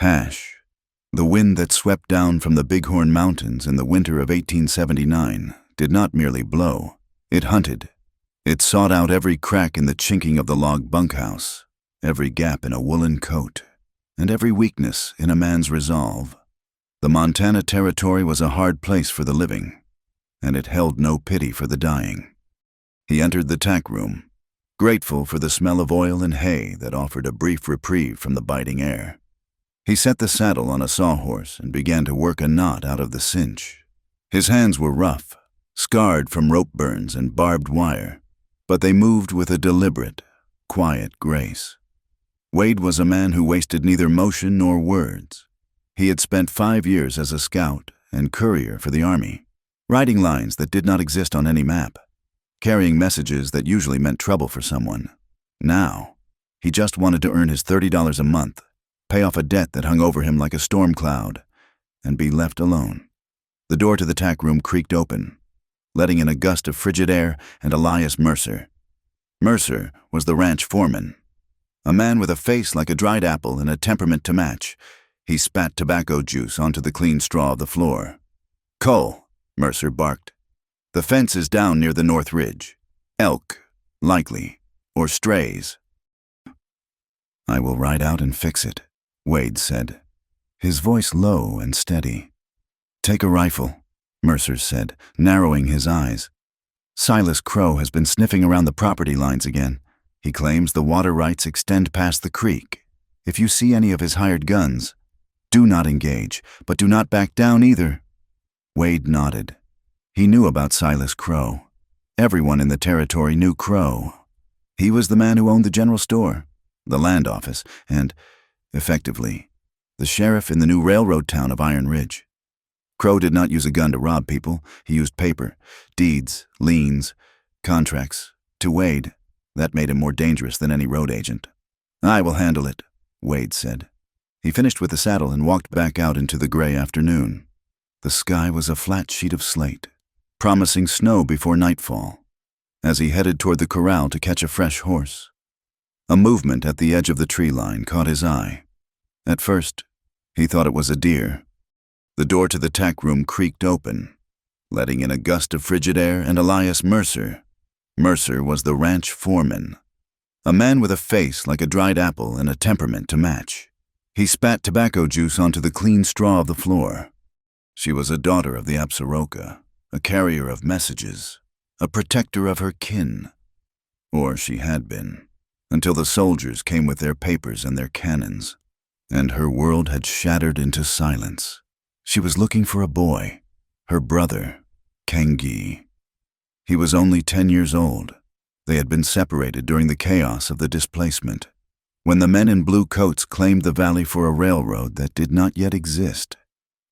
Hash. The wind that swept down from the Bighorn Mountains in the winter of 1879 did not merely blow, it hunted. It sought out every crack in the chinking of the log bunkhouse, every gap in a woolen coat, and every weakness in a man's resolve. The Montana Territory was a hard place for the living, and it held no pity for the dying. He entered the tack room, grateful for the smell of oil and hay that offered a brief reprieve from the biting air. He set the saddle on a sawhorse and began to work a knot out of the cinch. His hands were rough, scarred from rope burns and barbed wire, but they moved with a deliberate, quiet grace. Wade was a man who wasted neither motion nor words. He had spent 5 years as a scout and courier for the Army, writing lines that did not exist on any map, carrying messages that usually meant trouble for someone. Now, he just wanted to earn his $30 a month, pay off a debt that hung over him like a storm cloud, and be left alone. The door to the tack room creaked open, letting in a gust of frigid air and Elias Mercer. Mercer was the ranch foreman, a man with a face like a dried apple and a temperament to match. He spat tobacco juice onto the clean straw of the floor. "Cole," Mercer barked. "The fence is down near the North Ridge. Elk, likely, or strays." "I will ride out and fix it," Wade said, his voice low and steady. "Take a rifle," Mercer said, narrowing his eyes. "Silas Crow has been sniffing around the property lines again. He claims the water rights extend past the creek. If you see any of his hired guns, do not engage, but do not back down either." Wade nodded. He knew about Silas Crow. Everyone in the territory knew Crow. He was the man who owned the general store, the land office, and, effectively, the sheriff in the new railroad town of Iron Ridge. Crow did not use a gun to rob people. He used paper, deeds, liens, contracts. To Wade, that made him more dangerous than any road agent. "I will handle it," Wade said. He finished with the saddle and walked back out into the gray afternoon. The sky was a flat sheet of slate, promising snow before nightfall, as he headed toward the corral to catch a fresh horse. A movement at the edge of the tree line caught his eye. At first, he thought it was a deer. The door to the tack room creaked open, letting in a gust of frigid air and Elias Mercer. Mercer was the ranch foreman, a man with a face like a dried apple and a temperament to match. He spat tobacco juice onto the clean straw of the floor. She was a daughter of the Absaroka, a carrier of messages, a protector of her kin. Or she had been, until the soldiers came with their papers and their cannons, and her world had shattered into silence. She was looking for a boy, her brother, Kengi. He was only 10 years old. They had been separated during the chaos of the displacement, when the men in blue coats claimed the valley for a railroad that did not yet exist.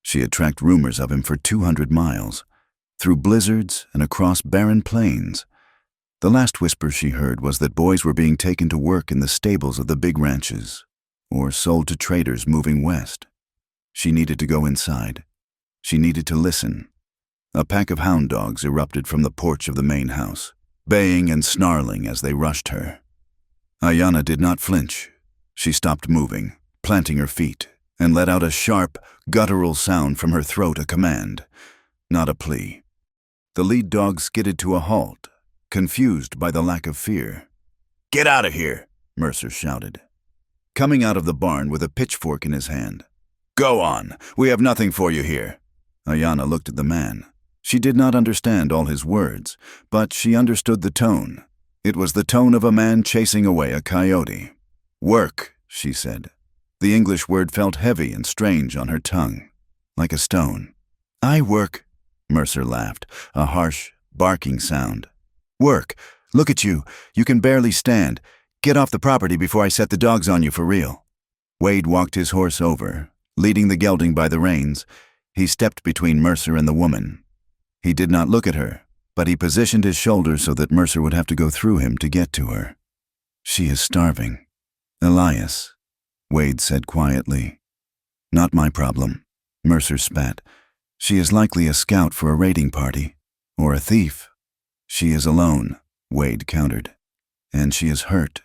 She had tracked rumors of him for 200 miles, through blizzards and across barren plains. The last whisper she heard was that boys were being taken to work in the stables of the big ranches, or sold to traders moving west. She needed to go inside. She needed to listen. A pack of hound dogs erupted from the porch of the main house, baying and snarling as they rushed her. Ayanna did not flinch. She stopped moving, planting her feet, and let out a sharp, guttural sound from her throat, a command, not a plea. The lead dog skidded to a halt, confused by the lack of fear. "Get out of here," Mercer shouted, coming out of the barn with a pitchfork in his hand. "Go on, we have nothing for you here." Ayanna looked at the man. She did not understand all his words, but she understood the tone. It was the tone of a man chasing away a coyote. "Work," she said. The English word felt heavy and strange on her tongue, like a stone. "I work," Mercer laughed, a harsh, barking sound. "Work. Look at you. You can barely stand. Get off the property before I set the dogs on you for real." Wade walked his horse over, leading the gelding by the reins. He stepped between Mercer and the woman. He did not look at her, but he positioned his shoulders so that Mercer would have to go through him to get to her. "She is starving." "Elias," Wade said quietly. "Not my problem," Mercer spat. "She is likely a scout for a raiding party, or a thief." "She is alone," Wade countered, "and she is hurt."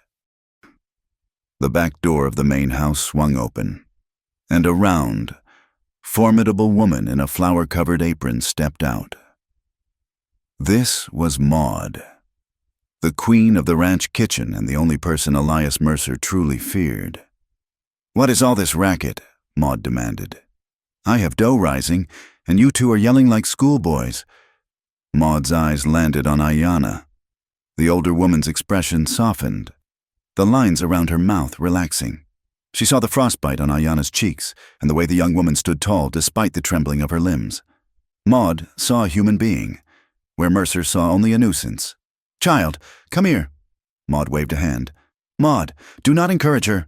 The back door of the main house swung open. and a round, formidable woman in a flower-covered apron stepped out. This was Maud, the queen of the ranch kitchen and the only person Elias Mercer truly feared. "What is all this racket?" Maud demanded. "I have dough rising, and you two are yelling like schoolboys." Maud's eyes landed on Ayanna. The older woman's expression softened, the lines around her mouth relaxing. She saw the frostbite on Ayanna's cheeks and the way the young woman stood tall despite the trembling of her limbs. Maud saw a human being, where Mercer saw only a nuisance. "Child, come here." Maud waved a hand. "Maud, do not encourage her,"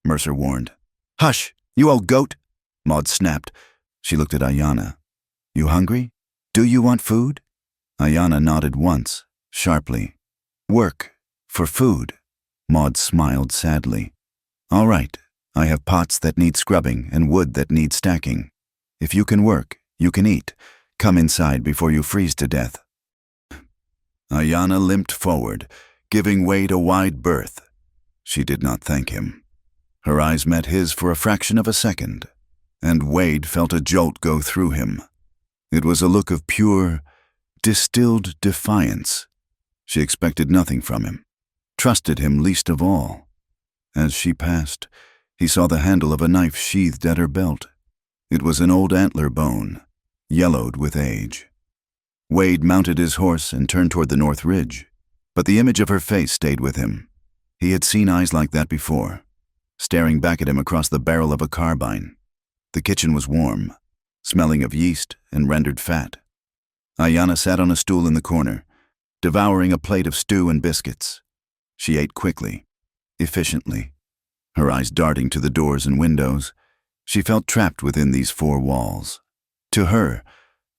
Mercer warned. "Hush, you old goat," Maud snapped. She looked at Ayanna. "You hungry? Do you want food?" Ayanna nodded once, sharply. "Work. For food." Maud smiled sadly. "All right, I have pots that need scrubbing and wood that needs stacking. If you can work, you can eat. Come inside before you freeze to death." Ayanna limped forward, giving Wade a wide berth. She did not thank him. Her eyes met his for a fraction of a second, and Wade felt a jolt go through him. It was a look of pure, distilled defiance. She expected nothing from him, trusted him least of all. As she passed, he saw the handle of a knife sheathed at her belt. It was an old antler bone, yellowed with age. Wade mounted his horse and turned toward the north ridge, but the image of her face stayed with him. He had seen eyes like that before, staring back at him across the barrel of a carbine. The kitchen was warm, smelling of yeast and rendered fat. Ayanna sat on a stool in the corner, devouring a plate of stew and biscuits. She ate quickly, efficiently, her eyes darting to the doors and windows. She felt trapped within these four walls. To her,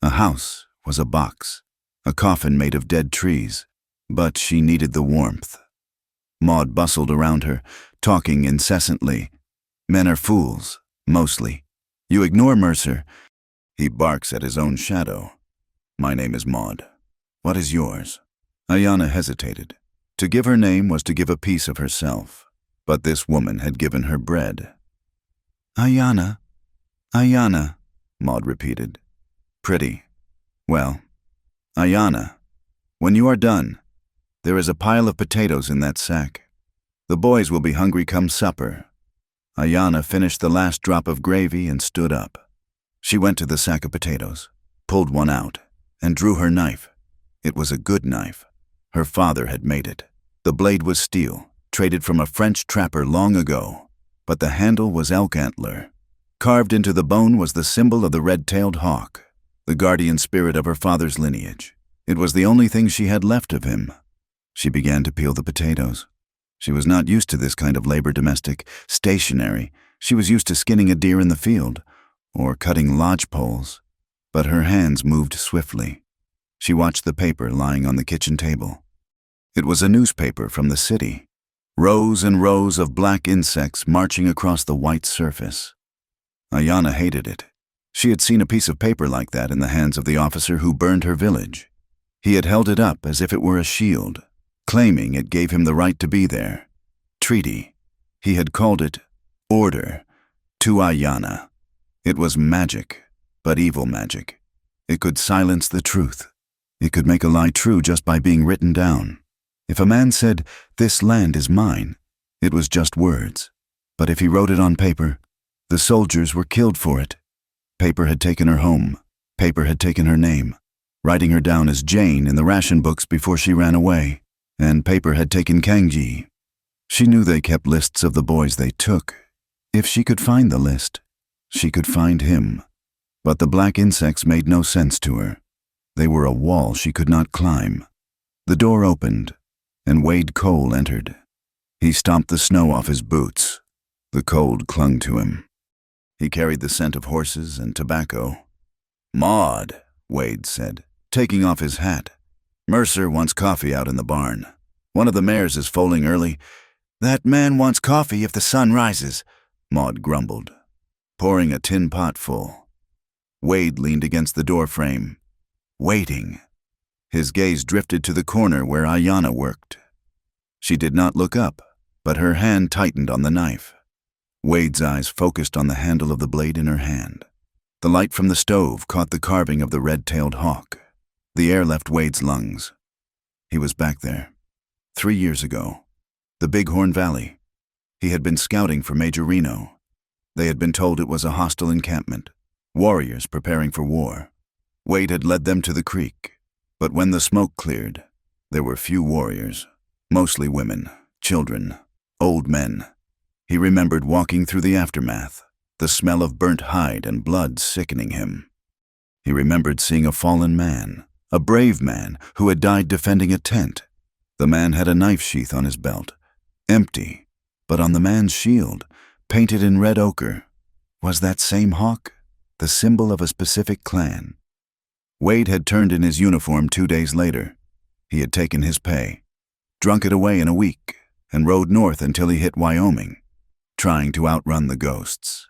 a house was a box, a coffin made of dead trees, but she needed the warmth. Maud bustled around her, talking incessantly. "Men are fools, mostly. You ignore Mercer. He barks at his own shadow. My name is Maud. What is yours?" Ayanna hesitated. To give her name was to give a piece of herself, but this woman had given her bread. "Ayanna, Ayanna," Maud repeated. "Pretty. Well, Ayanna, when you are done, there is a pile of potatoes in that sack. The boys will be hungry come supper." Ayanna finished the last drop of gravy and stood up. She went to the sack of potatoes, pulled one out, and drew her knife. It was a good knife. Her father had made it. The blade was steel, traded from a French trapper long ago, but the handle was elk antler. Carved into the bone was the symbol of the red-tailed hawk, the guardian spirit of her father's lineage. It was the only thing she had left of him. She began to peel the potatoes. She was not used to this kind of labor, domestic, stationary. She was used to skinning a deer in the field, or cutting lodge poles. But her hands moved swiftly. She watched the paper lying on the kitchen table. It was a newspaper from the city. Rows and rows of black insects marching across the white surface. Ayanna hated it. She had seen a piece of paper like that in the hands of the officer who burned her village. He had held it up as if it were a shield, claiming it gave him the right to be there. Treaty. He had called it order to Ayanna. It was magic, but evil magic. It could silence the truth. It could make a lie true just by being written down. If a man said, "This land is mine," it was just words. But if he wrote it on paper, the soldiers were killed for it. Paper had taken her home. Paper had taken her name, writing her down as Jane in the ration books before she ran away. And paper had taken Kangji. She knew they kept lists of the boys they took. If she could find the list, she could find him. But the black insects made no sense to her. They were a wall she could not climb. The door opened, and Wade Cole entered. He stomped the snow off his boots. The cold clung to him. He carried the scent of horses and tobacco. "Maud," Wade said, taking off his hat. "Mercer wants coffee out in the barn. One of the mares is foaling early." "That man wants coffee if the sun rises," Maud grumbled, pouring a tin pot full. Wade leaned against the door frame, waiting. His gaze drifted to the corner where Ayanna worked. She did not look up, but her hand tightened on the knife. Wade's eyes focused on the handle of the blade in her hand. The light from the stove caught the carving of the red-tailed hawk. The air left Wade's lungs. He was back there. 3 years ago. The Bighorn Valley. He had been scouting for Major Reno. They had been told it was a hostile encampment, warriors preparing for war. Wade had led them to the creek, but when the smoke cleared, there were few warriors, mostly women, children, old men. He remembered walking through the aftermath, the smell of burnt hide and blood sickening him. He remembered seeing a fallen man, a brave man who had died defending a tent. The man had a knife sheath on his belt, empty, but on the man's shield, painted in red ochre, was that same hawk, the symbol of a specific clan. Wade had turned in his uniform 2 days later. He had taken his pay, drunk it away in a week, and rode north until he hit Wyoming, trying to outrun the ghosts.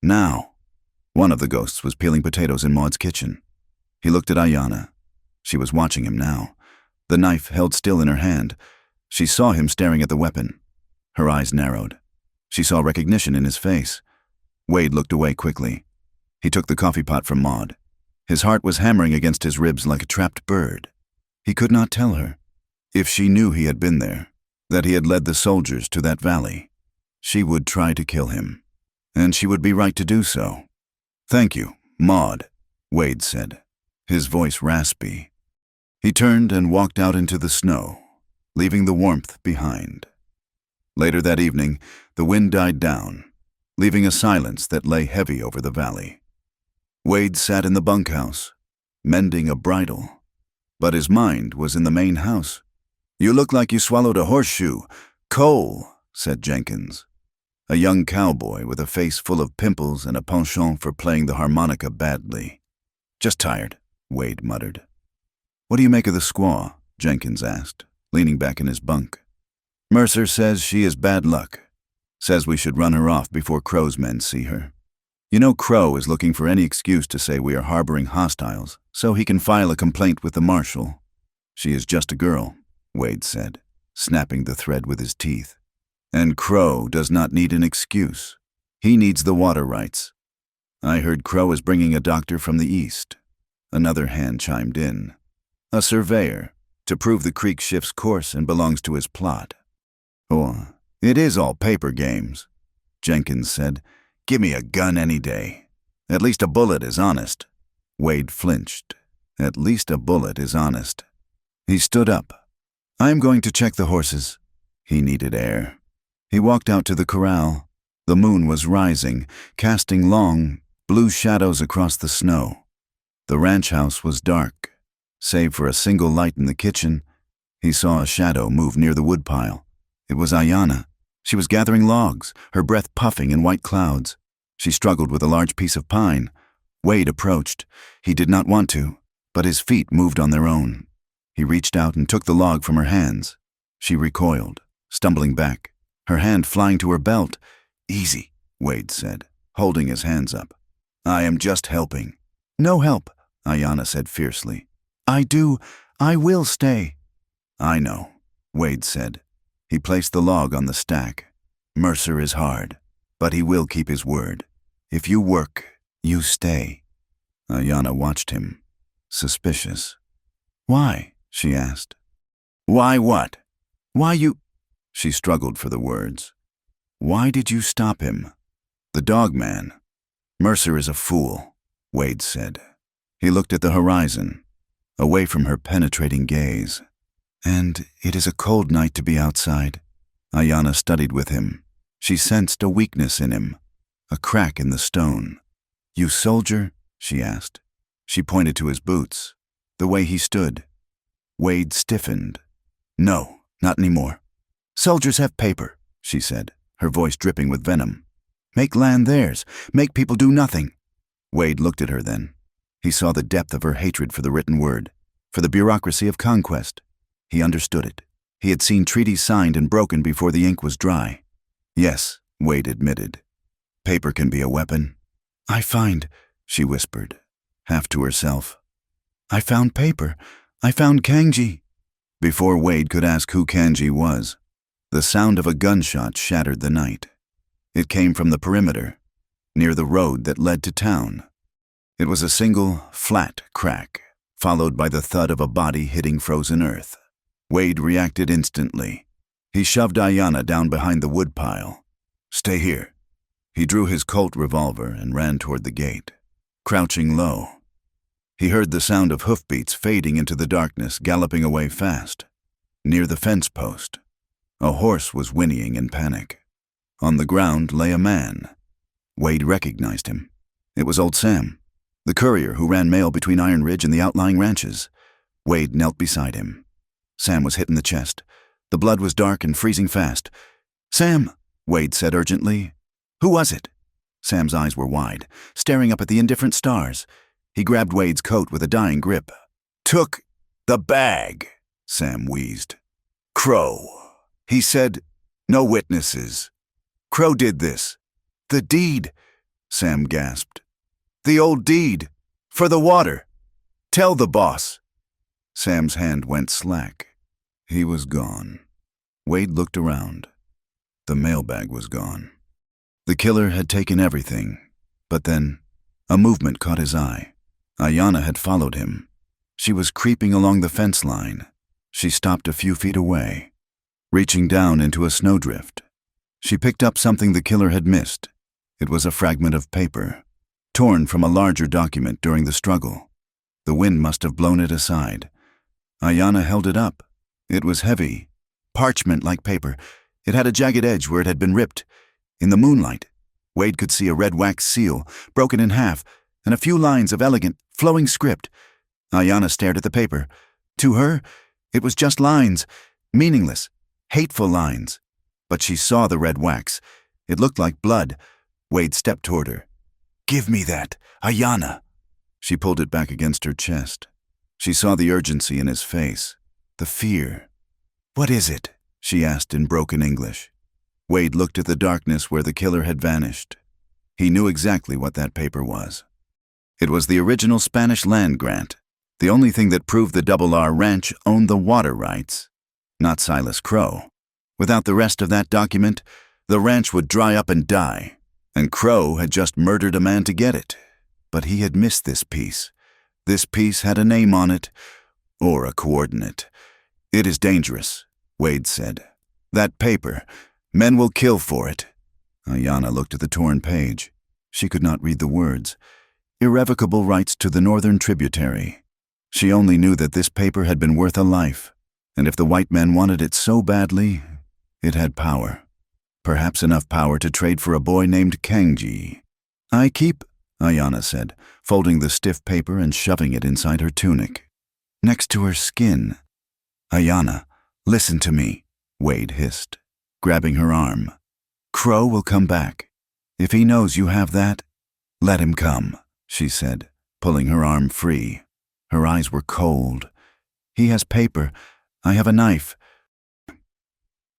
Now, one of the ghosts was peeling potatoes in Maud's kitchen. He looked at Ayanna. She was watching him now, the knife held still in her hand. She saw him staring at the weapon. Her eyes narrowed. She saw recognition in his face. Wade looked away quickly. He took the coffee pot from Maud. His heart was hammering against his ribs like a trapped bird. He could not tell her. If she knew he had been there, that he had led the soldiers to that valley, she would try to kill him. And she would be right to do so. "Thank you, Maud," Wade said, his voice raspy. He turned and walked out into the snow, leaving the warmth behind. Later that evening, the wind died down, leaving a silence that lay heavy over the valley. Wade sat in the bunkhouse, mending a bridle, but his mind was in the main house. "You look like you swallowed a horseshoe. Cole," said Jenkins, a young cowboy with a face full of pimples and a penchant for playing the harmonica badly. "Just tired," Wade muttered. "What do you make of the squaw?" Jenkins asked, leaning back in his bunk. "Mercer says she is bad luck. Says we should run her off before Crow's men see her. You know Crow is looking for any excuse to say we are harboring hostiles, so he can file a complaint with the marshal." "She is just a girl," Wade said, snapping the thread with his teeth. "And Crow does not need an excuse. He needs the water rights. I heard Crow is bringing a doctor from the east." Another hand chimed in. "A surveyor, to prove the creek shifts course and belongs to his plot." "Oh, it is all paper games," Jenkins said. "Give me a gun any day. At least a bullet is honest." Wade flinched. At least a bullet is honest. He stood up. "I am going to check the horses." He needed air. He walked out to the corral. The moon was rising, casting long, blue shadows across the snow. The ranch house was dark. Save for a single light in the kitchen, he saw a shadow move near the woodpile. It was Ayanna. She was gathering logs, her breath puffing in white clouds. She struggled with a large piece of pine. Wade approached. He did not want to, but his feet moved on their own. He reached out and took the log from her hands. She recoiled, stumbling back, her hand flying to her belt. "Easy," Wade said, holding his hands up. "I am just helping." "No help," Ayanna said fiercely. I will stay." "I know," Wade said. He placed the log on the stack. "Mercer is hard, but he will keep his word. If you work, you stay." Ayanna watched him, suspicious. "Why?" she asked. "Why what?" "Why you—" She struggled for the words. "Why did you stop him?" "The dog man." "Mercer is a fool," Wade said. He looked at the horizon, away from her penetrating gaze. "And it is a cold night to be outside." Ayanna studied with him. She sensed a weakness in him, a crack in the stone. "You soldier?" she asked. She pointed to his boots, the way he stood. Wade stiffened. "No, not anymore." "Soldiers have paper," she said, her voice dripping with venom. "Make land theirs. Make people do nothing." Wade looked at her then. He saw the depth of her hatred for the written word, for the bureaucracy of conquest. He understood it. He had seen treaties signed and broken before the ink was dry. "Yes," Wade admitted. "Paper can be a weapon." "I find," she whispered, half to herself. "I found paper. I found Kanji." Before Wade could ask who Kanji was, the sound of a gunshot shattered the night. It came from the perimeter, near the road that led to town. It was a single, flat crack, followed by the thud of a body hitting frozen earth. Wade reacted instantly. He shoved Ayanna down behind the woodpile. "Stay here." He drew his Colt revolver and ran toward the gate, crouching low. He heard the sound of hoofbeats fading into the darkness, galloping away fast. Near the fence post, a horse was whinnying in panic. On the ground lay a man. Wade recognized him. It was old Sam, the courier who ran mail between Iron Ridge and the outlying ranches. Wade knelt beside him. Sam was hit in the chest. The blood was dark and freezing fast. "Sam," Wade said urgently. "Who was it?" Sam's eyes were wide, staring up at the indifferent stars. He grabbed Wade's coat with a dying grip. "Took the bag," Sam wheezed. "Crow. He said, no witnesses. Crow did this." "The deed," Sam gasped. "The old deed. For the water. Tell the boss." Sam's hand went slack. He was gone. Wade looked around. The mailbag was gone. The killer had taken everything, but then a movement caught his eye. Ayanna had followed him. She was creeping along the fence line. She stopped a few feet away, reaching down into a snowdrift. She picked up something the killer had missed. It was a fragment of paper, torn from a larger document during the struggle. The wind must have blown it aside. Ayanna held it up. It was heavy, parchment-like paper. It had a jagged edge where it had been ripped. In the moonlight, Wade could see a red wax seal, broken in half, and a few lines of elegant, flowing script. Ayanna stared at the paper. To her, it was just lines, meaningless, hateful lines. But she saw the red wax. It looked like blood. Wade stepped toward her. "Give me that, Ayanna." She pulled it back against her chest. She saw the urgency in his face, the fear. "What is it?" she asked in broken English. Wade looked at the darkness where the killer had vanished. He knew exactly what that paper was. It was the original Spanish land grant, the only thing that proved the Double R Ranch owned the water rights, not Silas Crow. Without the rest of that document, the ranch would dry up and die, and Crow had just murdered a man to get it. But he had missed this piece. This piece had a name on it, or a coordinate. "It is dangerous," Wade said. "That paper, men will kill for it." Ayanna looked at the torn page. She could not read the words. Irrevocable rights to the northern tributary. She only knew that this paper had been worth a life, and if the white men wanted it so badly, it had power. Perhaps enough power to trade for a boy named Kangji. "I keep," Ayanna said, folding the stiff paper and shoving it inside her tunic. Next to her skin. "Ayanna, listen to me," Wade hissed, grabbing her arm. "Crow will come back. If he knows you have that, let him come," she said, pulling her arm free. Her eyes were cold. "He has paper. I have a knife."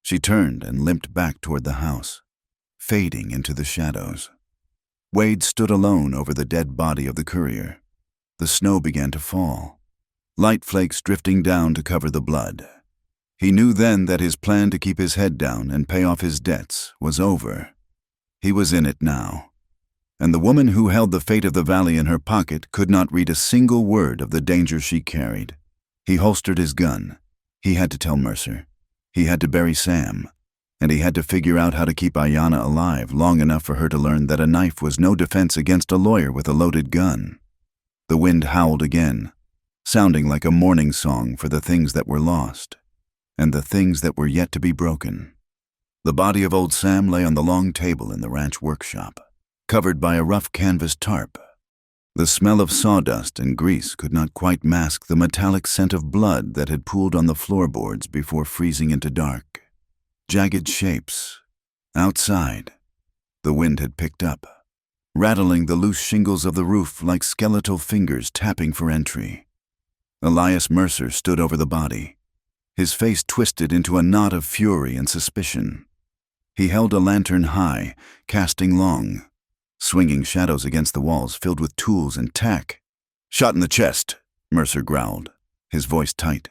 She turned and limped back toward the house, fading into the shadows. Wade stood alone over the dead body of the courier. The snow began to fall, light flakes drifting down to cover the blood. He knew then that his plan to keep his head down and pay off his debts was over. He was in it now. And the woman who held the fate of the valley in her pocket could not read a single word of the danger she carried. He holstered his gun. He had to tell Mercer. He had to bury Sam. And he had to figure out how to keep Ayanna alive long enough for her to learn that a knife was no defense against a lawyer with a loaded gun. The wind howled again, sounding like a mourning song for the things that were lost, and the things that were yet to be broken. The body of old Sam lay on the long table in the ranch workshop, covered by a rough canvas tarp. The smell of sawdust and grease could not quite mask the metallic scent of blood that had pooled on the floorboards before freezing into dark. Jagged shapes. Outside, the wind had picked up, rattling the loose shingles of the roof like skeletal fingers tapping for entry. Elias Mercer stood over the body, his face twisted into a knot of fury and suspicion. He held a lantern high, casting long, swinging shadows against the walls filled with tools and tack. "Shot in the chest," Mercer growled, his voice tight.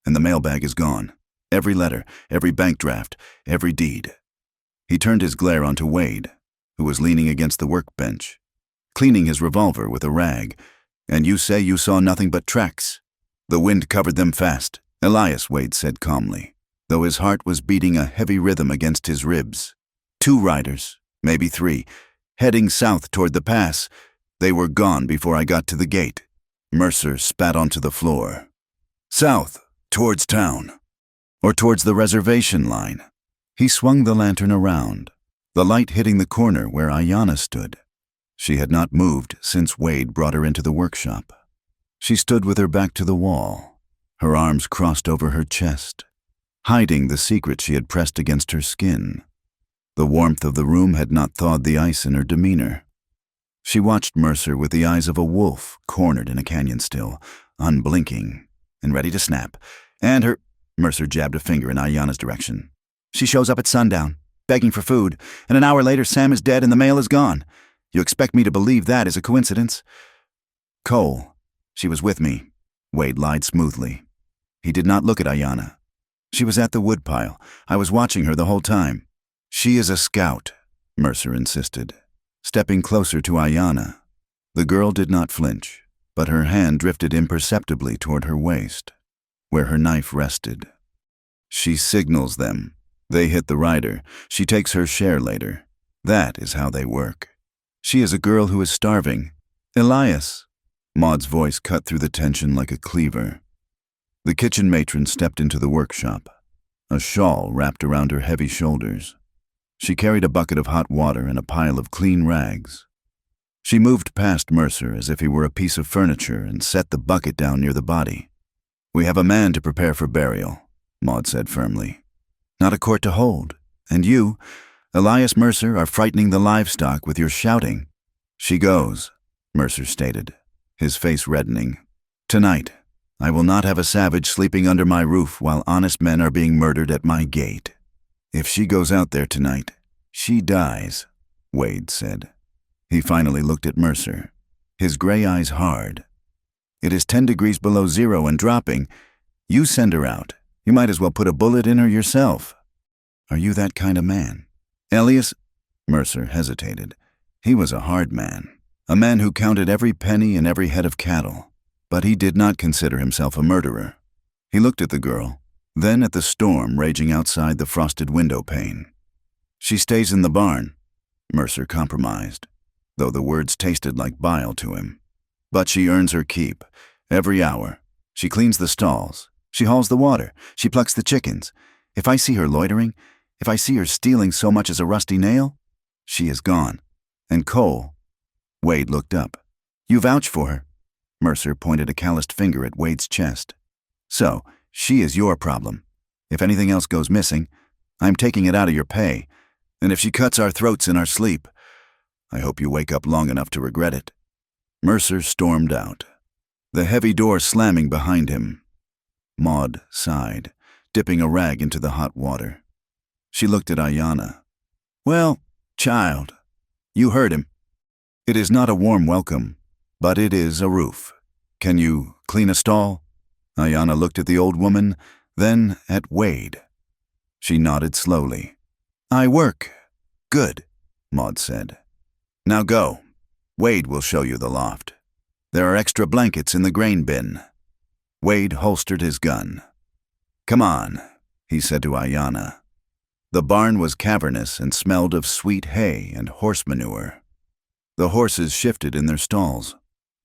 "And the mailbag is gone. Every letter, every bank draft, every deed." He turned his glare onto Wade, who was leaning against the workbench, cleaning his revolver with a rag. "And you say you saw nothing but tracks?" "The wind covered them fast," Elias, Wade said calmly, though his heart was beating a heavy rhythm against his ribs. "2 riders, maybe 3, heading south toward the pass. They were gone before I got to the gate." Mercer spat onto the floor. "South, towards town, or towards the reservation line." He swung the lantern around, the light hitting the corner where Ayanna stood. She had not moved since Wade brought her into the workshop. She stood with her back to the wall, her arms crossed over her chest, hiding the secret she had pressed against her skin. The warmth of the room had not thawed the ice in her demeanor. She watched Mercer with the eyes of a wolf cornered in a canyon still, unblinking and ready to snap. "And her—" Mercer jabbed a finger in Ayanna's direction. "She shows up at sundown, begging for food, and an hour later Sam is dead and the mail is gone. You expect me to believe that is a coincidence?" "Cole, she was with me," Wade lied smoothly. He did not look at Ayanna. "She was at the woodpile. I was watching her the whole time." "She is a scout," Mercer insisted, stepping closer to Ayanna. The girl did not flinch, but her hand drifted imperceptibly toward her waist, where her knife rested. "She signals them. They hit the rider. She takes her share later. That is how they work. She is a girl who is starving." "Elias," Maud's voice cut through the tension like a cleaver. The kitchen matron stepped into the workshop, a shawl wrapped around her heavy shoulders. She carried a bucket of hot water and a pile of clean rags. She moved past Mercer as if he were a piece of furniture and set the bucket down near the body. "We have a man to prepare for burial," Maud said firmly. "Not a court to hold. And you, Elias Mercer, are frightening the livestock with your shouting." "She goes," Mercer stated, his face reddening. "Tonight, I will not have a savage sleeping under my roof while honest men are being murdered at my gate. If she goes out there tonight, she dies," Wade said. He finally looked at Mercer, his gray eyes hard. "It is 10 degrees below zero and dropping. You send her out. You might as well put a bullet in her yourself." "Are you that kind of man?" "Elias—" Mercer hesitated. He was a hard man, a man who counted every penny and every head of cattle, but he did not consider himself a murderer. He looked at the girl, then at the storm raging outside the frosted window pane. "She stays in the barn," Mercer compromised, though the words tasted like bile to him. "But she earns her keep. Every hour. She cleans the stalls. She hauls the water. She plucks the chickens. If I see her loitering, if I see her stealing so much as a rusty nail, she is gone. And Cole—" Wade looked up. "You vouch for her." Mercer pointed a calloused finger at Wade's chest. "So, she is your problem. If anything else goes missing, I'm taking it out of your pay. And if she cuts our throats in our sleep, I hope you wake up long enough to regret it." Mercer stormed out, the heavy door slamming behind him. Maud sighed, dipping a rag into the hot water. She looked at Ayanna. "Well, child, you heard him. It is not a warm welcome, but it is a roof. Can you clean a stall?" Ayanna looked at the old woman, then at Wade. She nodded slowly. "I work." "Good," Maud said. "Now go. Wade will show you the loft. There are extra blankets in the grain bin." Wade holstered his gun. "Come on," he said to Ayanna. The barn was cavernous and smelled of sweet hay and horse manure. The horses shifted in their stalls,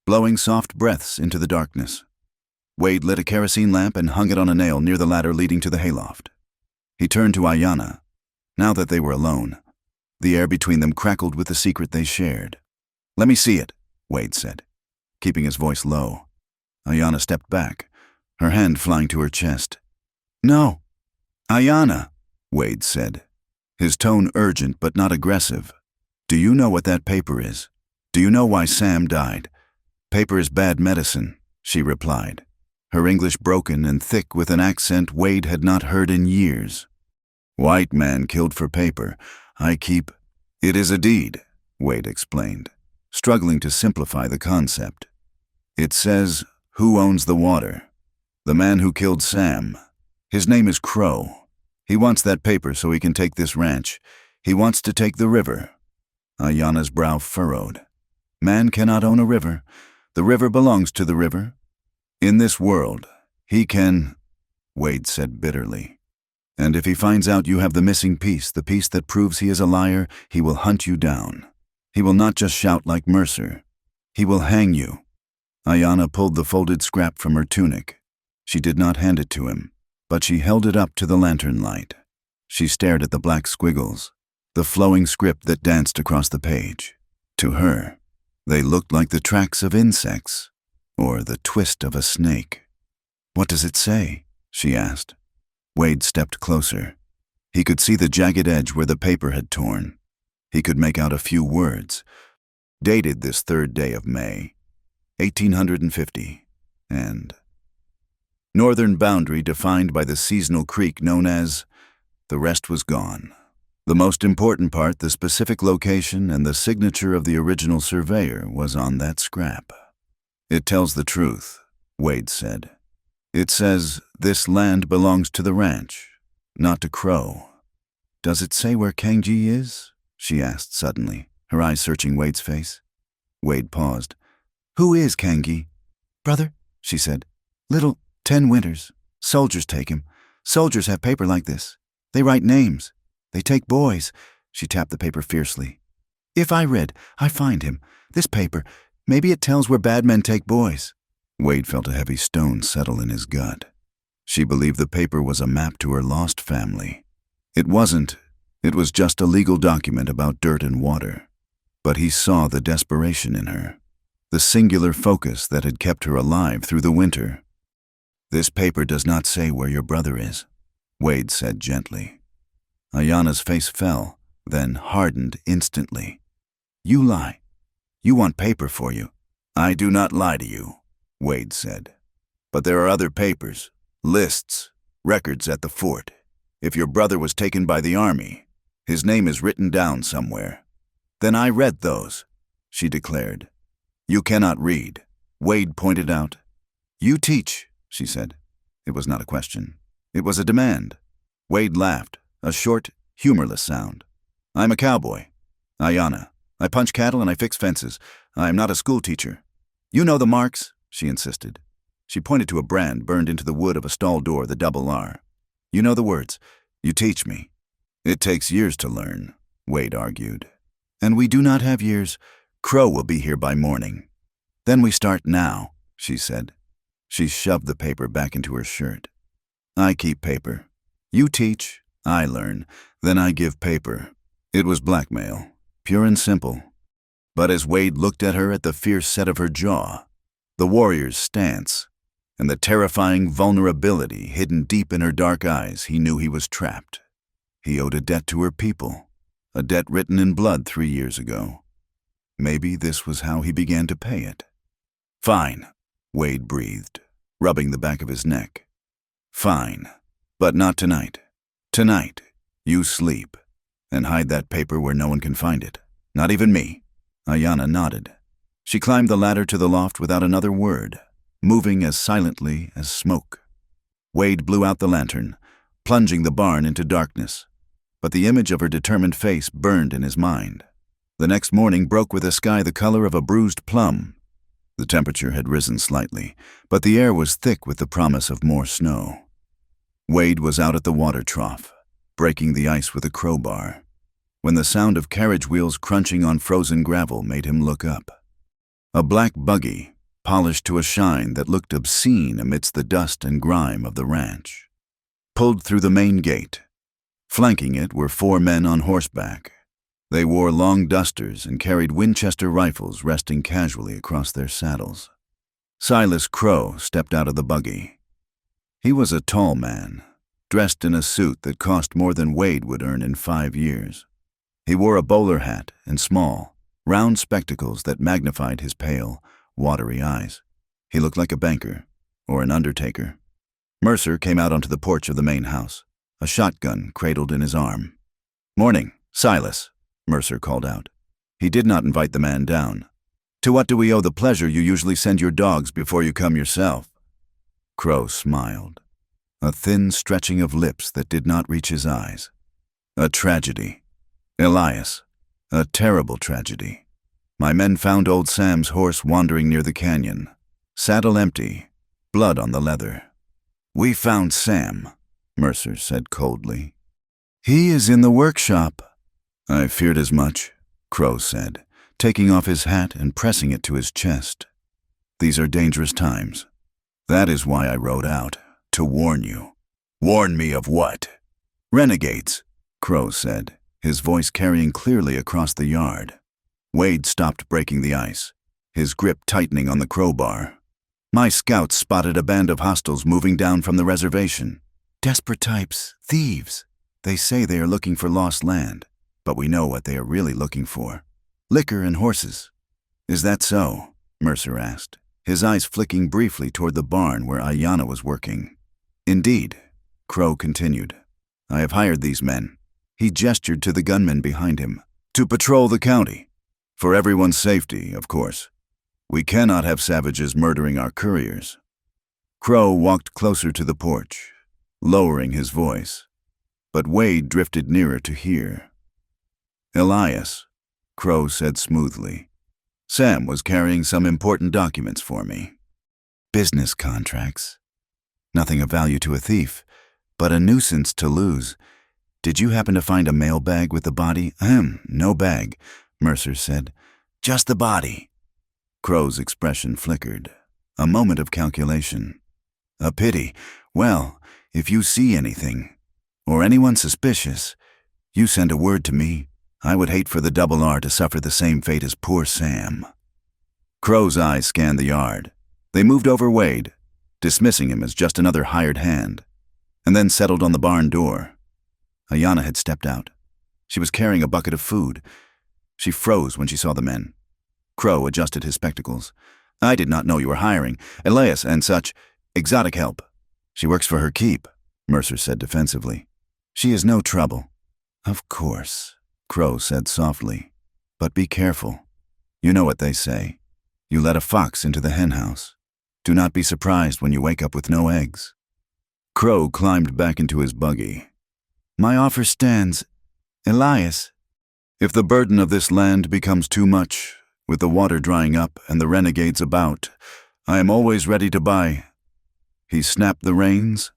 blowing soft breaths into the darkness. Wade lit a kerosene lamp and hung it on a nail near the ladder leading to the hayloft. He turned to Ayanna. Now that they were alone, the air between them crackled with the secret they shared. "Let me see it," Wade said, keeping his voice low. Ayanna stepped back, her hand flying to her chest. "No." "Ayanna," Wade said, his tone urgent but not aggressive. "Do you know what that paper is? Do you know why Sam died?" "Paper is bad medicine," she replied, her English broken and thick with an accent Wade had not heard in years. "White man killed for paper. I keep—" "It is a deed," Wade explained, struggling to simplify the concept. "It says who owns the water. The man who killed Sam. His name is Crow. He wants that paper so he can take this ranch. He wants to take the river. Ayana's brow furrowed. Man cannot own a river. The river belongs to the river. In this world, he can, Wade said bitterly. And if he finds out you have the missing piece, the piece that proves he is a liar, he will hunt you down. He will not just shout like Mercer. He will hang you. Ayana pulled the folded scrap from her tunic. She did not hand it to him, but she held it up to the lantern light. She stared at the black squiggles, the flowing script that danced across the page. To her, they looked like the tracks of insects, or the twist of a snake. "What does it say?" she asked. Wade stepped closer. He could see the jagged edge where the paper had torn. He could make out a few words. Dated this 3rd day of May, 1850, and northern boundary defined by the seasonal creek known as. The rest was gone. The most important part, the specific location and the signature of the original surveyor, was on that scrap. "It tells the truth," Wade said. "It says this land belongs to the ranch, not to Crow." "Does it say where Kangji is?" she asked suddenly, her eyes searching Wade's face. Wade paused. "Who is Kangji?" "Brother," she said. "Little 10 winters. Soldiers take him. Soldiers have paper like this. They write names. They take boys." She tapped the paper fiercely. "If I read, I find him. This paper, maybe it tells where bad men take boys." Wade felt a heavy stone settle in his gut. She believed the paper was a map to her lost family. It wasn't. It was just a legal document about dirt and water. But he saw the desperation in her, the singular focus that had kept her alive through the winter. "This paper does not say where your brother is," Wade said gently. Ayana's face fell, then hardened instantly. "You lie. You want paper for you." "I do not lie to you," Wade said. "But there are other papers, lists, records at the fort. If your brother was taken by the army, his name is written down somewhere." "Then I read those," she declared. "You cannot read," Wade pointed out. "You teach," she said. It was not a question. It was a demand. Wade laughed, a short, humorless sound. "I'm a cowboy. Ayana. I punch cattle and I fix fences. I am not a school teacher." "You know the marks," she insisted. She pointed to a brand burned into the wood of a stall door, the double R. "You know the words. You teach me." "It takes years to learn," Wade argued. "And we do not have years. Crow will be here by morning." "Then we start now," she said. She shoved the paper back into her shirt. "I keep paper. You teach, I learn, then I give paper." It was blackmail, pure and simple. But as Wade looked at her, at the fierce set of her jaw, the warrior's stance, and the terrifying vulnerability hidden deep in her dark eyes, he knew he was trapped. He owed a debt to her people, a debt written in blood 3 years ago. Maybe this was how he began to pay it. "Fine," Wade breathed, rubbing the back of his neck. "Fine, but not tonight. Tonight, you sleep, and hide that paper where no one can find it. Not even me." Ayana nodded. She climbed the ladder to the loft without another word, moving as silently as smoke. Wade blew out the lantern, plunging the barn into darkness. But the image of her determined face burned in his mind. The next morning broke with a sky the color of a bruised plum. The temperature had risen slightly, but the air was thick with the promise of more snow. Wade was out at the water trough, breaking the ice with a crowbar, when the sound of carriage wheels crunching on frozen gravel made him look up. A black buggy, polished to a shine that looked obscene amidst the dust and grime of the ranch, pulled through the main gate. Flanking it were 4 men on horseback. They wore long dusters and carried Winchester rifles resting casually across their saddles. Silas Crow stepped out of the buggy. He was a tall man, dressed in a suit that cost more than Wade would earn in 5 years. He wore a bowler hat and small, round spectacles that magnified his pale, watery eyes. He looked like a banker or an undertaker. Mercer came out onto the porch of the main house, a shotgun cradled in his arm. "Morning, Silas," Mercer called out. He did not invite the man down. "To what do we owe the pleasure you usually send your dogs before you come yourself?" Crow smiled, a thin stretching of lips that did not reach his eyes. "A tragedy." Elias. A terrible tragedy. My men found old Sam's horse wandering near the canyon. Saddle empty, blood on the leather. We found Sam, Mercer said coldly. He is in the workshop. I feared as much, Crow said, taking off his hat and pressing it to his chest. These are dangerous times. That is why I rode out, to warn you. Warn me of what? Renegades, Crow said, his voice carrying clearly across the yard. Wade stopped breaking the ice, his grip tightening on the crowbar. My scouts spotted a band of hostiles moving down from the reservation. Desperate types, thieves. They say they are looking for lost land, but we know what they are really looking for. Liquor and horses. Is that so? Mercer asked, his eyes flicking briefly toward the barn where Ayanna was working. Indeed, Crow continued. I have hired these men. He gestured to the gunmen behind him. To patrol the county. For everyone's safety, of course. We cannot have savages murdering our couriers. Crow walked closer to the porch, lowering his voice. But Wade drifted nearer to hear. Elias, Crow said smoothly. Sam was carrying some important documents for me. Business contracts. Nothing of value to a thief, but a nuisance to lose. Did you happen to find a mail bag with the body? No bag, Mercer said. Just the body. Crow's expression flickered. A moment of calculation. A pity. Well, if you see anything, or anyone suspicious, you send a word to me. I would hate for the Double R to suffer the same fate as poor Sam. Crow's eyes scanned the yard. They moved over Wade, dismissing him as just another hired hand, and then settled on the barn door. Ayanna had stepped out. She was carrying a bucket of food. She froze when she saw the men. Crow adjusted his spectacles. I did not know you were hiring. Elias and such. Exotic help. She works for her keep, Mercer said defensively. She is no trouble. Of course, Crow said softly. But be careful. You know what they say. You let a fox into the henhouse. Do not be surprised when you wake up with no eggs. Crow climbed back into his buggy. My offer stands. Elias. If the burden of this land becomes too much, with the water drying up and the renegades about, I am always ready to buy. He snapped the reins,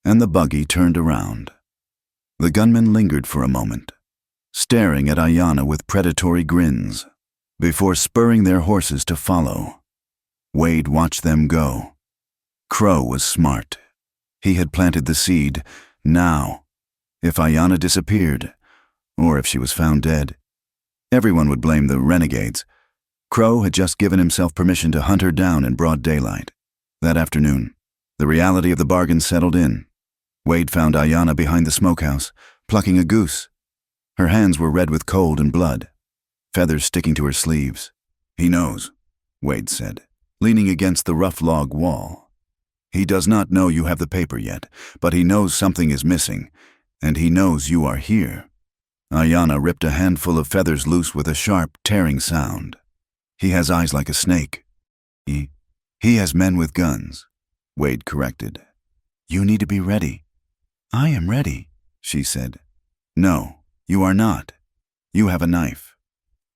and the buggy turned around. The gunmen lingered for a moment, staring at Ayanna with predatory grins, before spurring their horses to follow. Wade watched them go. Crow was smart. He had planted the seed. Now, if Ayanna disappeared, or if she was found dead, everyone would blame the renegades. Crow had just given himself permission to hunt her down in broad daylight. That afternoon, the reality of the bargain settled in. Wade found Ayanna behind the smokehouse, plucking a goose. Her hands were red with cold and blood, feathers sticking to her sleeves. He knows, Wade said, leaning against the rough log wall. He does not know you have the paper yet, but he knows something is missing, and he knows you are here. Ayanna ripped a handful of feathers loose with a sharp, tearing sound. He has eyes like a snake. He has men with guns, Wade corrected. You need to be ready. I am ready, she said. No, you are not. You have a knife.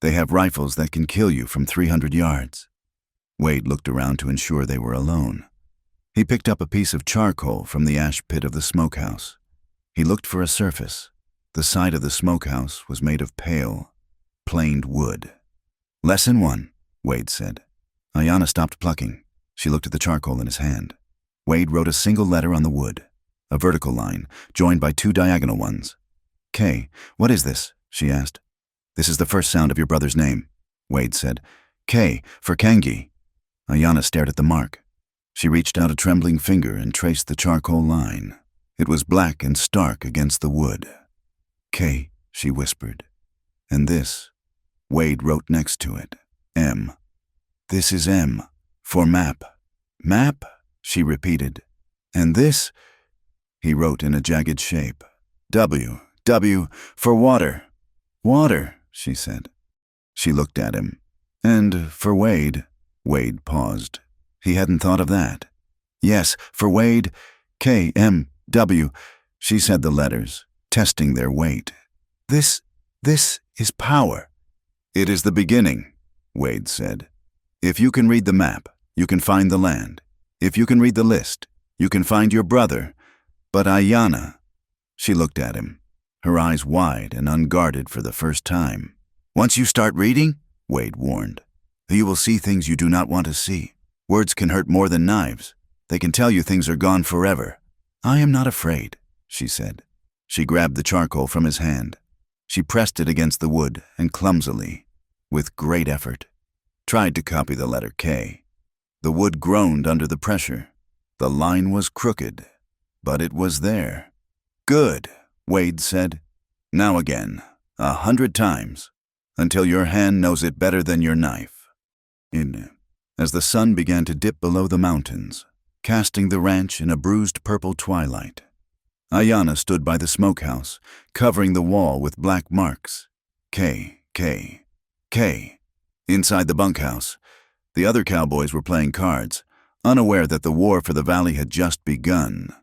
They have rifles that can kill you from 300 yards. Wade looked around to ensure they were alone. He picked up a piece of charcoal from the ash pit of the smokehouse. He looked for a surface. The side of the smokehouse was made of pale, planed wood. Lesson 1, Wade said. Ayanna stopped plucking. She looked at the charcoal in his hand. Wade wrote a single letter on the wood, a vertical line, joined by 2 diagonal ones. K, what is this? She asked. This is the first sound of your brother's name, Wade said. K, for Kangi. Ayanna stared at the mark. She reached out a trembling finger and traced the charcoal line. It was black and stark against the wood. K, she whispered. And this, Wade wrote next to it, M. This is M, for map. Map, she repeated. And this, he wrote in a jagged shape. W, W, for water. Water, she said. She looked at him. And for Wade, Wade paused. He hadn't thought of that. Yes, for Wade, K, M, W, she said the letters, testing their weight. This This is power. It is the beginning, Wade said. If you can read the map, you can find the land. If you can read the list, you can find your brother. But Ayanna, she looked at him, her eyes wide and unguarded for the first time. Once you start reading, Wade warned, you will see things you do not want to see. Words can hurt more than knives. They can tell you things are gone forever. I am not afraid, she said. She grabbed the charcoal from his hand. She pressed it against the wood and clumsily, with great effort, tried to copy the letter K. The wood groaned under the pressure. The line was crooked, but it was there. Good, Wade said. Now again, 100 times, until your hand knows it better than your knife. As the sun began to dip below the mountains, casting the ranch in a bruised purple twilight, Ayanna stood by the smokehouse, covering the wall with black marks. K, K, K. Inside the bunkhouse, the other cowboys were playing cards, unaware that the war for the valley had just begun,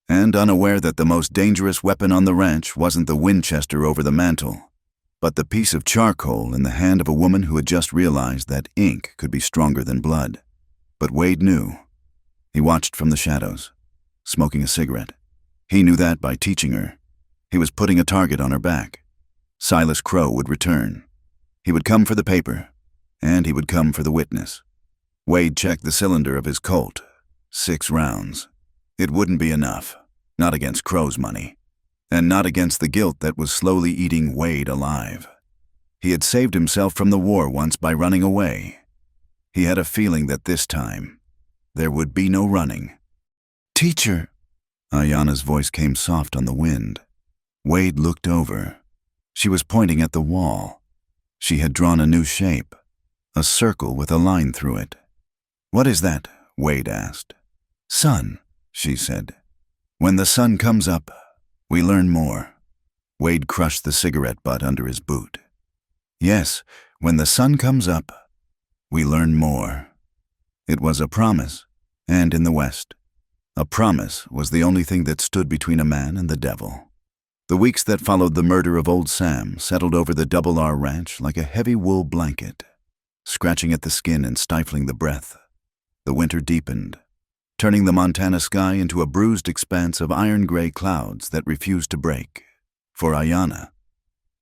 and unaware that the most dangerous weapon on the ranch wasn't the Winchester over the mantel, but the piece of charcoal in the hand of a woman who had just realized that ink could be stronger than blood. But Wade knew. He watched from the shadows, smoking a cigarette. He knew that by teaching her. He was putting a target on her back. Silas Crow would return. He would come for the paper, and he would come for the witness. Wade checked the cylinder of his Colt. 6 rounds. It wouldn't be enough, not against Crow's money, and not against the guilt that was slowly eating Wade alive. He had saved himself from the war once by running away. He had a feeling that this time, there would be no running. Teacher! Ayanna's voice came soft on the wind. Wade looked over. She was pointing at the wall. She had drawn a new shape, a circle with a line through it. What is that? Wade asked. Sun, she said. When the sun comes up, we learn more. Wade crushed the cigarette butt under his boot. Yes, when the sun comes up, we learn more. It was a promise, and in the West, a promise was the only thing that stood between a man and the devil. The weeks that followed the murder of old Sam settled over the Double R Ranch like a heavy wool blanket, scratching at the skin and stifling the breath. The winter deepened, turning the Montana sky into a bruised expanse of iron-gray clouds that refused to break. For Ayanna,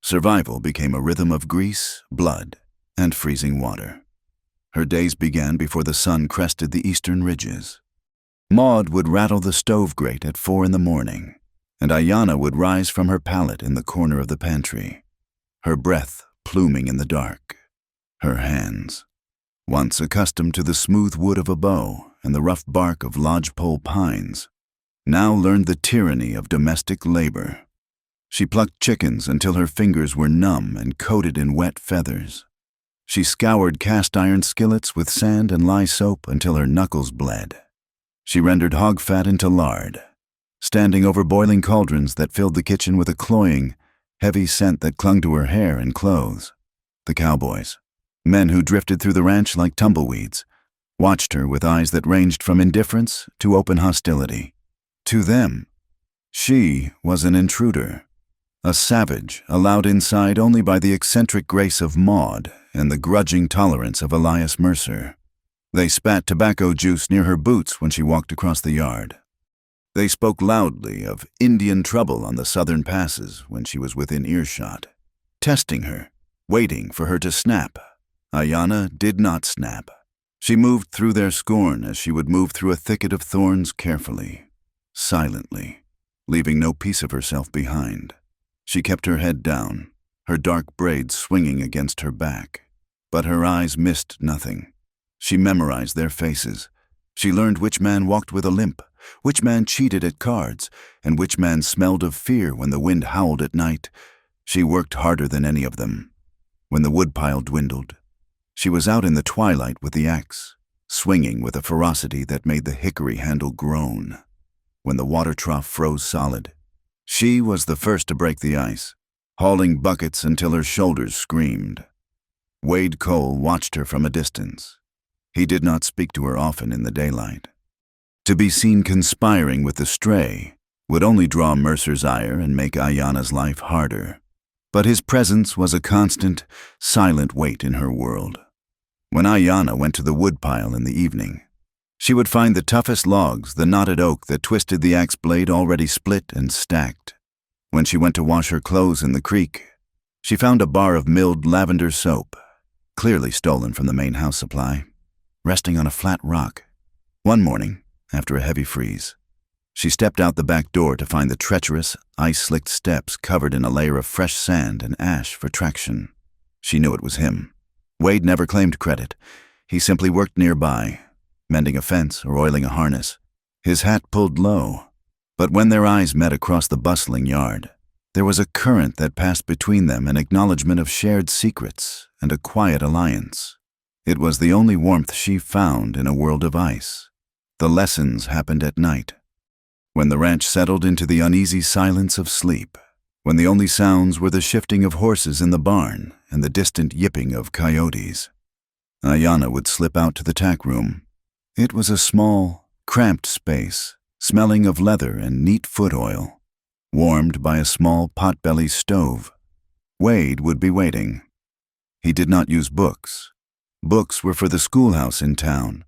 survival became a rhythm of grease, blood, and freezing water. Her days began before the sun crested the eastern ridges. Maud would rattle the stove grate at 4 in the morning, and Ayanna would rise from her pallet in the corner of the pantry, her breath pluming in the dark. Her hands, once accustomed to the smooth wood of a bow and the rough bark of lodgepole pines, now learned the tyranny of domestic labor. She plucked chickens until her fingers were numb and coated in wet feathers. She scoured cast-iron skillets with sand and lye soap until her knuckles bled. She rendered hog fat into lard, standing over boiling cauldrons that filled the kitchen with a cloying, heavy scent that clung to her hair and clothes. The cowboys, men who drifted through the ranch like tumbleweeds, watched her with eyes that ranged from indifference to open hostility. To them, she was an intruder, a savage allowed inside only by the eccentric grace of Maud and the grudging tolerance of Elias Mercer. They spat tobacco juice near her boots when she walked across the yard. They spoke loudly of Indian trouble on the southern passes when she was within earshot, testing her, waiting for her to snap. Ayanna did not snap. She moved through their scorn as she would move through a thicket of thorns carefully, silently, leaving no piece of herself behind. She kept her head down, her dark braids swinging against her back, but her eyes missed nothing. She memorized their faces. She learned which man walked with a limp, which man cheated at cards, and which man smelled of fear when the wind howled at night. She worked harder than any of them. When the woodpile dwindled, she was out in the twilight with the axe, swinging with a ferocity that made the hickory handle groan. When the water trough froze solid, she was the first to break the ice, hauling buckets until her shoulders screamed. Wade Cole watched her from a distance. He did not speak to her often in the daylight. To be seen conspiring with the stray would only draw Mercer's ire and make Ayanna's life harder. but his presence was a constant, silent weight in her world. When Ayanna went to the woodpile in the evening, she would find the toughest logs, the knotted oak that twisted the axe blade, already split and stacked. When she went to wash her clothes in the creek, she found a bar of milled lavender soap, clearly stolen from the main house supply, resting on a flat rock. One morning, after a heavy freeze, she stepped out the back door to find the treacherous, ice-slicked steps covered in a layer of fresh sand and ash for traction. She knew it was him. Wade never claimed credit. He simply worked nearby, mending a fence or oiling a harness, his hat pulled low. But when their eyes met across the bustling yard, there was a current that passed between them, an acknowledgement of shared secrets and a quiet alliance. It was the only warmth she found in a world of ice. The lessons happened at night, when the ranch settled into the uneasy silence of sleep, when the only sounds were the shifting of horses in the barn and the distant yipping of coyotes. Ayanna would slip out to the tack room. It was a small, cramped space, smelling of leather and neat foot oil, warmed by a small potbelly stove. Wade would be waiting. He did not use books. Books were for the schoolhouse in town,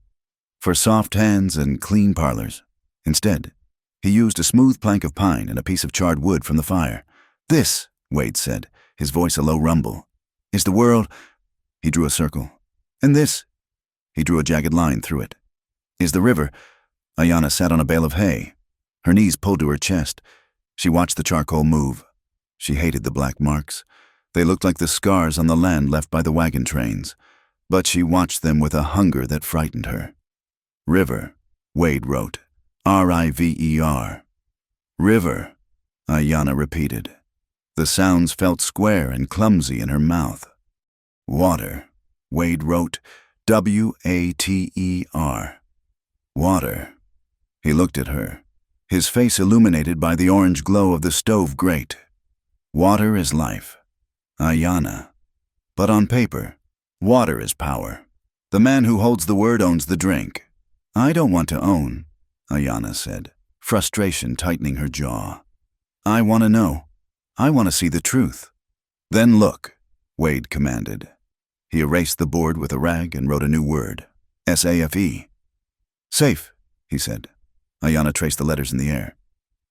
for soft hands and clean parlors. Instead, he used a smooth plank of pine and a piece of charred wood from the fire. "This," Wade said, his voice a low rumble, "is the world." He drew a circle. "And this," he drew a jagged line through it, "is the river." Ayanna sat on a bale of hay, her knees pulled to her chest. She watched the charcoal move. She hated the black marks. They looked like the scars on the land left by the wagon trains, but she watched them with a hunger that frightened her. "River," Wade wrote, R-I-V-E-R. "River," Ayanna repeated. The sounds felt square and clumsy in her mouth. "Water," Wade wrote, W-A-T-E-R. "Water." He looked at her, his face illuminated by the orange glow of the stove grate. "Water is life, Ayanna. But on paper, water is power. The man who holds the word owns the drink." "I don't want to own," Ayanna said, frustration tightening her jaw. "I want to know. I want to see the truth." "Then look," Wade commanded. He erased the board with a rag and wrote a new word, S-A-F-E. "Safe," he said. Ayanna traced the letters in the air.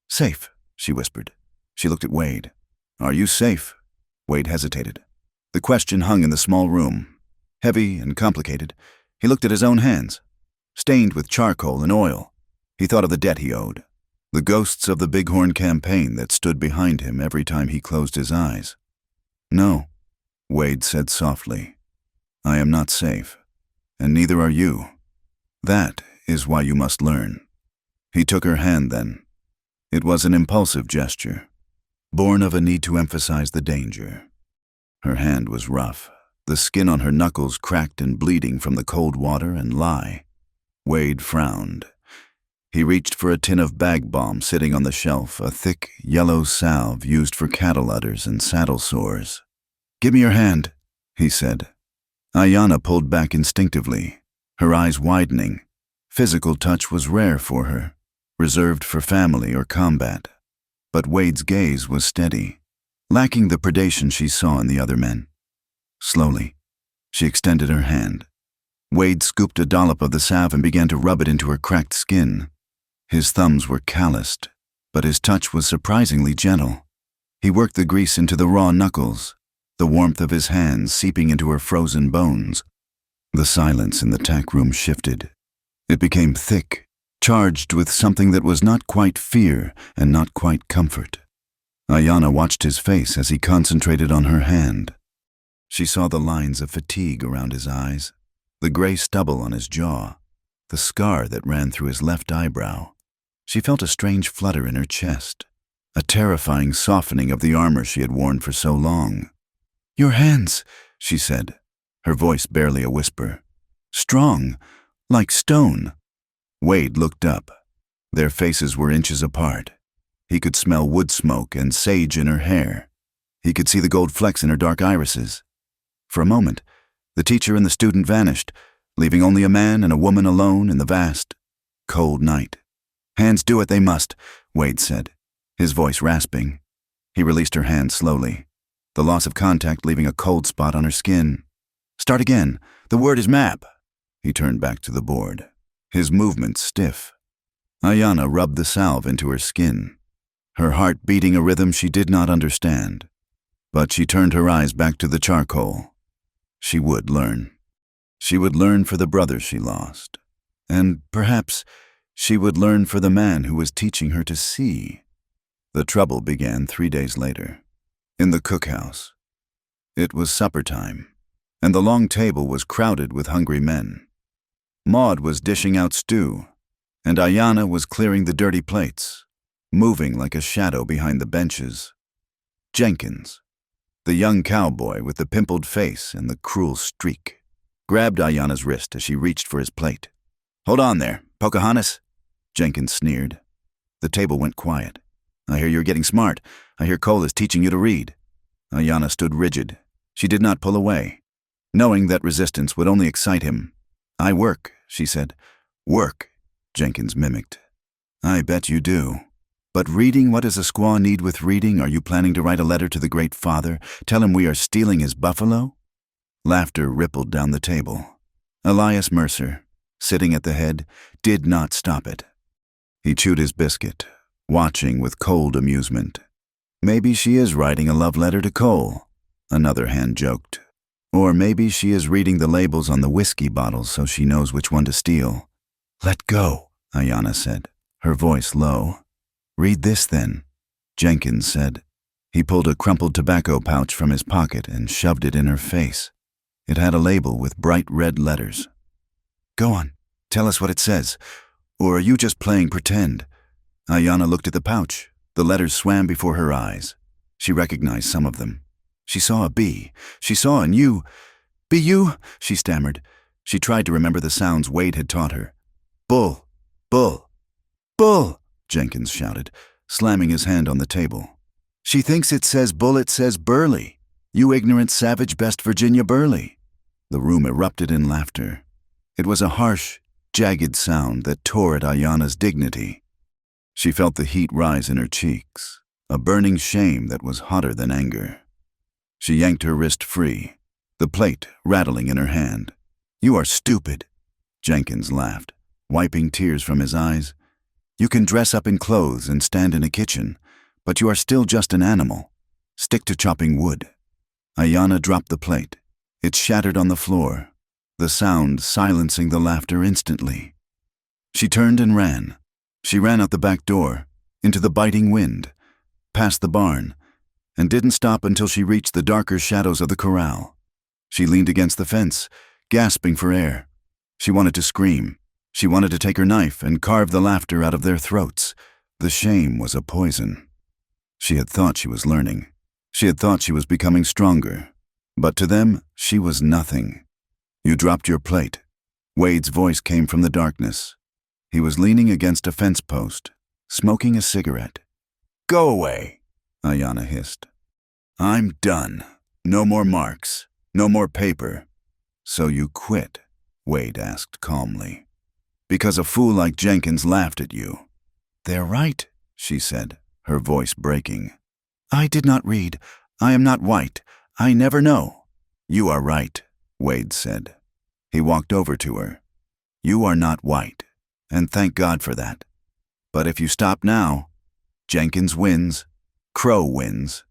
"Safe," she whispered. She looked at Wade. "Are you safe?" Wade hesitated. The question hung in the small room, heavy and complicated. He looked at his own hands, stained with charcoal and oil. He thought of the debt he owed, the ghosts of the Bighorn campaign that stood behind him every time he closed his eyes. "No," Wade said softly. "I am not safe, and neither are you. That is why you must learn." He took her hand then. It was an impulsive gesture, born of a need to emphasize the danger. Her hand was rough, the skin on her knuckles cracked and bleeding from the cold water and lye. Wade frowned. He reached for a tin of bag balm sitting on the shelf, a thick, yellow salve used for cattle udders and saddle sores. "Give me your hand," he said. Ayanna pulled back instinctively, her eyes widening. Physical touch was rare for her, reserved for family or combat. But Wade's gaze was steady, lacking the predation she saw in the other men. Slowly, she extended her hand. Wade scooped a dollop of the salve and began to rub it into her cracked skin. His thumbs were calloused, but his touch was surprisingly gentle. He worked the grease into the raw knuckles, the warmth of his hands seeping into her frozen bones. The silence in the tack room shifted. It became thick, charged with something that was not quite fear and not quite comfort. Ayanna watched his face as he concentrated on her hand. She saw the lines of fatigue around his eyes, the gray stubble on his jaw, the scar that ran through his left eyebrow. She felt a strange flutter in her chest, a terrifying softening of the armor she had worn for so long. "Your hands," she said, her voice barely a whisper. "Strong, like stone." Wade looked up. Their faces were inches apart. He could smell wood smoke and sage in her hair. He could see the gold flecks in her dark irises. For a moment, the teacher and the student vanished, leaving only a man and a woman alone in the vast, cold night. "Hands do it, they must," Wade said, his voice rasping. He released her hand slowly. the loss of contact leaving a cold spot on her skin. Start again. The word is map. He turned back to the board, his movements stiff. Ayanna rubbed the salve into her skin, her heart beating a rhythm she did not understand. But she turned her eyes back to the charcoal. She would learn. She would learn for the brother she lost. And perhaps she would learn for the man who was teaching her to see. The trouble began 3 days later, in the cookhouse. It was supper time, and the long table was crowded with hungry men. Maud was dishing out stew, and Ayanna was clearing the dirty plates, moving like a shadow behind the benches. Jenkins, the young cowboy with the pimpled face and the cruel streak, grabbed Ayanna's wrist as she reached for his plate. "Hold on there, Pocahontas," Jenkins sneered. The table went quiet. "I hear you're getting smart. I hear Cole is teaching you to read." Ayanna stood rigid. She did not pull away, knowing that resistance would only excite him. "I work," she said. "Work," Jenkins mimicked. "I bet you do. But reading, what does a squaw need with reading? Are you planning to write a letter to the Great Father? Tell him we are stealing his buffalo?" Laughter rippled down the table. Elias Mercer, sitting at the head, did not stop it. He chewed his biscuit, watching with cold amusement. "Maybe she is writing a love letter to Cole," another hand joked. "Or maybe she is reading the labels on the whiskey bottles so she knows which one to steal." "Let go," Ayanna said, her voice low. "Read this, then," Jenkins said. He pulled a crumpled tobacco pouch from his pocket and shoved it in her face. It had a label with bright red letters. "Go on, tell us what it says. Or are you just playing pretend?" Ayanna looked at the pouch. The letters swam before her eyes. She recognized some of them. She saw a B. She saw an U. "B-U," she stammered. She tried to remember the sounds Wade had taught her. "Bull, bull, bull," Jenkins shouted, slamming his hand on the table. "She thinks it says bull, it says burly. You ignorant savage, best Virginia burly." The room erupted in laughter. It was a harsh, jagged sound that tore at Ayanna's dignity. She felt the heat rise in her cheeks, a burning shame that was hotter than anger. She yanked her wrist free, the plate rattling in her hand. "You are stupid," Jenkins laughed, wiping tears from his eyes. "You can dress up in clothes and stand in a kitchen, but you are still just an animal. Stick to chopping wood." Ayanna dropped the plate. It shattered on the floor, the sound silencing the laughter instantly. She turned and ran. She ran out the back door, into the biting wind, past the barn, and didn't stop until she reached the darker shadows of the corral. She leaned against the fence, gasping for air. She wanted to scream. She wanted to take her knife and carve the laughter out of their throats. The shame was a poison. She had thought she was learning. She had thought she was becoming stronger. But to them, she was nothing. "You dropped your plate." Wade's voice came from the darkness. He was leaning against a fence post, smoking a cigarette. "Go away," Ayanna hissed. "I'm done. No more marks. No more paper." "So you quit?" Wade asked calmly. "Because a fool like Jenkins laughed at you." "They're right," she said, her voice breaking. "I did not read. I am not white. I never know." "You are right," Wade said. He walked over to her. "You are not white, and thank God for that. But if you stop now, Jenkins wins, Crow wins,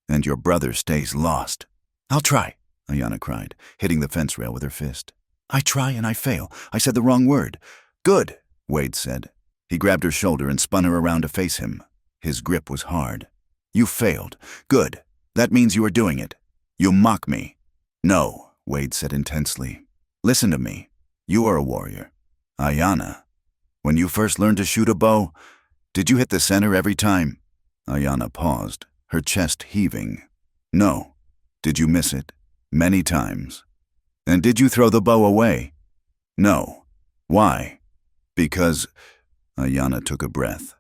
and your brother stays lost." "I'll try," Ayanna cried, hitting the fence rail with her fist. "I try and I fail. I said the wrong word." "Good," Wade said. He grabbed her shoulder and spun her around to face him. His grip was hard. "You failed. Good. That means you are doing it. You mock me." "No," Wade said intensely. "Listen to me. You are a warrior. Ayanna, when you first learned to shoot a bow, did you hit the center every time?" Ayanna paused, her chest heaving. "No." "Did you miss it? Many times. And did you throw the bow away?" "No." "Why?" "Because," Ayanna took a breath,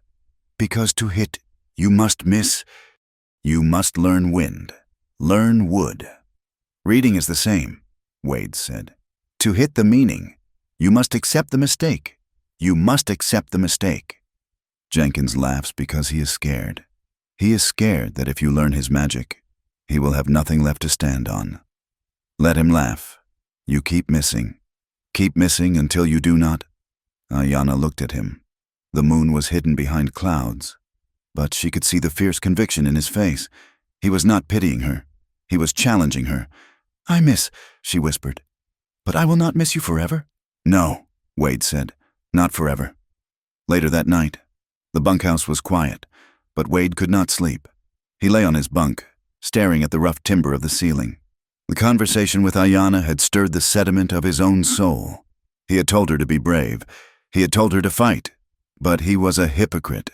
"because to hit, you must miss. You must learn wind. Learn wood." "Reading is the same," Wade said. "To hit the meaning, you must accept the mistake. You must accept the mistake." Jenkins laughs because he is scared. He is scared that if you learn his magic, He will have nothing left to stand on. Let him laugh. You keep missing. Keep missing until you do not. Ayanna looked at him. The moon was hidden behind clouds, but she could see the fierce conviction in his face. He was not pitying her. He was challenging her. I miss, she whispered. But I will not miss you forever. No, Wade said. Not forever. Later that night, the bunkhouse was quiet, but Wade could not sleep. He lay on his bunk, staring at the rough timber of the ceiling. The conversation with Ayanna had stirred the sediment of his own soul. He had told her to be brave. He had told her to fight. But he was a hypocrite.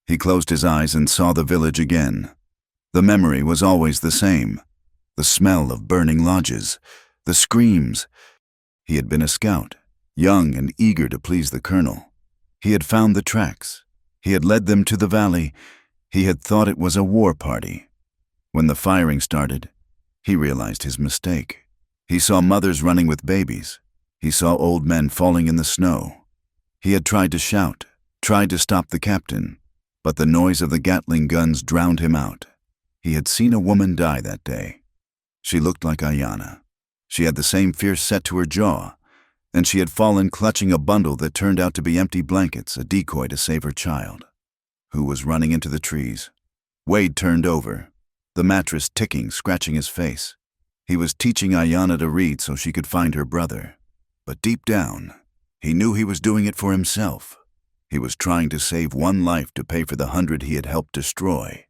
He closed his eyes and saw the village again. The memory was always the same. The smell of burning lodges, the screams. He had been a scout, young and eager to please the colonel. He had found the tracks. He had led them to the valley. He had thought it was a war party. When the firing started, he realized his mistake. He saw mothers running with babies. He saw old men falling in the snow. He had tried to shout, tried to stop the captain, but the noise of the Gatling guns drowned him out. He had seen a woman die that day. She looked like Ayanna. She had the same fierce set to her jaw, and she had fallen clutching a bundle that turned out to be empty blankets, a decoy to save her child, who was running into the trees. Wade turned over, the mattress ticking, scratching his face. He was teaching Ayanna to read so she could find her brother. But deep down, he knew he was doing it for himself. He was trying to save one life to pay for the 100 he had helped destroy.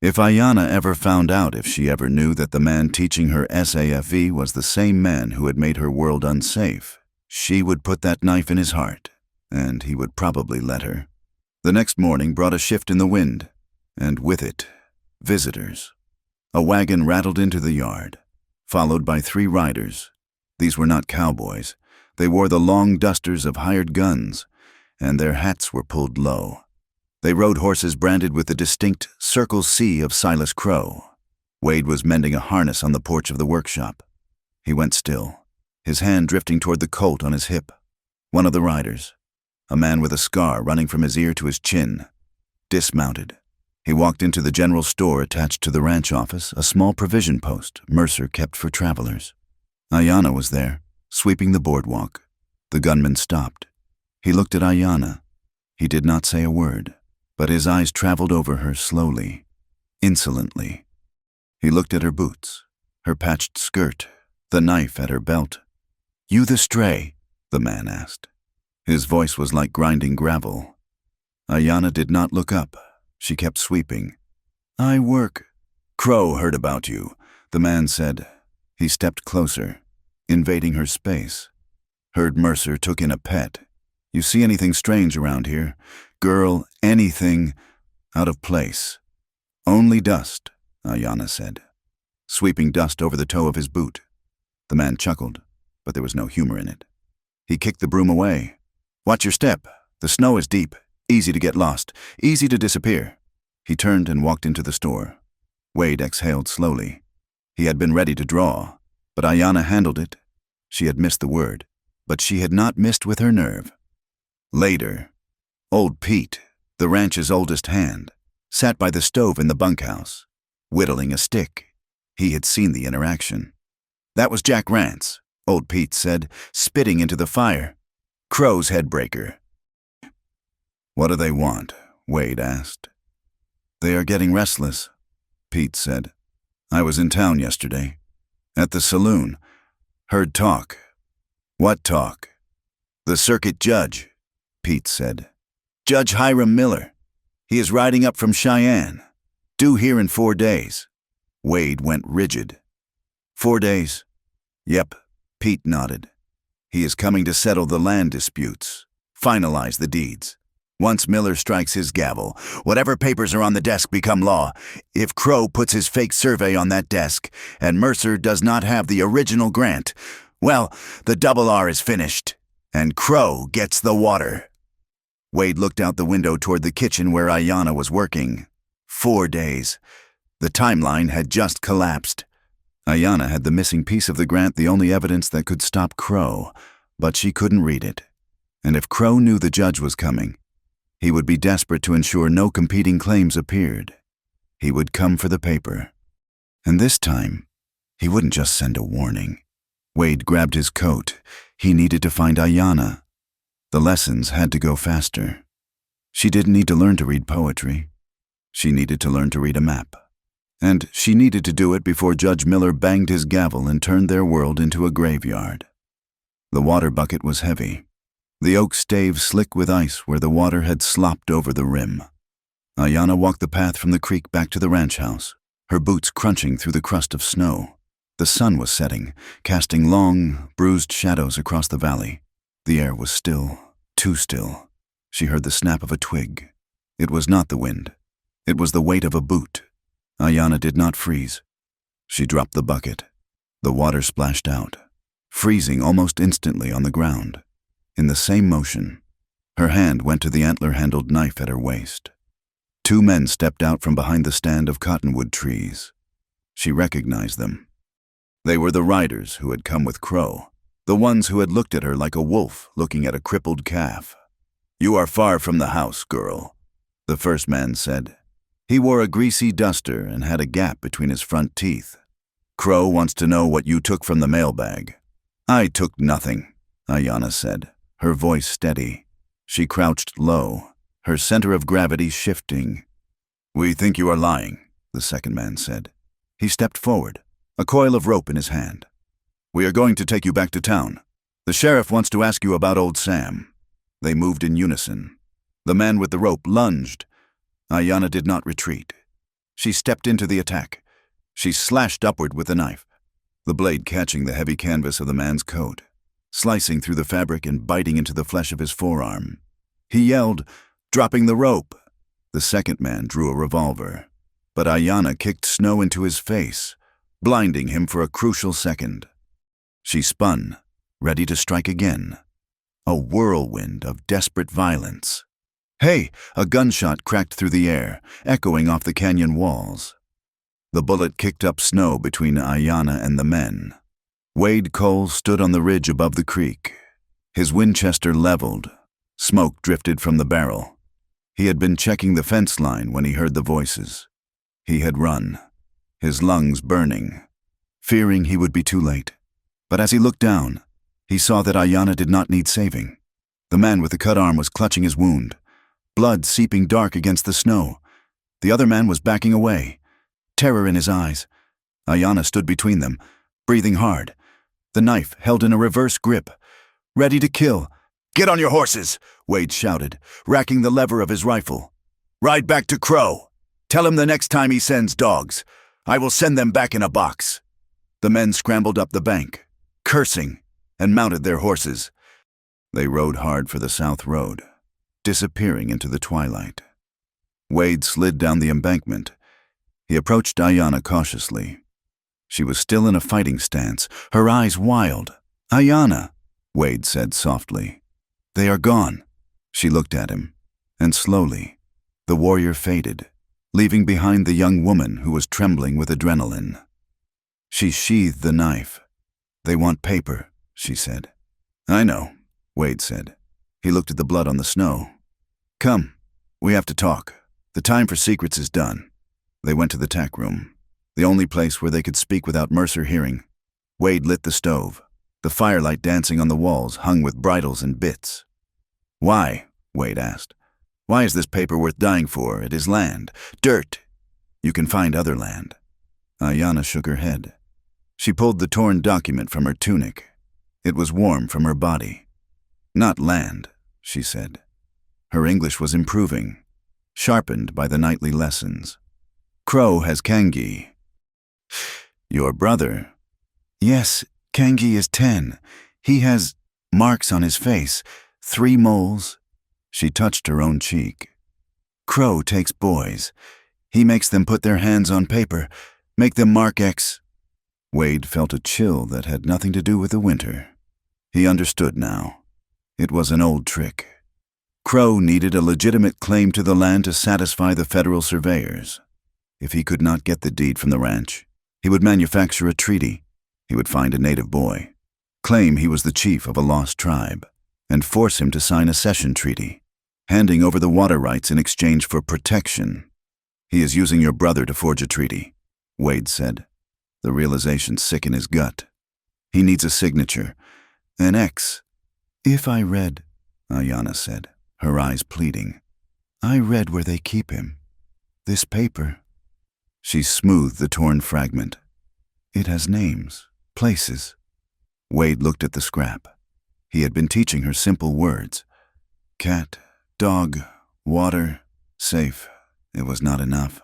If Ayanna ever found out, if she ever knew that the man teaching her SAFE was the same man who had made her world unsafe, she would put that knife in his heart, and he would probably let her. The next morning brought a shift in the wind, and with it, visitors. A wagon rattled into the yard, followed by 3 riders. These were not cowboys. They wore the long dusters of hired guns, and their hats were pulled low. They rode horses branded with the distinct Circle C of Silas Crow. Wade was mending a harness on the porch of the workshop. He went still, his hand drifting toward the colt on his hip. One of the riders, a man with a scar running from his ear to his chin, dismounted. He walked into the general store attached to the ranch office, a small provision post Mercer kept for travelers. Ayanna was there, sweeping the boardwalk. The gunman stopped. He looked at Ayanna. He did not say a word, but his eyes traveled over her slowly, insolently. He looked at her boots, her patched skirt, the knife at her belt. You the stray? The man asked. His voice was like grinding gravel. Ayanna did not look up. She kept sweeping. I work. Crow heard about you, the man said. He stepped closer, invading her space. Heard Mercer took in a pet. You see anything strange around here? Girl, anything out of place. Only dust, Ayanna said, sweeping dust over the toe of his boot. The man chuckled, but there was no humor in it. He kicked the broom away. Watch your step. The snow is deep, easy to get lost, easy to disappear. He turned and walked into the store. Wade exhaled slowly. He had been ready to draw, but Ayanna handled it. She had missed the word, but she had not missed with her nerve. Later, old Pete, the ranch's oldest hand, sat by the stove in the bunkhouse, whittling a stick. He had seen the interaction. That was Jack Rance, old Pete said, spitting into the fire. Crow's headbreaker. What do they want? Wade asked. They are getting restless, Pete said. I was in town yesterday. At the saloon. Heard talk. What talk? The circuit judge, Pete said. Judge Hiram Miller. He is riding up from Cheyenne. Due here in 4 days. Wade went rigid. 4 days? Yep, Pete nodded. He is coming to settle the land disputes, finalize the deeds. Once Miller strikes his gavel, whatever papers are on the desk become law. If Crow puts his fake survey on that desk, and Mercer does not have the original grant, well, the double R is finished, and Crow gets the water. Wade looked out the window toward the kitchen where Ayanna was working. 4 days. The timeline had just collapsed. Ayanna had the missing piece of the grant, the only evidence that could stop Crow, but she couldn't read it. And if Crow knew the judge was coming, he would be desperate to ensure no competing claims appeared. He would come for the paper. And this time, he wouldn't just send a warning. Wade grabbed his coat. He needed to find Ayanna. The lessons had to go faster. She didn't need to learn to read poetry. She needed to learn to read a map. And she needed to do it before Judge Miller banged his gavel and turned their world into a graveyard. The water bucket was heavy, the oak stave slick with ice where the water had slopped over the rim. Ayanna walked the path from the creek back to the ranch house, her boots crunching through the crust of snow. The sun was setting, casting long, bruised shadows across the valley. The air was still, too still. She heard the snap of a twig. It was not the wind. It was the weight of a boot. Ayanna did not freeze. She dropped the bucket. The water splashed out, freezing almost instantly on the ground. In the same motion, her hand went to the antler-handled knife at her waist. Two men stepped out from behind the stand of cottonwood trees. She recognized them. They were the riders who had come with Crow, the ones who had looked at her like a wolf looking at a crippled calf. "You are far from the house, girl," the first man said. He wore a greasy duster and had a gap between his front teeth. "Crow wants to know what you took from the mailbag." "I took nothing," Ayanna said, her voice steady. She crouched low, her center of gravity shifting. "We think you are lying," the second man said. He stepped forward, a coil of rope in his hand. "We are going to take you back to town. The sheriff wants to ask you about old Sam." They moved in unison. The man with the rope lunged. Ayanna did not retreat. She stepped into the attack. She slashed upward with the knife, the blade catching the heavy canvas of the man's coat, slicing through the fabric and biting into the flesh of his forearm. He yelled, dropping the rope. The second man drew a revolver, but Ayanna kicked snow into his face, blinding him for a crucial second. She spun, ready to strike again. A whirlwind of desperate violence. "Hey!" A gunshot cracked through the air, echoing off the canyon walls. The bullet kicked up snow between Ayanna and the men. Wade Cole stood on the ridge above the creek. His Winchester leveled. Smoke drifted from the barrel. He had been checking the fence line when he heard the voices. He had run, his lungs burning, fearing he would be too late. But as he looked down, he saw that Ayanna did not need saving. The man with the cut arm was clutching his wound, blood seeping dark against the snow. The other man was backing away, terror in his eyes. Ayanna stood between them, breathing hard, the knife held in a reverse grip, ready to kill. "Get on your horses," Wade shouted, racking the lever of his rifle. "Ride back to Crow. Tell him the next time he sends dogs, I will send them back in a box." The men scrambled up the bank, cursing, and mounted their horses. They rode hard for the South Road, disappearing into the twilight. Wade slid down the embankment. He approached Ayanna cautiously. She was still in a fighting stance, her eyes wild. "Ayanna," Wade said softly. "They are gone." She looked at him, and slowly, the warrior faded, leaving behind the young woman who was trembling with adrenaline. She sheathed the knife. "They want paper," she said. "I know," Wade said. He looked at the blood on the snow. "Come, we have to talk. The time for secrets is done." They went to the tack room, the only place where they could speak without Mercer hearing. Wade lit the stove, the firelight dancing on the walls hung with bridles and bits. "Why?" Wade asked. "Why is this paper worth dying for? It is land. Dirt. You can find other land." Ayanna shook her head. She pulled the torn document from her tunic. It was warm from her body. "Not land," she said. Her English was improving, sharpened by the nightly lessons. "Crow has Kangi." "Your brother?" "Yes, Kangi is 10. He has marks on his face, 3 moles." She touched her own cheek. "Crow takes boys. He makes them put their hands on paper, make them mark X." Wade felt a chill that had nothing to do with the winter. He understood now. It was an old trick. Crow needed a legitimate claim to the land to satisfy the federal surveyors. If he could not get the deed from the ranch, he would manufacture a treaty. He would find a native boy, claim he was the chief of a lost tribe, and force him to sign a cession treaty, handing over the water rights in exchange for protection. "He is using your brother to forge a treaty," Wade said. the realization sick in his gut. He needs a signature. An X. If I read, Ayanna said, her eyes pleading. I read where they keep him. This paper. She smoothed the torn fragment. It has names, places. Wade looked at the scrap. He had been teaching her simple words. Cat, dog, water, safe. It was not enough.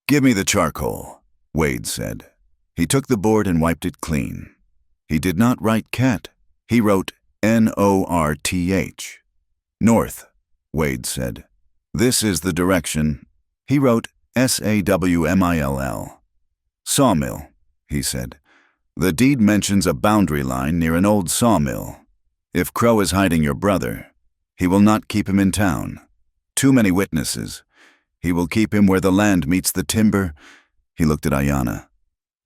Give me the charcoal, Wade said. He took the board and wiped it clean. He did not write cat. He wrote North. North, Wade said. This is the direction. He wrote Sawmill. Sawmill, he said. The deed mentions a boundary line near an old sawmill. If Crow is hiding your brother, he will not keep him in town. Too many witnesses. He will keep him where the land meets the timber. He looked at Ayanna.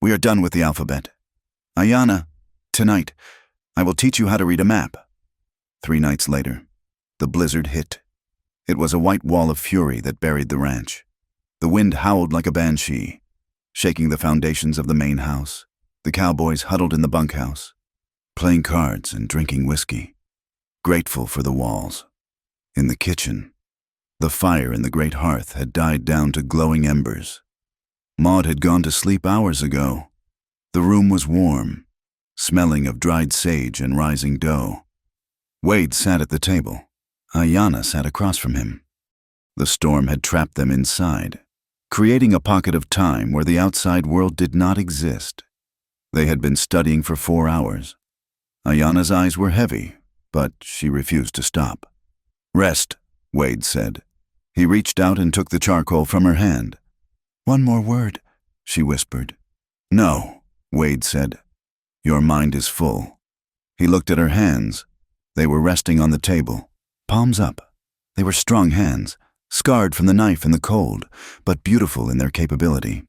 We are done with the alphabet. Ayanna, tonight, I will teach you how to read a map. 3 nights later, the blizzard hit. It was a white wall of fury that buried the ranch. The wind howled like a banshee, shaking the foundations of the main house. The cowboys huddled in the bunkhouse, playing cards and drinking whiskey, grateful for the walls. In the kitchen, the fire in the great hearth had died down to glowing embers. Maud had gone to sleep hours ago. The room was warm, smelling of dried sage and rising dough. Wade sat at the table. Ayanna sat across from him. The storm had trapped them inside, creating a pocket of time where the outside world did not exist. They had been studying for 4 hours. Ayanna's eyes were heavy, but she refused to stop. Rest, Wade said. He reached out and took the charcoal from her hand. One more word, she whispered. No, Wade said. Your mind is full. He looked at her hands. They were resting on the table, palms up. They were strong hands, scarred from the knife and the cold, but beautiful in their capability.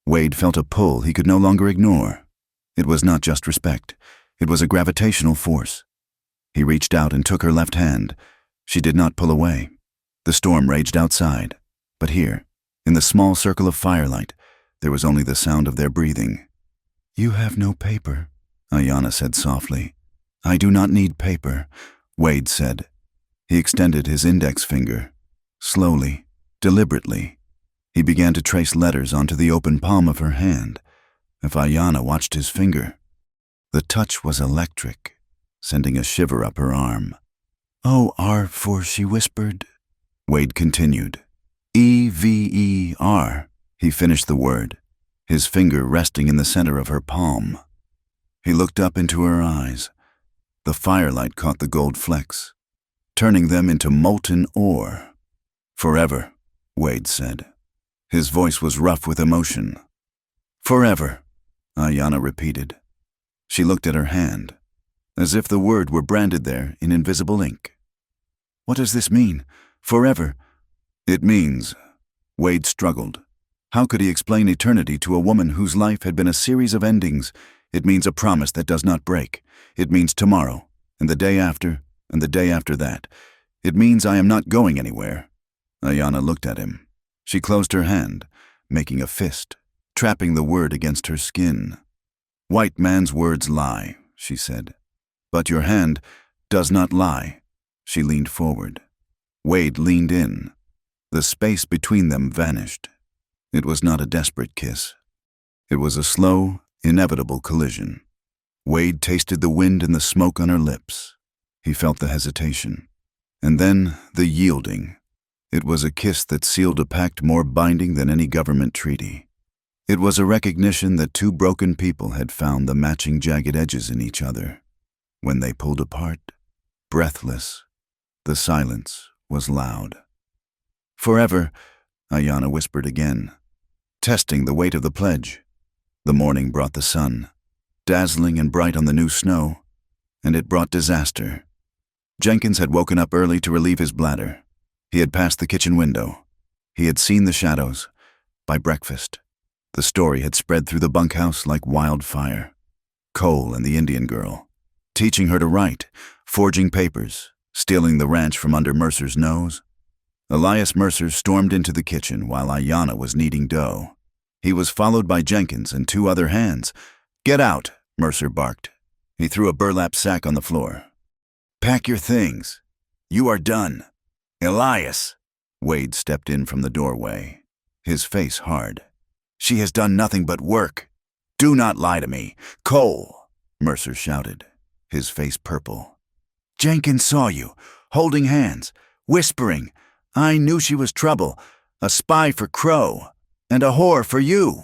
Wade felt a pull he could no longer ignore. It was not just respect. It was a gravitational force. He reached out and took her left hand. She did not pull away. The storm raged outside, but here, in the small circle of firelight, there was only the sound of their breathing. You have no paper, Ayanna said softly. I do not need paper, Wade said. He extended his index finger. Slowly, deliberately, he began to trace letters onto the open palm of her hand. If Ayanna watched his finger, the touch was electric, sending a shiver up her arm. O-R for, she whispered. Wade continued. E-V-E-R. He finished the word, his finger resting in the center of her palm. He looked up into her eyes. The firelight caught the gold flecks, turning them into molten ore. Forever, Wade said. His voice was rough with emotion. Forever, Ayanna repeated. She looked at her hand, as if the word were branded there in invisible ink. What does this mean? Forever? It means, Wade struggled. How could he explain eternity to a woman whose life had been a series of endings? It means a promise that does not break. It means tomorrow, and the day after, and the day after that. It means I am not going anywhere. Ayanna looked at him. She closed her hand, making a fist, trapping the word against her skin. White man's words lie, she said. But your hand does not lie. She leaned forward. Wade leaned in. The space between them vanished. It was not a desperate kiss. It was a slow, inevitable collision. Wade tasted the wind and the smoke on her lips. He felt the hesitation. And then the yielding. It was a kiss that sealed a pact more binding than any government treaty. It was a recognition that 2 broken people had found the matching jagged edges in each other. When they pulled apart, breathless, the silence was loud. Forever, Ayanna whispered again, testing the weight of the pledge. The morning brought the sun, dazzling and bright on the new snow, and it brought disaster. Jenkins had woken up early to relieve his bladder. He had passed the kitchen window. He had seen the shadows. By breakfast, the story had spread through the bunkhouse like wildfire. Cole and the Indian girl, teaching her to write, forging papers, stealing the ranch from under Mercer's nose. Elias Mercer stormed into the kitchen while Ayanna was kneading dough. He was followed by Jenkins and 2 other hands. "Get out," Mercer barked. He threw a burlap sack on the floor. "Pack your things. You are done." "Elias!" Wade stepped in from the doorway, his face hard. "She has done nothing but work. Do not lie to me. Cole!" Mercer shouted, his face purple. "Jenkins saw you, holding hands, whispering. I knew she was trouble, a spy for Crow, and a whore for you."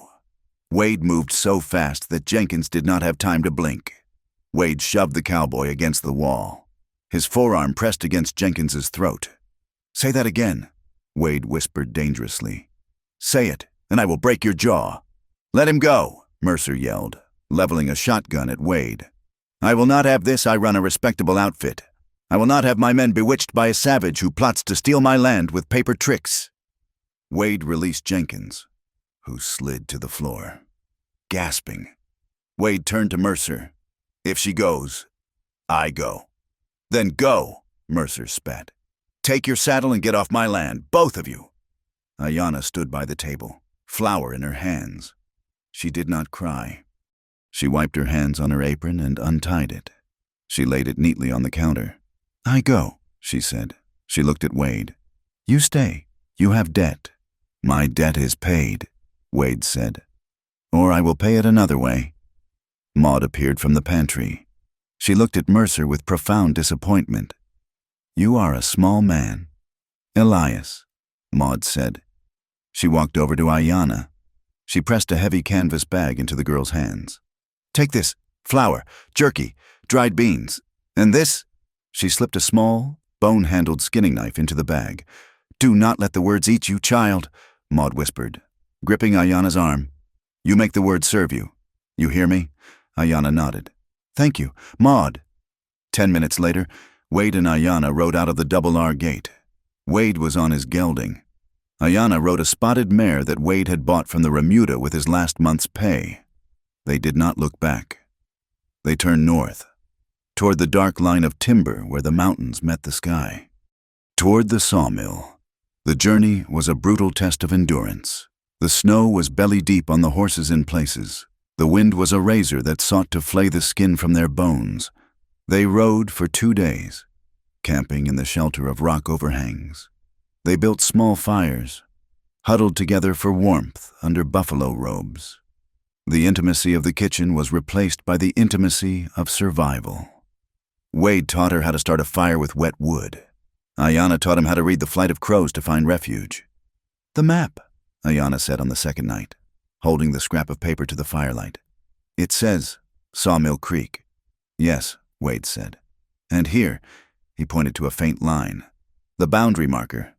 Wade moved so fast that Jenkins did not have time to blink. Wade shoved the cowboy against the wall. His forearm pressed against Jenkins's throat. "Say that again," Wade whispered dangerously. "Say it, and I will break your jaw." "Let him go," Mercer yelled, leveling a shotgun at Wade. "I will not have this. I run a respectable outfit. I will not have my men bewitched by a savage who plots to steal my land with paper tricks." Wade released Jenkins, who slid to the floor, gasping. Wade turned to Mercer. "If she goes, I go." "Then go," Mercer spat. "Take your saddle and get off my land, both of you." Ayanna stood by the table, flour in her hands. She did not cry. She wiped her hands on her apron and untied it. She laid it neatly on the counter. "I go," she said. She looked at Wade. "You stay. You have debt." "My debt is paid," Wade said. "Or I will pay it another way." Maud appeared from the pantry. She looked at Mercer with profound disappointment. "You are a small man." "Elias," Maud said. She walked over to Ayanna. She pressed a heavy canvas bag into the girl's hands. "Take this, flour, jerky, dried beans, and this." She slipped a small, bone-handled skinning knife into the bag. "Do not let the words eat you, child," Maud whispered, gripping Ayanna's arm. "You make the words serve you. You hear me?" Ayanna nodded. "Thank you, Maud." 10 minutes later, Wade and Ayanna rode out of the Double R gate. Wade was on his gelding. Ayanna rode a spotted mare that Wade had bought from the remuda with his last month's pay. They did not look back. They turned north, toward the dark line of timber where the mountains met the sky. Toward the sawmill. The journey was a brutal test of endurance. The snow was belly-deep on the horses in places. The wind was a razor that sought to flay the skin from their bones. They rode for 2 days, camping in the shelter of rock overhangs. They built small fires, huddled together for warmth under buffalo robes. The intimacy of the kitchen was replaced by the intimacy of survival. Wade taught her how to start a fire with wet wood. Ayanna taught him how to read the flight of crows to find refuge. "The map," Ayanna said on the second night, holding the scrap of paper to the firelight. "It says Sawmill Creek." "Yes," Wade said. "And here," he pointed to a faint line, "the boundary marker.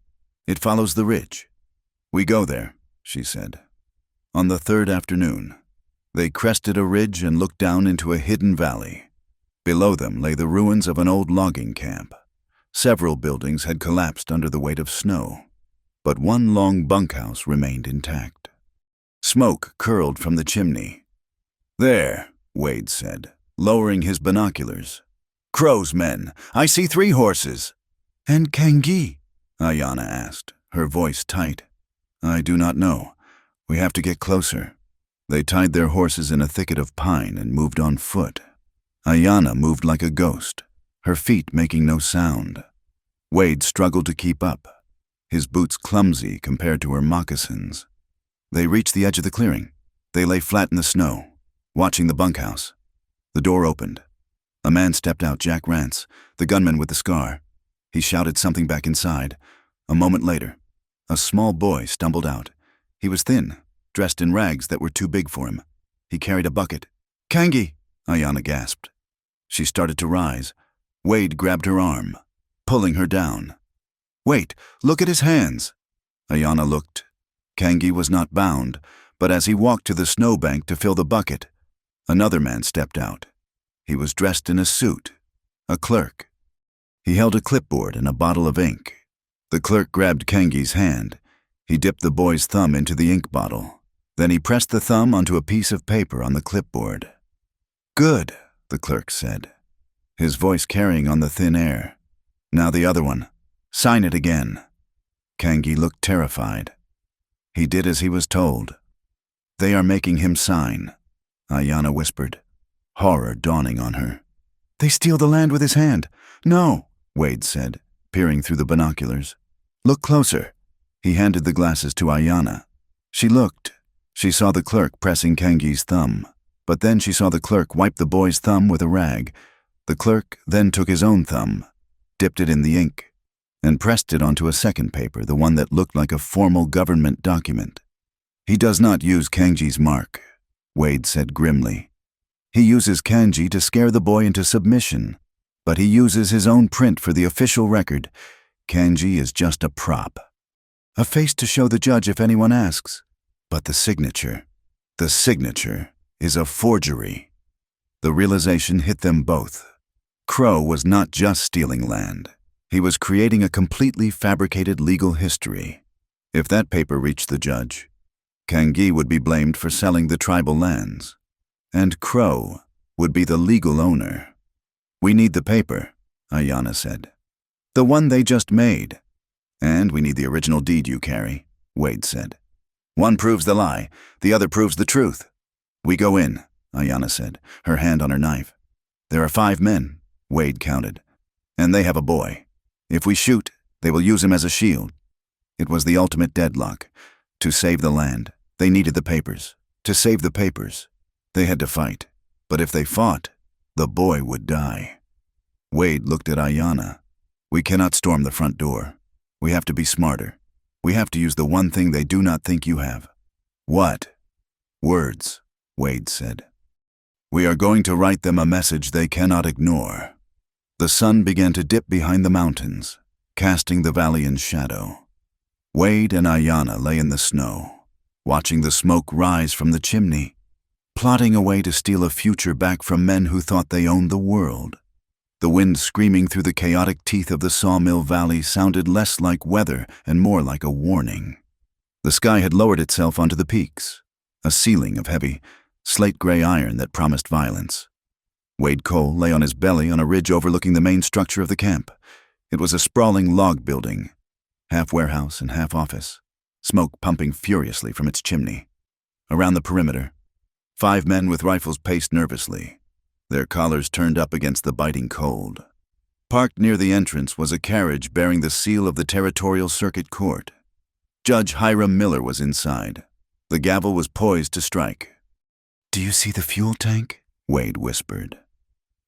It follows the ridge." "We go there," she said. On the 3rd afternoon, they crested a ridge and looked down into a hidden valley. Below them lay the ruins of an old logging camp. Several buildings had collapsed under the weight of snow, but one long bunkhouse remained intact. Smoke curled from the chimney. "There," Wade said, lowering his binoculars. "Crow's men. I see 3 horses." "And Kangi?" Ayanna asked, her voice tight. "I do not know. We have to get closer." They tied their horses in a thicket of pine and moved on foot. Ayanna moved like a ghost, her feet making no sound. Wade struggled to keep up, his boots clumsy compared to her moccasins. They reached the edge of the clearing. They lay flat in the snow, watching the bunkhouse. The door opened. A man stepped out, Jack Rance, the gunman with the scar. He shouted something back inside. A moment later, a small boy stumbled out. He was thin, dressed in rags that were too big for him. He carried a bucket. "Kangi!" Ayanna gasped. She started to rise. Wade grabbed her arm, pulling her down. "Wait, look at his hands." Ayanna looked. Kangi was not bound, but as he walked to the snowbank to fill the bucket, another man stepped out. He was dressed in a suit, a clerk. He held a clipboard and a bottle of ink. The clerk grabbed Kangi's hand. He dipped the boy's thumb into the ink bottle. Then he pressed the thumb onto a piece of paper on the clipboard. "Good," the clerk said, his voice carrying on the thin air. "Now the other one. Sign it again." Kangi looked terrified. He did as he was told. They are making him sign, Ayanna whispered, horror dawning on her. They steal the land with his hand. No, Wade said, peering through the binoculars. Look closer. He handed the glasses to Ayanna. She looked. She saw the clerk pressing Kangi's thumb, but then she saw the clerk wipe the boy's thumb with a rag. The clerk then took his own thumb, dipped it in the ink, and pressed it onto a second paper, the one that looked like a formal government document. He does not use Kanji's mark, Wade said grimly. He uses kanji to scare the boy into submission, but he uses his own print for the official record. Kanji is just a prop. A face to show the judge if anyone asks. But the signature is a forgery. The realization hit them both. Crow was not just stealing land. He was creating a completely fabricated legal history. If that paper reached the judge, Kangi would be blamed for selling the tribal lands, and Crow would be the legal owner. We need the paper, Ayanna said. The one they just made. And we need the original deed you carry, Wade said. One proves the lie, the other proves the truth. We go in, Ayanna said, her hand on her knife. There are 5 men, Wade counted, and they have a boy. If we shoot, they will use him as a shield. It was the ultimate deadlock. To save the land, they needed the papers. To save the papers, they had to fight. But if they fought, the boy would die. Wade looked at Ayanna. We cannot storm the front door. We have to be smarter. We have to use the one thing they do not think you have. What? Words, Wade said. We are going to write them a message they cannot ignore. The sun began to dip behind the mountains, casting the valley in shadow. Wade and Ayanna lay in the snow, watching the smoke rise from the chimney, plotting a way to steal a future back from men who thought they owned the world. The wind screaming through the chaotic teeth of the Sawmill Valley sounded less like weather and more like a warning. The sky had lowered itself onto the peaks, a ceiling of heavy, slate-gray iron that promised violence. Wade Cole lay on his belly on a ridge overlooking the main structure of the camp. It was a sprawling log building, half warehouse and half office, smoke pumping furiously from its chimney. Around the perimeter, 5 men with rifles paced nervously, their collars turned up against the biting cold. Parked near the entrance was a carriage bearing the seal of the Territorial Circuit Court. Judge Hiram Miller was inside. The gavel was poised to strike. "Do you see the fuel tank?" Wade whispered.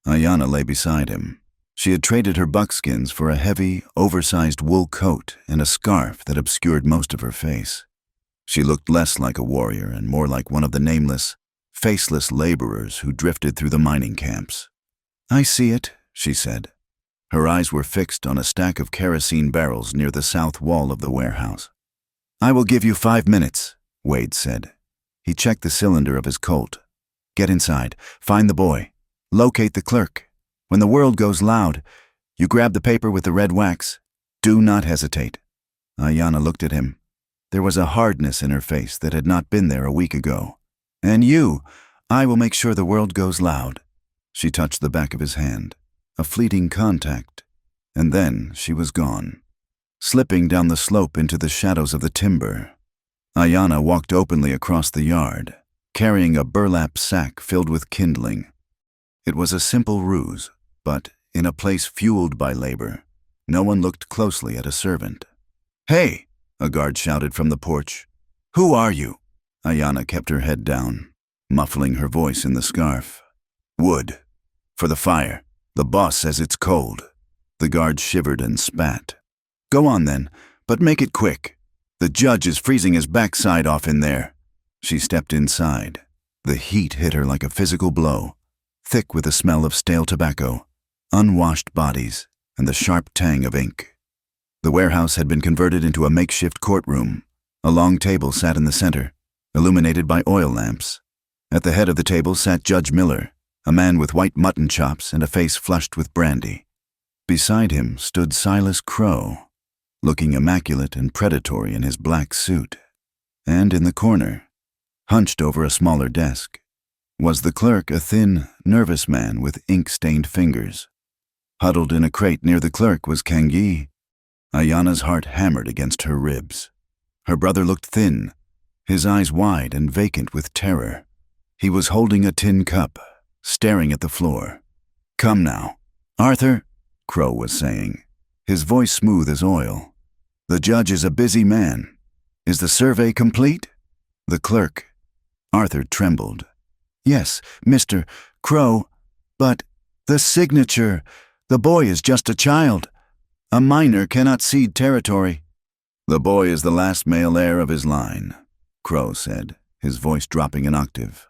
Ayanna lay beside him. She had traded her buckskins for a heavy, oversized wool coat and a scarf that obscured most of her face. She looked less like a warrior and more like one of the nameless, faceless laborers who drifted through the mining camps. "I see it," she said. Her eyes were fixed on a stack of kerosene barrels near the south wall of the warehouse. "I will give you 5 minutes," Wade said. He checked the cylinder of his Colt. "Get inside, find the boy, locate the clerk. When the world goes loud, you grab the paper with the red wax. Do not hesitate." Ayanna looked at him. There was a hardness in her face that had not been there a week ago. "And you, I will make sure the world goes loud." She touched the back of his hand, a fleeting contact, and then she was gone, slipping down the slope into the shadows of the timber. Ayanna walked openly across the yard, carrying a burlap sack filled with kindling. It was a simple ruse, but in a place fueled by labor, no one looked closely at a servant. "Hey!" a guard shouted from the porch. "Who are you?" Ayanna kept her head down, muffling her voice in the scarf. "Wood. For the fire. The boss says it's cold." The guard shivered and spat. "Go on then, but make it quick. The judge is freezing his backside off in there." She stepped inside. The heat hit her like a physical blow, thick with the smell of stale tobacco, unwashed bodies, and the sharp tang of ink. The warehouse had been converted into a makeshift courtroom. A long table sat in the center, illuminated by oil lamps. At the head of the table sat Judge Miller, a man with white mutton chops and a face flushed with brandy. Beside him stood Silas Crow, looking immaculate and predatory in his black suit. And in the corner, hunched over a smaller desk, was the clerk, a thin, nervous man with ink-stained fingers. Huddled in a crate near the clerk was Kangi. Ayanna's heart hammered against her ribs. Her brother looked thin, his eyes wide and vacant with terror. He was holding a tin cup, staring at the floor. "Come now, Arthur," Crow was saying, his voice smooth as oil. "The judge is a busy man. Is the survey complete?" The clerk. Arthur trembled. "Yes, Mr. Crow, but the signature. The boy is just a child. A minor cannot cede territory." "The boy is the last male heir of his line," Crow said, his voice dropping an octave.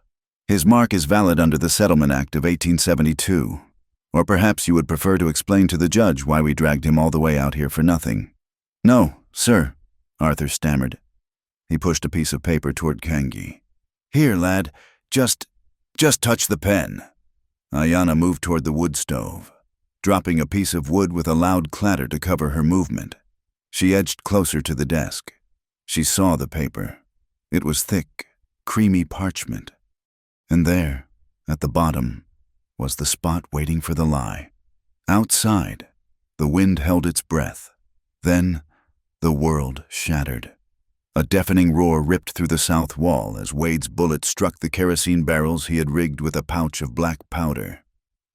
"His mark is valid under the Settlement Act of 1872. Or perhaps you would prefer to explain to the judge why we dragged him all the way out here for nothing." "No, sir," Arthur stammered. He pushed a piece of paper toward Kangi. "Here, lad, just touch the pen." Ayana moved toward the wood stove, dropping a piece of wood with a loud clatter to cover her movement. She edged closer to the desk. She saw the paper. It was thick, creamy parchment. And there, at the bottom, was the spot waiting for the lie. Outside, the wind held its breath. Then, the world shattered. A deafening roar ripped through the south wall as Wade's bullet struck the kerosene barrels he had rigged with a pouch of black powder.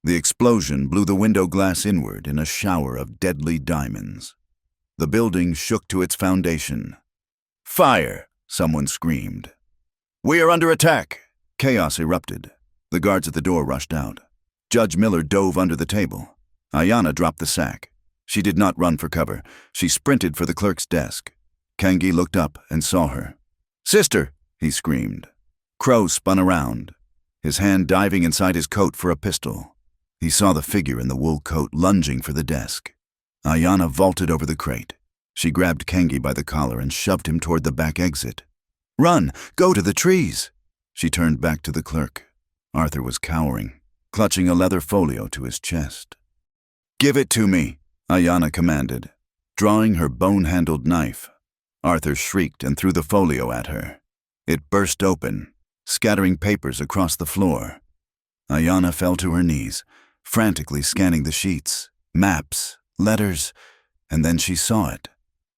The explosion blew the window glass inward in a shower of deadly diamonds. The building shook to its foundation. "Fire!" someone screamed. "We are under attack!" Chaos erupted. The guards at the door rushed out. Judge Miller dove under the table. Ayana dropped the sack. She did not run for cover. She sprinted for the clerk's desk. Kangi looked up and saw her. "Sister!" he screamed. Crow spun around, his hand diving inside his coat for a pistol. He saw the figure in the wool coat lunging for the desk. Ayana vaulted over the crate. She grabbed Kangi by the collar and shoved him toward the back exit. "Run! Go to the trees!" She turned back to the clerk. Arthur was cowering, clutching a leather folio to his chest. "Give it to me," Ayana commanded, drawing her bone-handled knife. Arthur shrieked and threw the folio at her. It burst open, scattering papers across the floor. Ayana fell to her knees, frantically scanning the sheets, maps, letters, and then she saw it.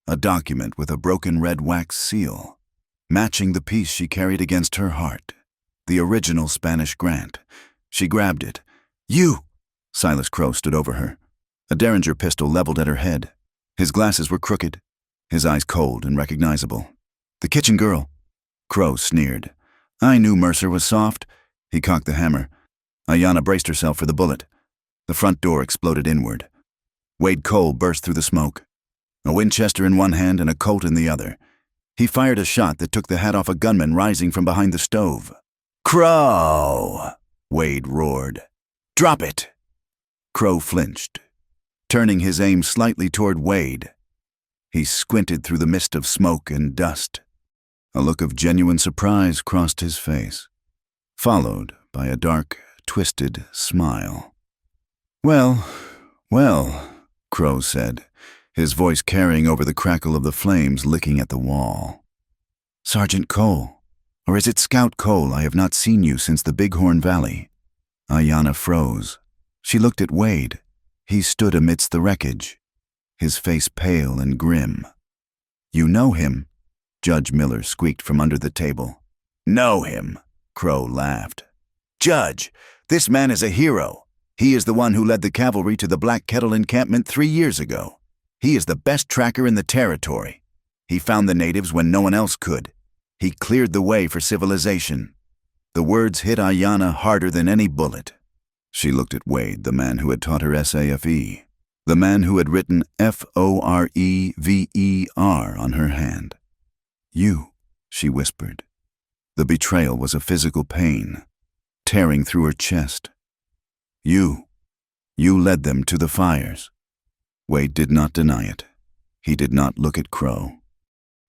A document with a broken red wax seal, matching the piece she carried against her heart. The original Spanish grant. She grabbed it. "You!" Silas Crow stood over her, a Derringer pistol leveled at her head. His glasses were crooked, his eyes cold and recognizable. "The kitchen girl." Crow sneered. "I knew Mercer was soft." He cocked the hammer. Ayana braced herself for the bullet. The front door exploded inward. Wade Cole burst through the smoke, a Winchester in one hand and a Colt in the other. He fired a shot that took the hat off a gunman rising from behind the stove. "Crow!" Wade roared. "Drop it!" Crow flinched, turning his aim slightly toward Wade. He squinted through the mist of smoke and dust. A look of genuine surprise crossed his face, followed by a dark, twisted smile. "Well, well," Crow said, his voice carrying over the crackle of the flames licking at the wall. "Sergeant Cole, or is it Scout Cole? I have not seen you since the Bighorn Valley." Ayana froze. She looked at Wade. He stood amidst the wreckage, his face pale and grim. "You know him?" Judge Miller squeaked from under the table. "Know him?" Crow laughed. "Judge, this man is a hero. He is the one who led the cavalry to the Black Kettle encampment 3 years ago. He is the best tracker in the territory. He found the natives when no one else could. He cleared the way for civilization." The words hit Ayana harder than any bullet. She looked at Wade, the man who had taught her SAFE, the man who had written FOREVER on her hand. "You," she whispered. The betrayal was a physical pain, tearing through her chest. You led them to the fires." Wade did not deny it. He did not look at Crow.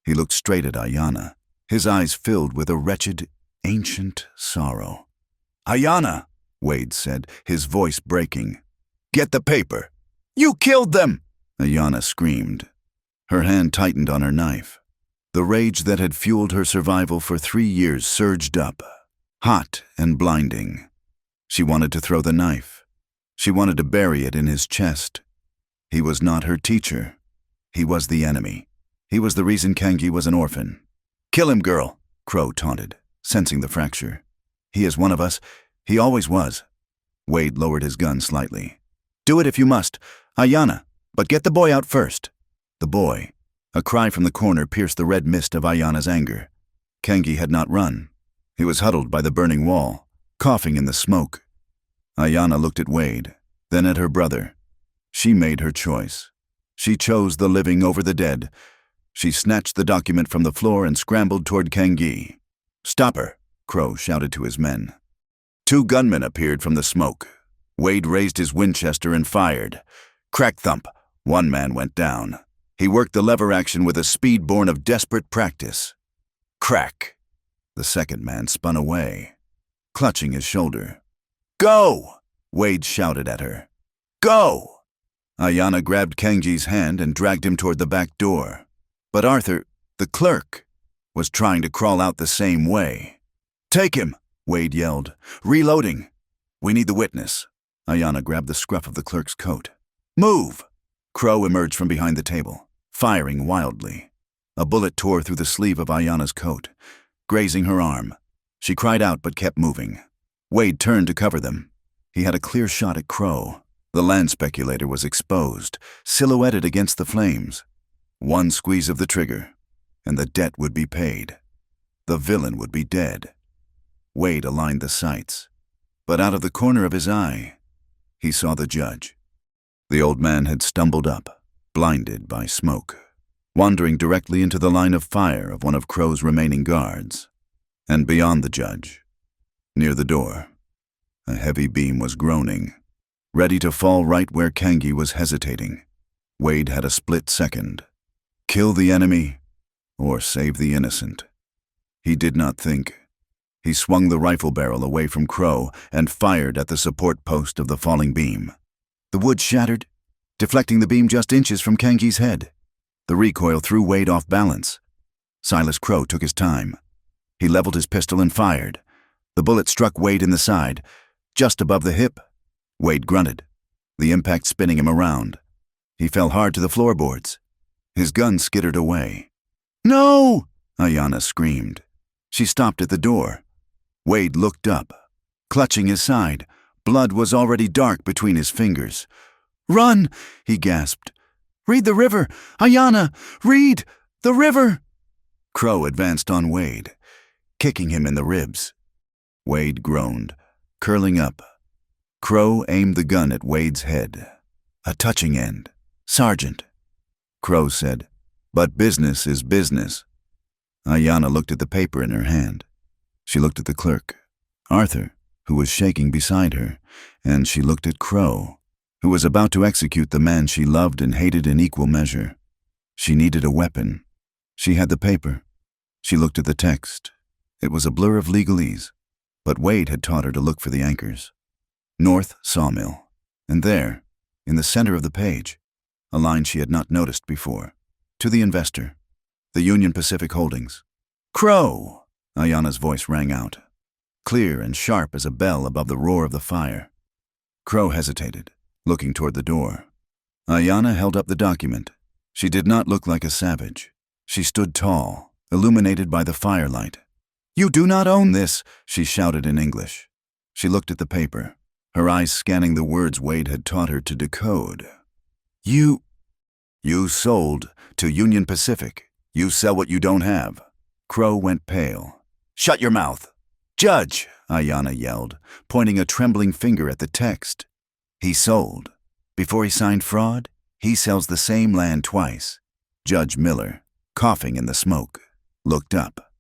He looked straight at Ayana, his eyes filled with a wretched, ancient sorrow. "Ayana," Wade said, his voice breaking. "Get the paper." "You killed them!" Ayana screamed. Her hand tightened on her knife. The rage that had fueled her survival for 3 years surged up, hot and blinding. She wanted to throw the knife. She wanted to bury it in his chest. He was not her teacher. He was the enemy. He was the reason Kangi was an orphan. "Kill him, girl," Crow taunted, sensing the fracture. "He is one of us. He always was." Wade lowered his gun slightly. "Do it if you must. Ayanna, but get the boy out first." The boy. A cry from the corner pierced the red mist of Ayanna's anger. Kengi had not run. He was huddled by the burning wall, coughing in the smoke. Ayanna looked at Wade, then at her brother. She made her choice. She chose the living over the dead. She snatched the document from the floor and scrambled toward Kengi. "Stop her," Crow shouted to his men. Two gunmen appeared from the smoke. Wade raised his Winchester and fired. Crack thump. One man went down. He worked the lever action with a speed born of desperate practice. Crack. The second man spun away, clutching his shoulder. "Go!" Wade shouted at her. "Go!" Ayanna grabbed Kengi's hand and dragged him toward the back door. But Arthur, the clerk, was trying to crawl out the same way. "Take him!" Wade yelled. "Reloading. We need the witness." Ayanna grabbed the scruff of the clerk's coat. "Move!" Crow emerged from behind the table, firing wildly. A bullet tore through the sleeve of Ayanna's coat, grazing her arm. She cried out but kept moving. Wade turned to cover them. He had a clear shot at Crow. The land speculator was exposed, silhouetted against the flames. One squeeze of the trigger, and the debt would be paid. The villain would be dead. Wade aligned the sights, but out of the corner of his eye, he saw the judge. The old man had stumbled up, blinded by smoke, wandering directly into the line of fire of one of Crow's remaining guards. And beyond the judge, near the door, a heavy beam was groaning, ready to fall right where Kengi was hesitating. Wade had a split second. Kill the enemy or save the innocent. He did not think. He swung the rifle barrel away from Crow and fired at the support post of the falling beam. The wood shattered, deflecting the beam just inches from Kengi's head. The recoil threw Wade off balance. Silas Crow took his time. He leveled his pistol and fired. The bullet struck Wade in the side, just above the hip. Wade grunted, the impact spinning him around. He fell hard to the floorboards. His gun skittered away. "No!" Ayanna screamed. She stopped at the door. Wade looked up, clutching his side. Blood was already dark between his fingers. "Run!" he gasped. "Read the river! Ayanna! Read the river!" Crow advanced on Wade, kicking him in the ribs. Wade groaned, curling up. Crow aimed the gun at Wade's head. A touching end. "Sergeant." Crow said, "But business is business." Ayanna looked at the paper in her hand. She looked at the clerk, Arthur, who was shaking beside her, and she looked at Crow, who was about to execute the man she loved and hated in equal measure. She needed a weapon. She had the paper. She looked at the text. It was a blur of legalese, but Wade had taught her to look for the anchors. North Sawmill, and there, in the center of the page, a line she had not noticed before. To the investor, the Union Pacific Holdings. "Crow!" Ayanna's voice rang out, clear and sharp as a bell above the roar of the fire. Crow hesitated, looking toward the door. Ayanna held up the document. She did not look like a savage. She stood tall, illuminated by the firelight. "You do not own this," she shouted in English. She looked at the paper, her eyes scanning the words Wade had taught her to decode. You sold to Union Pacific. You sell what you don't have." Crow went pale. "Shut your mouth!" "Judge!" Ayanna yelled, pointing a trembling finger at the text. "He sold. Before he signed fraud, he sells the same land twice." Judge Miller, coughing in the smoke, looked up.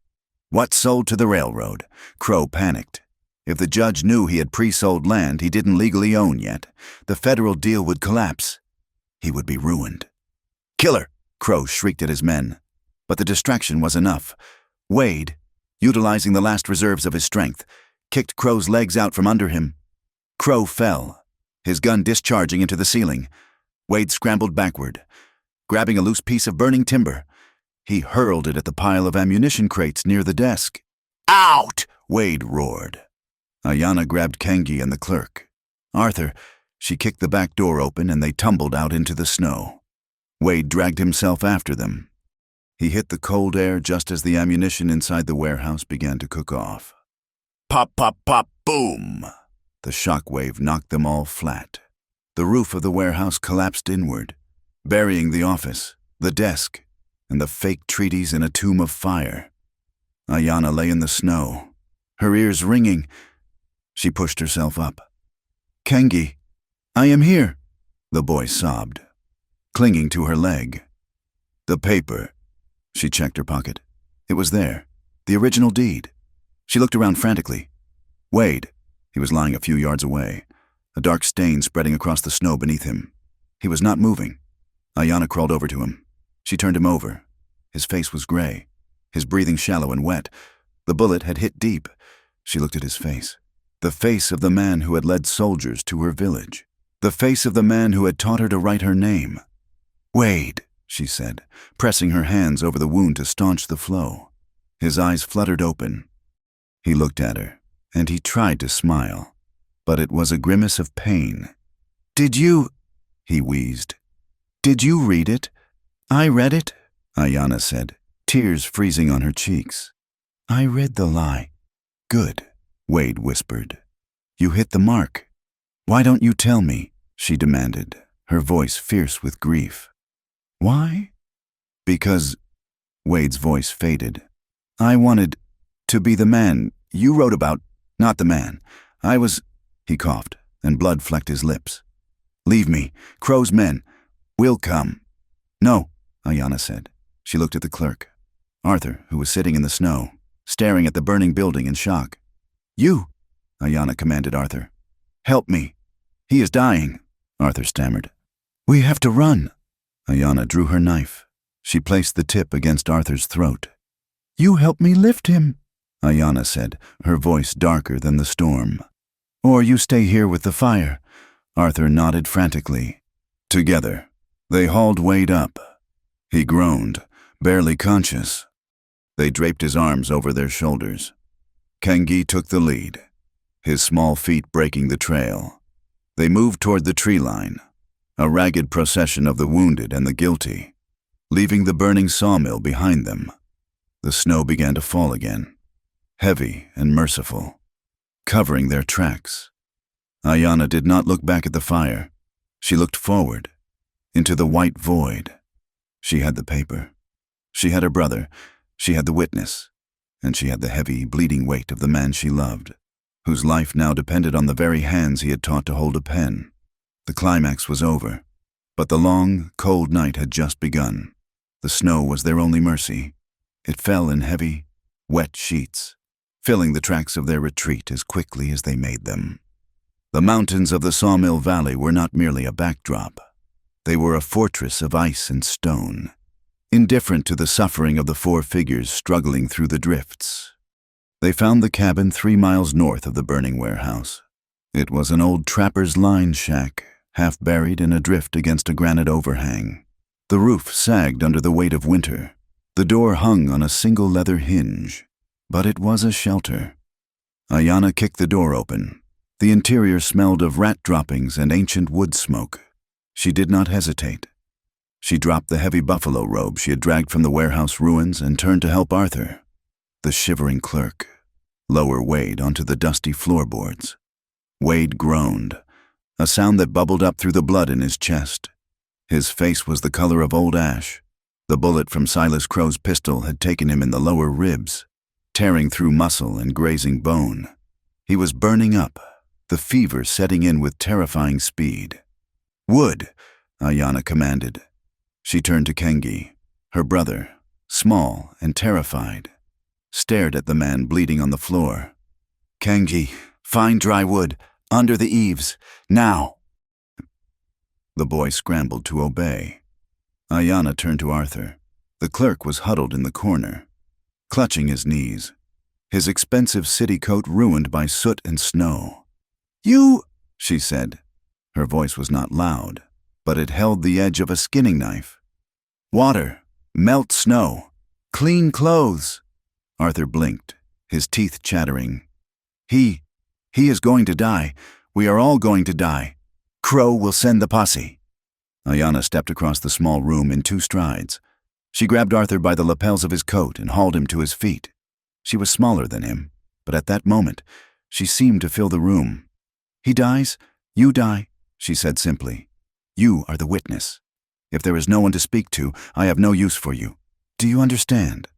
"What sold to the railroad?" Crow panicked. If the judge knew he had pre-sold land he didn't legally own yet, the federal deal would collapse. He would be ruined. "Killer!" Crow shrieked at his men. But the distraction was enough. Wade, utilizing the last reserves of his strength, kicked Crow's legs out from under him. Crow fell, his gun discharging into the ceiling. Wade scrambled backward, grabbing a loose piece of burning timber. He hurled it at the pile of ammunition crates near the desk. "Out!" Wade roared. Ayanna grabbed Kengi and the clerk. Arthur, she kicked the back door open and they tumbled out into the snow. Wade dragged himself after them. He hit the cold air just as the ammunition inside the warehouse began to cook off. Pop, pop, pop, boom! The shock wave knocked them all flat. The roof of the warehouse collapsed inward, burying the office, the desk, and the fake treaties in a tomb of fire. Ayanna lay in the snow, her ears ringing. She pushed herself up. "Kengi, I am here," the boy sobbed, clinging to her leg. "The paper." She checked her pocket. It was there, the original deed. She looked around frantically. Wade. He was lying a few yards away, a dark stain spreading across the snow beneath him. He was not moving. Ayanna crawled over to him. She turned him over. His face was gray, his breathing shallow and wet. The bullet had hit deep. She looked at his face. The face of the man who had led soldiers to her village. The face of the man who had taught her to write her name. "Wade," she said, pressing her hands over the wound to staunch the flow. His eyes fluttered open. He looked at her, and he tried to smile, but it was a grimace of pain. "Did you?" he wheezed. "Did you read it?" "I read it," Ayanna said, tears freezing on her cheeks. "I read the lie." "Good," Wade whispered. "You hit the mark. Why don't you tell me?" she demanded, her voice fierce with grief. "Why?" "Because," Wade's voice faded, "I wanted to be the man you wrote about, not the man. I was—" He coughed, and blood flecked his lips. "Leave me. Crow's men. We'll come." "No," Ayanna said. She looked at the clerk, Arthur, who was sitting in the snow, staring at the burning building in shock. "You," Ayanna commanded Arthur. "Help me. He is dying," Arthur stammered. "We have to run." Ayanna drew her knife. She placed the tip against Arthur's throat. "You help me lift him," Ayanna said, her voice darker than the storm. "Or you stay here with the fire." Arthur nodded frantically. Together, they hauled Wade up. He groaned, barely conscious. They draped his arms over their shoulders. Kengi took the lead, his small feet breaking the trail. They moved toward the tree line, a ragged procession of the wounded and the guilty, leaving the burning sawmill behind them. The snow began to fall again, heavy and merciful, covering their tracks. Ayanna did not look back at the fire. She looked forward, into the white void. She had the paper. She had her brother. She had the witness. And she had the heavy, bleeding weight of the man she loved, whose life now depended on the very hands he had taught to hold a pen. The climax was over, but the long, cold night had just begun. The snow was their only mercy. It fell in heavy, wet sheets, filling the tracks of their retreat as quickly as they made them. The mountains of the Sawmill Valley were not merely a backdrop. They were a fortress of ice and stone, indifferent to the suffering of the four figures struggling through the drifts. They found the cabin 3 miles north of the burning warehouse. It was an old trapper's line shack, half buried in a drift against a granite overhang. The roof sagged under the weight of winter. The door hung on a single leather hinge, but it was a shelter. Ayanna kicked the door open. The interior smelled of rat droppings and ancient wood smoke. She did not hesitate. She dropped the heavy buffalo robe she had dragged from the warehouse ruins and turned to help Arthur, the shivering clerk, lower Wade onto the dusty floorboards. Wade groaned, a sound that bubbled up through the blood in his chest. His face was the color of old ash. The bullet from Silas Crow's pistol had taken him in the lower ribs, tearing through muscle and grazing bone. He was burning up, the fever setting in with terrifying speed. "Wood," Ayanna commanded. She turned to Kengi. Her brother, small and terrified, stared at the man bleeding on the floor. "Kengi, find dry wood, under the eaves, now." The boy scrambled to obey. Ayanna turned to Arthur. The clerk was huddled in the corner, clutching his knees, his expensive city coat ruined by soot and snow. "You," she said. Her voice was not loud, but it held the edge of a skinning knife. "Water, melt snow, clean clothes." Arthur blinked, his teeth chattering. He is going to die. We are all going to die. Crow will send the posse." Ayanna stepped across the small room in 2 strides. She grabbed Arthur by the lapels of his coat and hauled him to his feet. She was smaller than him, but at that moment, she seemed to fill the room. "He dies, you die," she said simply. "You are the witness. If there is no one to speak to, I have no use for you. Do you understand?"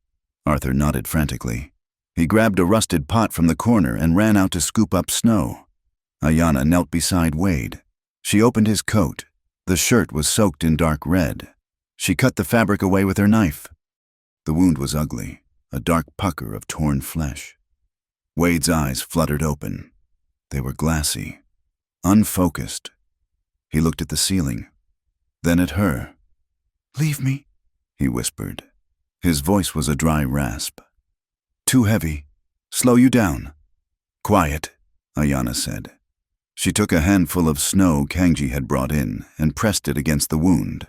Arthur nodded frantically. He grabbed a rusted pot from the corner and ran out to scoop up snow. Ayanna knelt beside Wade. She opened his coat. The shirt was soaked in dark red. She cut the fabric away with her knife. The wound was ugly, a dark pucker of torn flesh. Wade's eyes fluttered open. They were glassy, unfocused. He looked at the ceiling, then at her. "Leave me," he whispered. His voice was a dry rasp. "Too heavy. Slow you down." "Quiet," Ayanna said. She took a handful of snow Kangji had brought in and pressed it against the wound.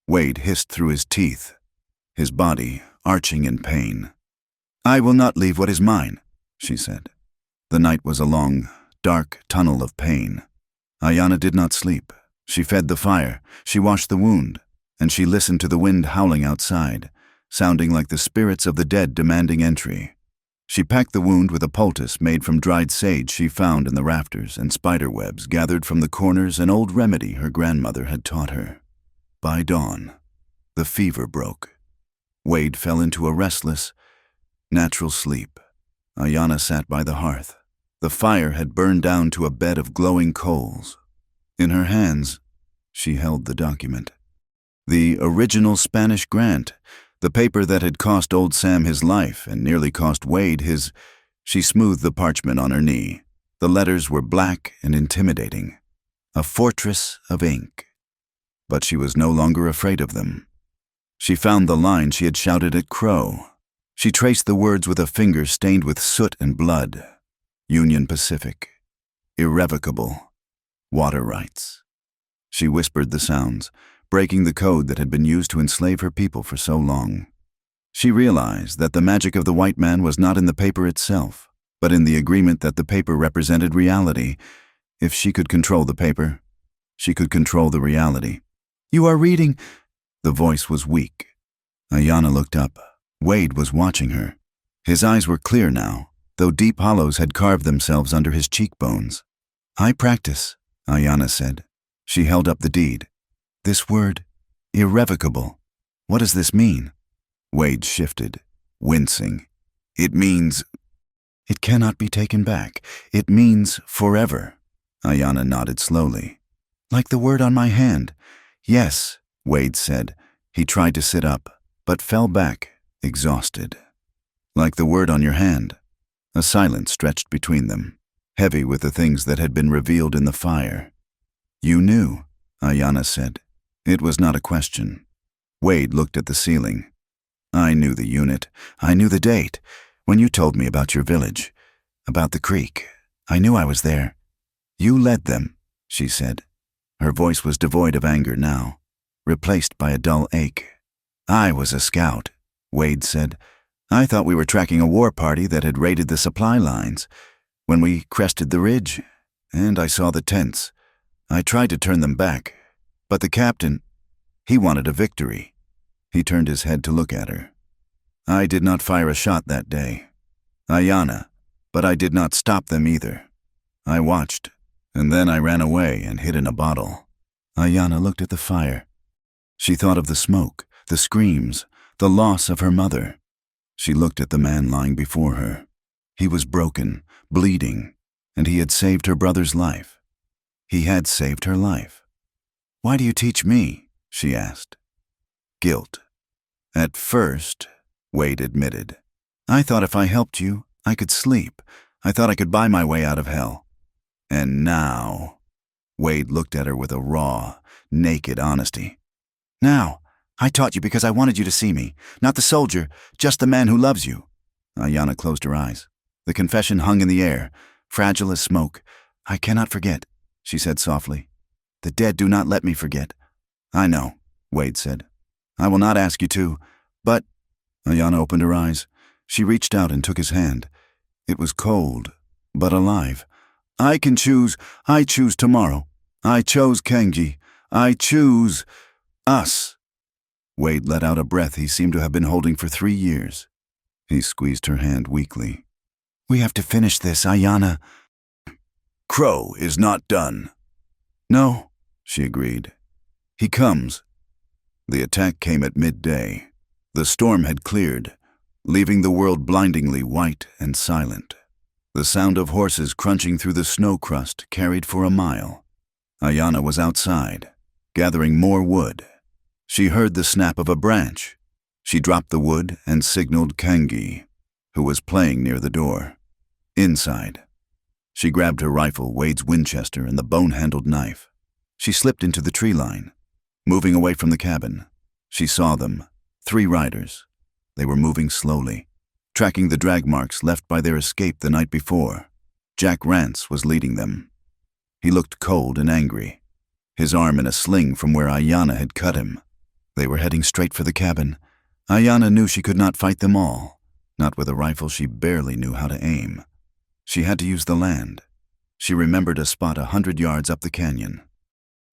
Wade hissed through his teeth, his body arching in pain. "I will not leave what is mine," she said. The night was a long, dark tunnel of pain. Ayanna did not sleep. She fed the fire, she washed the wound, and she listened to the wind howling outside, sounding like the spirits of the dead demanding entry. She packed the wound with a poultice made from dried sage she found in the rafters and spider webs gathered from the corners, an old remedy her grandmother had taught her. By dawn, the fever broke. Wade fell into a restless, natural sleep. Ayanna sat by the hearth. The fire had burned down to a bed of glowing coals. In her hands, she held the document. The original Spanish grant, the paper that had cost old Sam his life and nearly cost Wade his. She smoothed the parchment on her knee. The letters were black and intimidating. A fortress of ink. But she was no longer afraid of them. She found the line she had shouted at Crow. She traced the words with a finger stained with soot and blood. Union Pacific. Irrevocable. Water rights. She whispered the sounds, breaking the code that had been used to enslave her people for so long. She realized that the magic of the white man was not in the paper itself, but in the agreement that the paper represented reality. If she could control the paper, she could control the reality. "You are reading." The voice was weak. Ayanna looked up. Wade was watching her. His eyes were clear now, though deep hollows had carved themselves under his cheekbones. "I practice," Ayanna said. She held up the deed. "This word, irrevocable. What does this mean?" Wade shifted, wincing. "It means—" "It cannot be taken back. It means forever." Ayanna nodded slowly. "Like the word on my hand." "Yes," Wade said. He tried to sit up, but fell back, exhausted. "Like the word on your hand." A silence stretched between them, heavy with the things that had been revealed in the fire. "You knew," Ayanna said. It was not a question. Wade looked at the ceiling. "I knew the unit. I knew the date. When you told me about your village, about the creek, I knew I was there." "You led them," she said. Her voice was devoid of anger now, replaced by a dull ache. "I was a scout," Wade said. "I thought we were tracking a war party that had raided the supply lines. When we crested the ridge, and I saw the tents, I tried to turn them back. But the captain, he wanted a victory." He turned his head to look at her. "I did not fire a shot that day, Ayanna, but I did not stop them either. I watched, and then I ran away and hid in a bottle." Ayanna looked at the fire. She thought of the smoke, the screams, the loss of her mother. She looked at the man lying before her. He was broken, bleeding, and he had saved her brother's life. He had saved her life. "Why do you teach me?" she asked. "Guilt." "At first," Wade admitted, "I thought if I helped you, I could sleep. I thought I could buy my way out of hell. And now," Wade looked at her with a raw, naked honesty. "Now, I taught you because I wanted you to see me, not the soldier, just the man who loves you." Ayanna closed her eyes. The confession hung in the air, fragile as smoke. "I cannot forget," she said softly. "The dead do not let me forget." "I know," Wade said. "I will not ask you to, but—" Ayanna opened her eyes. She reached out and took his hand. It was cold, but alive. "I can choose. I choose tomorrow. I chose Kangji. I choose us." Wade let out a breath he seemed to have been holding for 3 years. He squeezed her hand weakly. "We have to finish this, Ayanna." "Crow is not done." "No," she agreed. "He comes." The attack came at midday. The storm had cleared, leaving the world blindingly white and silent. The sound of horses crunching through the snow crust carried for a mile. Ayanna was outside, gathering more wood. She heard the snap of a branch. She dropped the wood and signaled Kangi, who was playing near the door. Inside. She grabbed her rifle, Wade's Winchester, and the bone-handled knife. She slipped into the tree line. Moving away from the cabin, she saw them, 3 riders. They were moving slowly, tracking the drag marks left by their escape the night before. Jack Rance was leading them. He looked cold and angry, his arm in a sling from where Ayanna had cut him. They were heading straight for the cabin. Ayanna knew she could not fight them all, not with a rifle she barely knew how to aim. She had to use the land. She remembered a spot 100 yards up the canyon.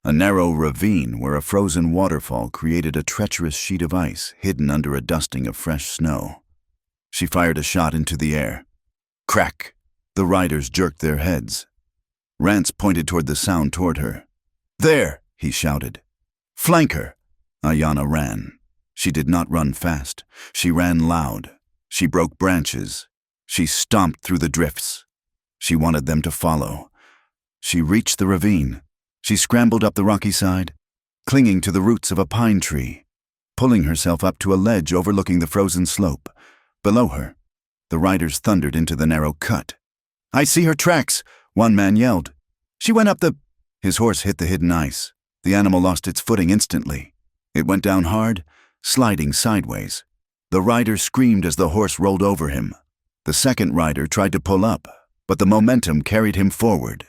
A narrow ravine where a frozen waterfall created a treacherous sheet of ice hidden under a dusting of fresh snow. She fired a shot into the air. Crack! The riders jerked their heads. Rance pointed toward the sound toward her. "There!" he shouted. "Flank her!" Ayanna ran. She did not run fast. She ran loud. She broke branches. She stomped through the drifts. She wanted them to follow. She reached the ravine. She scrambled up the rocky side, clinging to the roots of a pine tree, pulling herself up to a ledge overlooking the frozen slope. Below her, the riders thundered into the narrow cut. "I see her tracks!" one man yelled. "She went up the—" His horse hit the hidden ice. The animal lost its footing instantly. It went down hard, sliding sideways. The rider screamed as the horse rolled over him. The second rider tried to pull up, but the momentum carried him forward.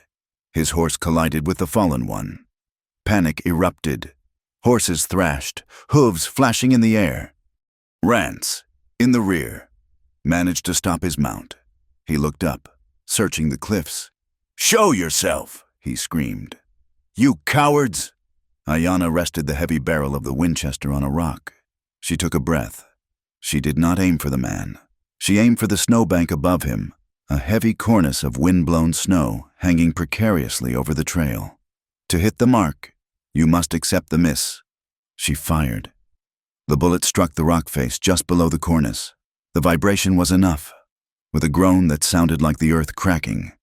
His horse collided with the fallen one. Panic erupted. Horses thrashed, hooves flashing in the air. Rance, in the rear, managed to stop his mount. He looked up, searching the cliffs. "Show yourself!" he screamed. "You cowards!" Ayanna rested the heavy barrel of the Winchester on a rock. She took a breath. She did not aim for the man. She aimed for the snowbank above him, a heavy cornice of wind-blown snow hanging precariously over the trail. To hit the mark, you must accept the miss. She fired. The bullet struck the rock face just below the cornice. The vibration was enough. With a groan that sounded like the earth cracking,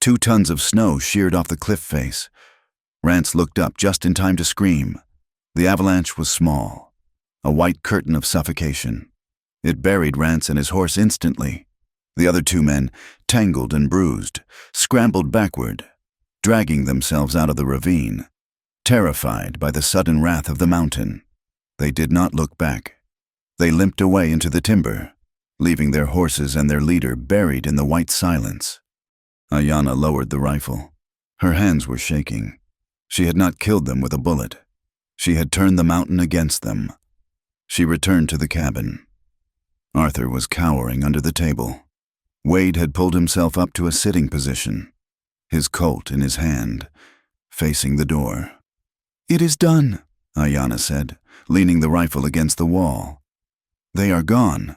2 tons of snow sheared off the cliff face. Rance looked up just in time to scream. The avalanche was small, a white curtain of suffocation. It buried Rance and his horse instantly. The other 2 men, tangled and bruised, scrambled backward, dragging themselves out of the ravine, terrified by the sudden wrath of the mountain. They did not look back. They limped away into the timber, leaving their horses and their leader buried in the white silence. Ayanna lowered the rifle. Her hands were shaking. She had not killed them with a bullet. She had turned the mountain against them. She returned to the cabin. Arthur was cowering under the table. Wade had pulled himself up to a sitting position, his Colt in his hand, facing the door. "It is done," Ayanna said, leaning the rifle against the wall. "They are gone."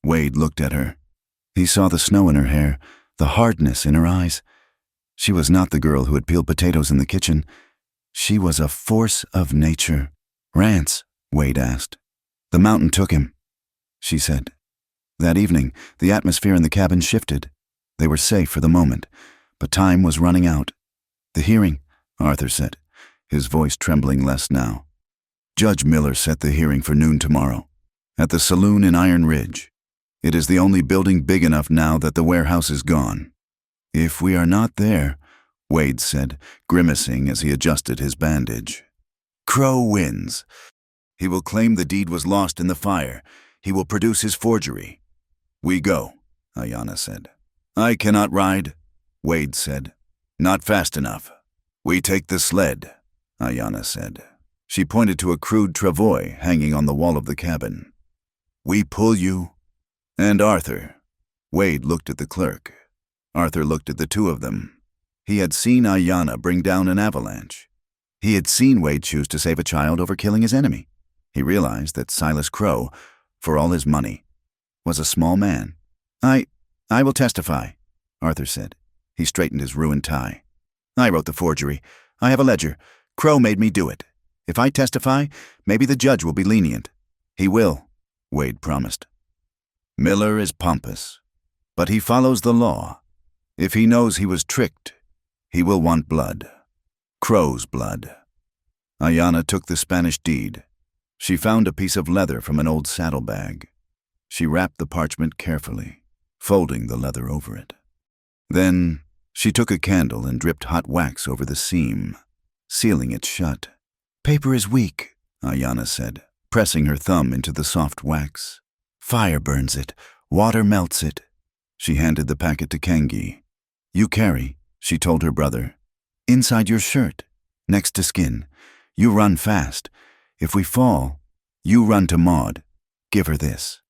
Wade looked at her. He saw the snow in her hair, the hardness in her eyes. She was not the girl who had peeled potatoes in the kitchen. She was a force of nature. "Rance?" Wade asked. "The mountain took him," she said. That evening, the atmosphere in the cabin shifted. They were safe for the moment, but time was running out. "The hearing," Arthur said, his voice trembling less now. "Judge Miller set the hearing for noon tomorrow, at the saloon in Iron Ridge. It is the only building big enough now that the warehouse is gone." "If we are not there," Wade said, grimacing as he adjusted his bandage. "Crow wins. He will claim the deed was lost in the fire. He will produce his forgery." "We go," Ayanna said. "I cannot ride," Wade said. "Not fast enough." "We take the sled," Ayanna said. She pointed to a crude travois hanging on the wall of the cabin. "We pull you." "And Arthur." Wade looked at the clerk. Arthur looked at the 2 of them. He had seen Ayanna bring down an avalanche. He had seen Wade choose to save a child over killing his enemy. He realized that Silas Crow, for all his money, was a small man. I will testify, Arthur said. He straightened his ruined tie. I wrote the forgery. I have a ledger. Crow made me do it. If I testify, maybe the judge will be lenient. He will, Wade promised. Miller is pompous, but he follows the law. If he knows he was tricked, he will want blood. Crow's blood. Ayanna took the Spanish deed. She found a piece of leather from an old saddlebag. She wrapped the parchment carefully, folding the leather over it. Then she took a candle and dripped hot wax over the seam, sealing it shut. Paper is weak, Ayanna said, pressing her thumb into the soft wax. Fire burns it, water melts it. She handed the packet to Kangi. You carry, she told her brother. Inside your shirt, next to skin. You run fast. If we fall, you run to Maud. Give her this.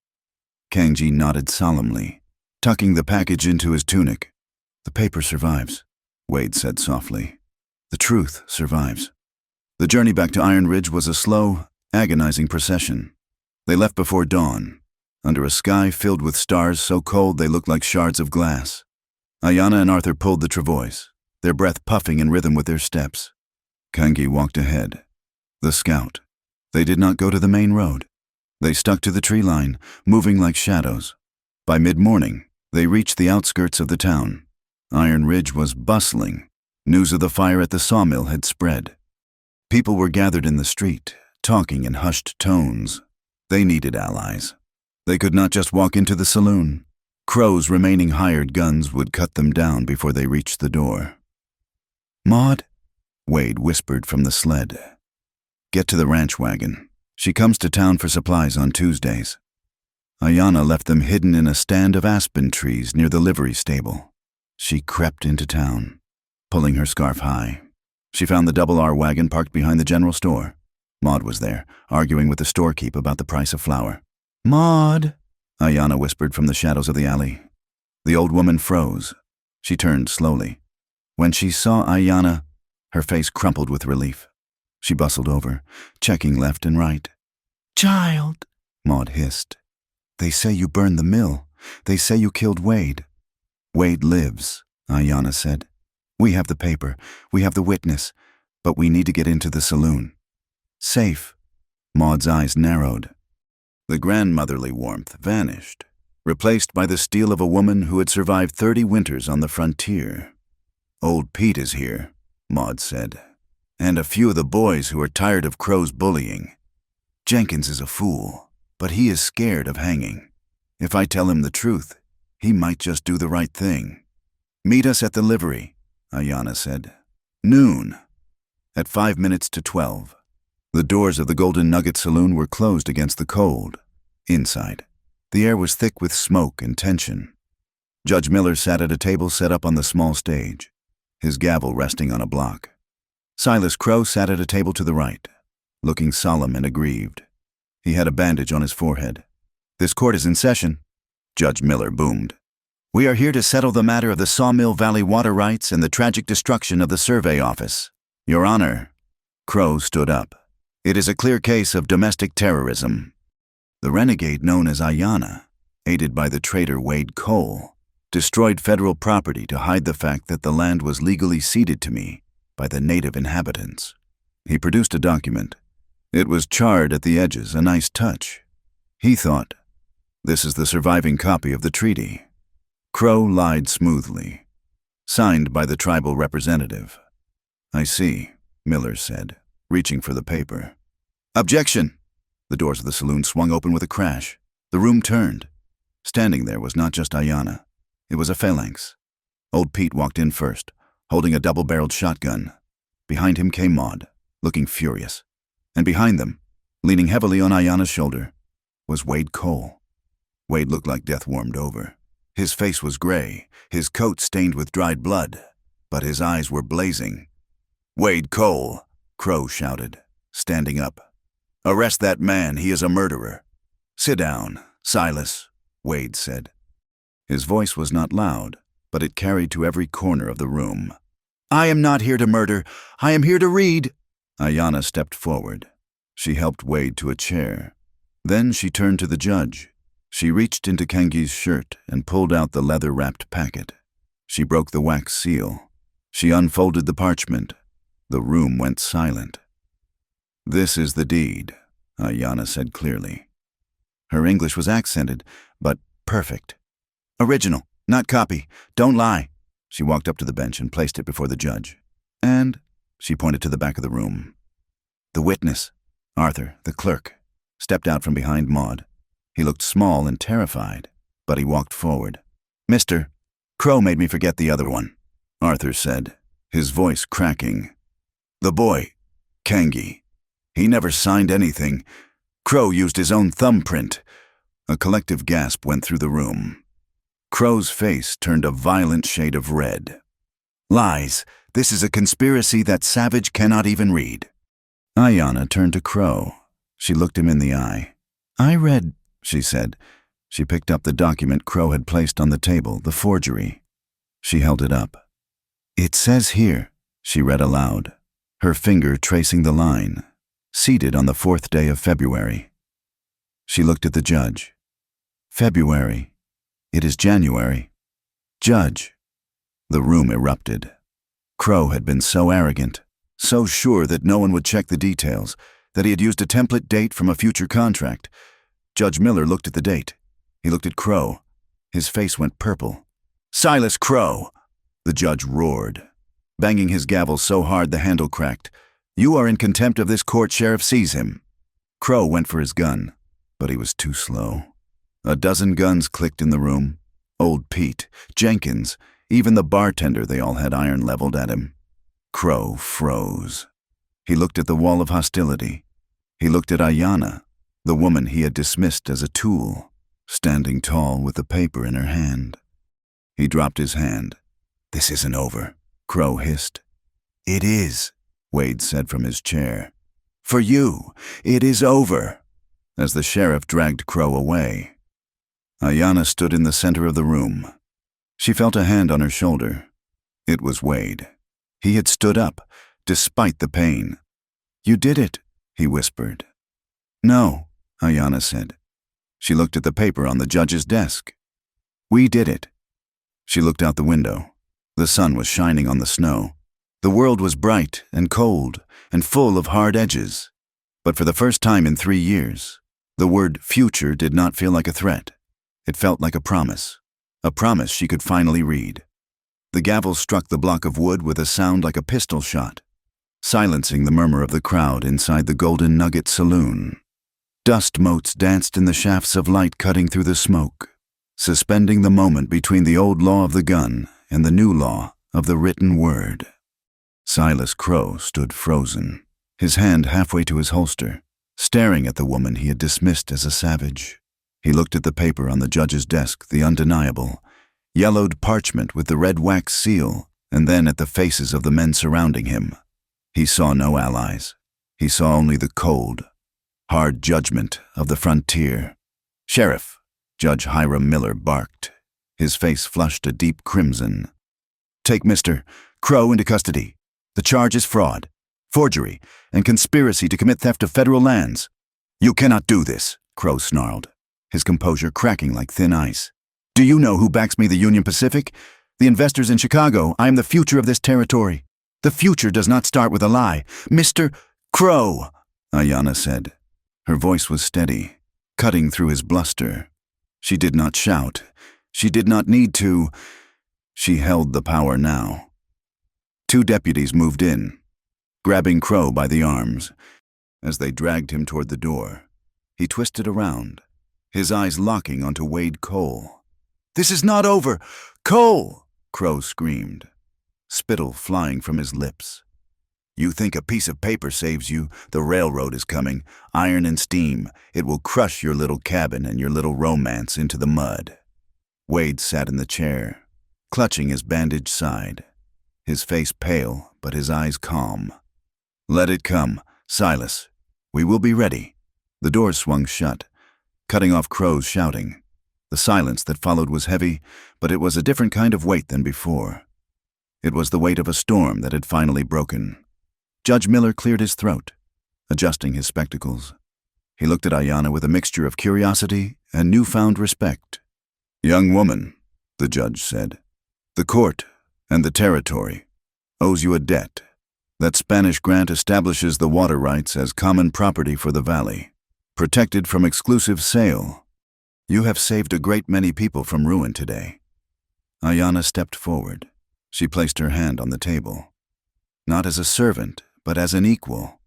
Kangi nodded solemnly, tucking the package into his tunic. The paper survives, Wade said softly. The truth survives. The journey back to Iron Ridge was a slow, agonizing procession. They left before dawn, under a sky filled with stars so cold they looked like shards of glass. Ayanna and Arthur pulled the travois, their breath puffing in rhythm with their steps. Kangi walked ahead. The scout. They did not go to the main road. They stuck to the tree line, moving like shadows. By mid-morning, they reached the outskirts of the town. Iron Ridge was bustling. News of the fire at the sawmill had spread. People were gathered in the street, talking in hushed tones. They needed allies. They could not just walk into the saloon. Crow's remaining hired guns would cut them down before they reached the door. Maud, Wade whispered from the sled. Get to the ranch wagon. She comes to town for supplies on Tuesdays. Ayanna left them hidden in a stand of aspen trees near the livery stable. She crept into town, pulling her scarf high. She found the double R wagon parked behind the general store. Maud was there, arguing with the storekeep about the price of flour. Maud, Ayanna whispered from the shadows of the alley. The old woman froze. She turned slowly. When she saw Ayanna, her face crumpled with relief. She bustled over, checking left and right. Child, Maud hissed. They say you burned the mill. They say you killed Wade. Wade lives, Ayanna said. We have the paper, we have the witness, but we need to get into the saloon. Safe. Maud's eyes narrowed. The grandmotherly warmth vanished, replaced by the steel of a woman who had survived 30 winters on the frontier. Old Pete is here, Maud said, and a few of the boys who are tired of Crow's bullying. Jenkins is a fool, but he is scared of hanging. If I tell him the truth, he might just do the right thing. Meet us at the livery, Ayanna said. Noon. At 5 minutes to 12. The doors of the Golden Nugget Saloon were closed against the cold. Inside, the air was thick with smoke and tension. Judge Miller sat at a table set up on the small stage, his gavel resting on a block. Silas Crow sat at a table to the right, looking solemn and aggrieved. He had a bandage on his forehead. This court is in session, Judge Miller boomed. We are here to settle the matter of the Sawmill Valley water rights and the tragic destruction of the survey office. Your Honor, Crow stood up. It is a clear case of domestic terrorism. The renegade known as Ayanna, aided by the traitor Wade Cole, destroyed federal property to hide the fact that the land was legally ceded to me by the native inhabitants. He produced a document. It was charred at the edges, a nice touch. He thought, this is the surviving copy of the treaty. Crow lied smoothly. Signed by the tribal representative. I see, Miller said, reaching for the paper. Objection! The doors of the saloon swung open with a crash. The room turned. Standing there was not just Ayanna. It was a phalanx. Old Pete walked in first, holding a double-barreled shotgun. Behind him came Maud, looking furious. And behind them, leaning heavily on Ayanna's shoulder, was Wade Cole. Wade looked like death warmed over. His face was gray, his coat stained with dried blood, but his eyes were blazing. Wade Cole, Crow shouted, standing up. Arrest that man, he is a murderer. Sit down, Silas, Wade said. His voice was not loud, but it carried to every corner of the room. I am not here to murder, I am here to read. Ayanna stepped forward. She helped Wade to a chair. Then she turned to the judge. She reached into Kengi's shirt and pulled out the leather-wrapped packet. She broke the wax seal. She unfolded the parchment. The room went silent. "This is the deed," Ayanna said clearly. Her English was accented, but perfect. "Original, not copy. Don't lie." She walked up to the bench and placed it before the judge. "And," she pointed to the back of the room. The witness, Arthur, the clerk, stepped out from behind Maud. He looked small and terrified, but he walked forward. "Mr. Crow made me forget the other one," Arthur said, his voice cracking. "The boy, Kengi, he never signed anything. Crow used his own thumbprint." A collective gasp went through the room. Crow's face turned a violent shade of red. "Lies. This is a conspiracy that Savage cannot even read." Ayanna turned to Crow. She looked him in the eye. "I read," she said. She picked up the document Crow had placed on the table, the forgery. She held it up. "It says here," she read aloud, her finger tracing the line, "seated on the 4th day of February." She looked at the judge. "February. It is January. Judge." The room erupted. Crow had been so arrogant, so sure that no one would check the details, that he had used a template date from a future contract. Judge Miller looked at the date. He looked at Crow. His face went purple. "Silas Crow!" the judge roared, banging his gavel so hard the handle cracked. "You are in contempt of this court. Sheriff, seize him." Crow went for his gun, but he was too slow. A dozen guns clicked in the room. Old Pete, Jenkins, even the bartender, they all had iron leveled at him. Crow froze. He looked at the wall of hostility. He looked at Ayanna, the woman he had dismissed as a tool, standing tall with the paper in her hand. He dropped his hand. "This isn't over," Crow hissed. "It is," Wade said from his chair. "For you, it is over," as the sheriff dragged Crow away. Ayanna stood in the center of the room. She felt a hand on her shoulder. It was Wade. He had stood up, despite the pain. "You did it," he whispered. "No," Ayanna said. She looked at the paper on the judge's desk. "We did it." She looked out the window. The sun was shining on the snow. The world was bright and cold and full of hard edges. But for the first time in 3 years, the word future did not feel like a threat. It felt like a promise she could finally read. The gavel struck the block of wood with a sound like a pistol shot, silencing the murmur of the crowd inside the Golden Nugget Saloon. Dust motes danced in the shafts of light cutting through the smoke, suspending the moment between the old law of the gun and the new law of the written word. Silas Crow stood frozen, his hand halfway to his holster, staring at the woman he had dismissed as a savage. He looked at the paper on the judge's desk, the undeniable, yellowed parchment with the red wax seal, and then at the faces of the men surrounding him. He saw no allies. He saw only the cold, hard judgment of the frontier. "Sheriff," Judge Hiram Miller barked. His face flushed a deep crimson. "Take Mr. Crow into custody. The charge is fraud, forgery, and conspiracy to commit theft of federal lands." "You cannot do this," Crow snarled, his composure cracking like thin ice. "Do you know who backs me, the Union Pacific? The investors in Chicago. I am the future of this territory. The future does not start with a lie. Mr. Crow," Ayanna said. Her voice was steady, cutting through his bluster. She did not shout. She did not need to. She held the power now. 2 deputies moved in, grabbing Crow by the arms. As they dragged him toward the door, he twisted around, his eyes locking onto Wade Cole. "This is not over! Cole!" Crow screamed, spittle flying from his lips. "You think a piece of paper saves you? The railroad is coming, iron and steam. It will crush your little cabin and your little romance into the mud." Wade sat in the chair, clutching his bandaged side, his face pale but his eyes calm. "Let it come, Silas. We will be ready." The door swung shut, cutting off Crow's shouting. The silence that followed was heavy, but it was a different kind of weight than before. It was the weight of a storm that had finally broken. Judge Miller cleared his throat. adjusting his spectacles. He looked at Ayanna with a mixture of curiosity and newfound respect. "Young woman," the judge said, "the court and the territory owes you a debt. That Spanish grant establishes the water rights as common property for the valley, protected from exclusive sale. You have saved a great many people from ruin today." Ayanna stepped forward. She placed her hand on the table. "Not as a servant, but as an equal."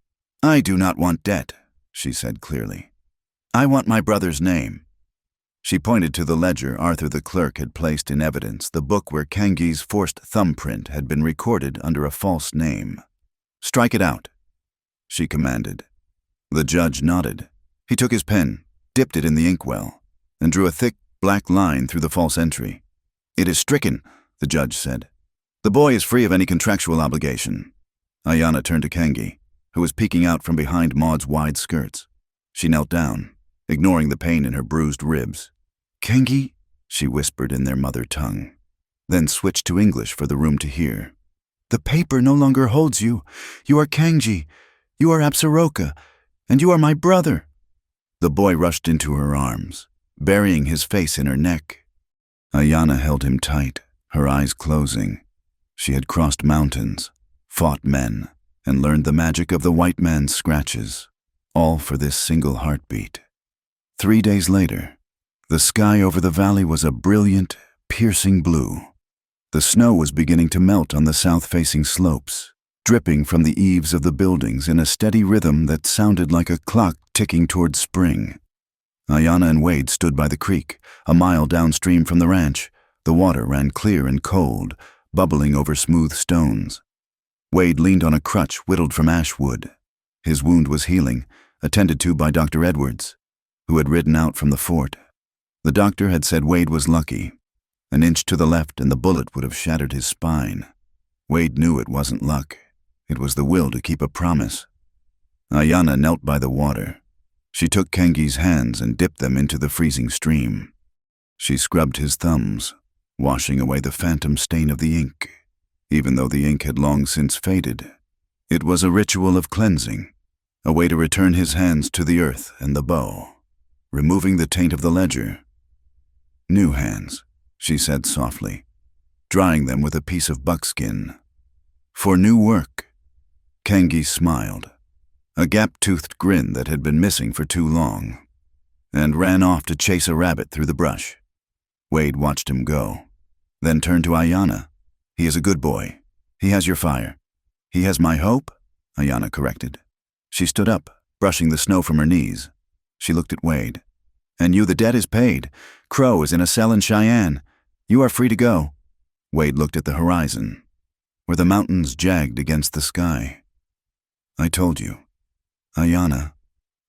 "I do not want debt," she said clearly. "I want my brother's name." She pointed to the ledger Arthur the clerk had placed in evidence, the book where Kangi's forced thumbprint had been recorded under a false name. "Strike it out," she commanded. The judge nodded. He took his pen, dipped it in the inkwell, and drew a thick, black line through the false entry. "It is stricken," the judge said. "The boy is free of any contractual obligation." Ayanna turned to Kangi, who was peeking out from behind Maud's wide skirts. She knelt down, ignoring the pain in her bruised ribs. "Kangi," she whispered in their mother tongue, then switched to English for the room to hear. "The paper no longer holds you. You are Kangi. You are Apsaroka. And you are my brother." The boy rushed into her arms, burying his face in her neck. Ayanna held him tight, her eyes closing. She had crossed mountains, fought men, and learned the magic of the white man's scratches, all for this single heartbeat. 3 days later, the sky over the valley was a brilliant, piercing blue. The snow was beginning to melt on the south-facing slopes, dripping from the eaves of the buildings in a steady rhythm that sounded like a clock ticking toward spring. Ayanna and Wade stood by the creek, a mile downstream from the ranch. The water ran clear and cold, bubbling over smooth stones. Wade leaned on a crutch whittled from ash wood. His wound was healing, attended to by Dr. Edwards, who had ridden out from the fort. The doctor had said Wade was lucky. An inch to the left and the bullet would have shattered his spine. Wade knew it wasn't luck. It was the will to keep a promise. Ayanna knelt by the water. She took Kangi's hands and dipped them into the freezing stream. She scrubbed his thumbs, washing away the phantom stain of the ink. Even though the ink had long since faded, it was a ritual of cleansing, a way to return his hands to the earth and the bow, removing the taint of the ledger. "New hands," she said softly, drying them with a piece of buckskin. "For new work." Kangi smiled, a gap-toothed grin that had been missing for too long, and ran off to chase a rabbit through the brush. Wade watched him go, then turned to Ayanna. "He is a good boy. He has your fire." "He has my hope," Ayanna corrected. She stood up, brushing the snow from her knees. She looked at Wade. "And you, the debt is paid. Crow is in a cell in Cheyenne. You are free to go." Wade looked at the horizon, where the mountains jagged against the sky. "I told you, Ayanna,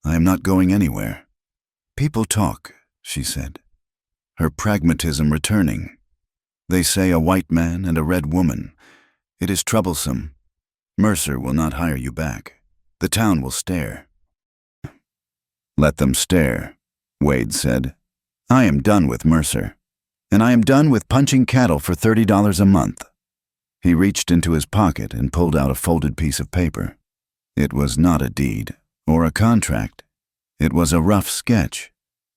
I am not going anywhere." "People talk," she said, her pragmatism returning. "They say a white man and a red woman. It is troublesome. Mercer will not hire you back. The town will stare." "Let them stare," Wade said. "I am done with Mercer, and I am done with punching cattle for $30 a month." He reached into his pocket and pulled out a folded piece of paper. It was not a deed or a contract. It was a rough sketch,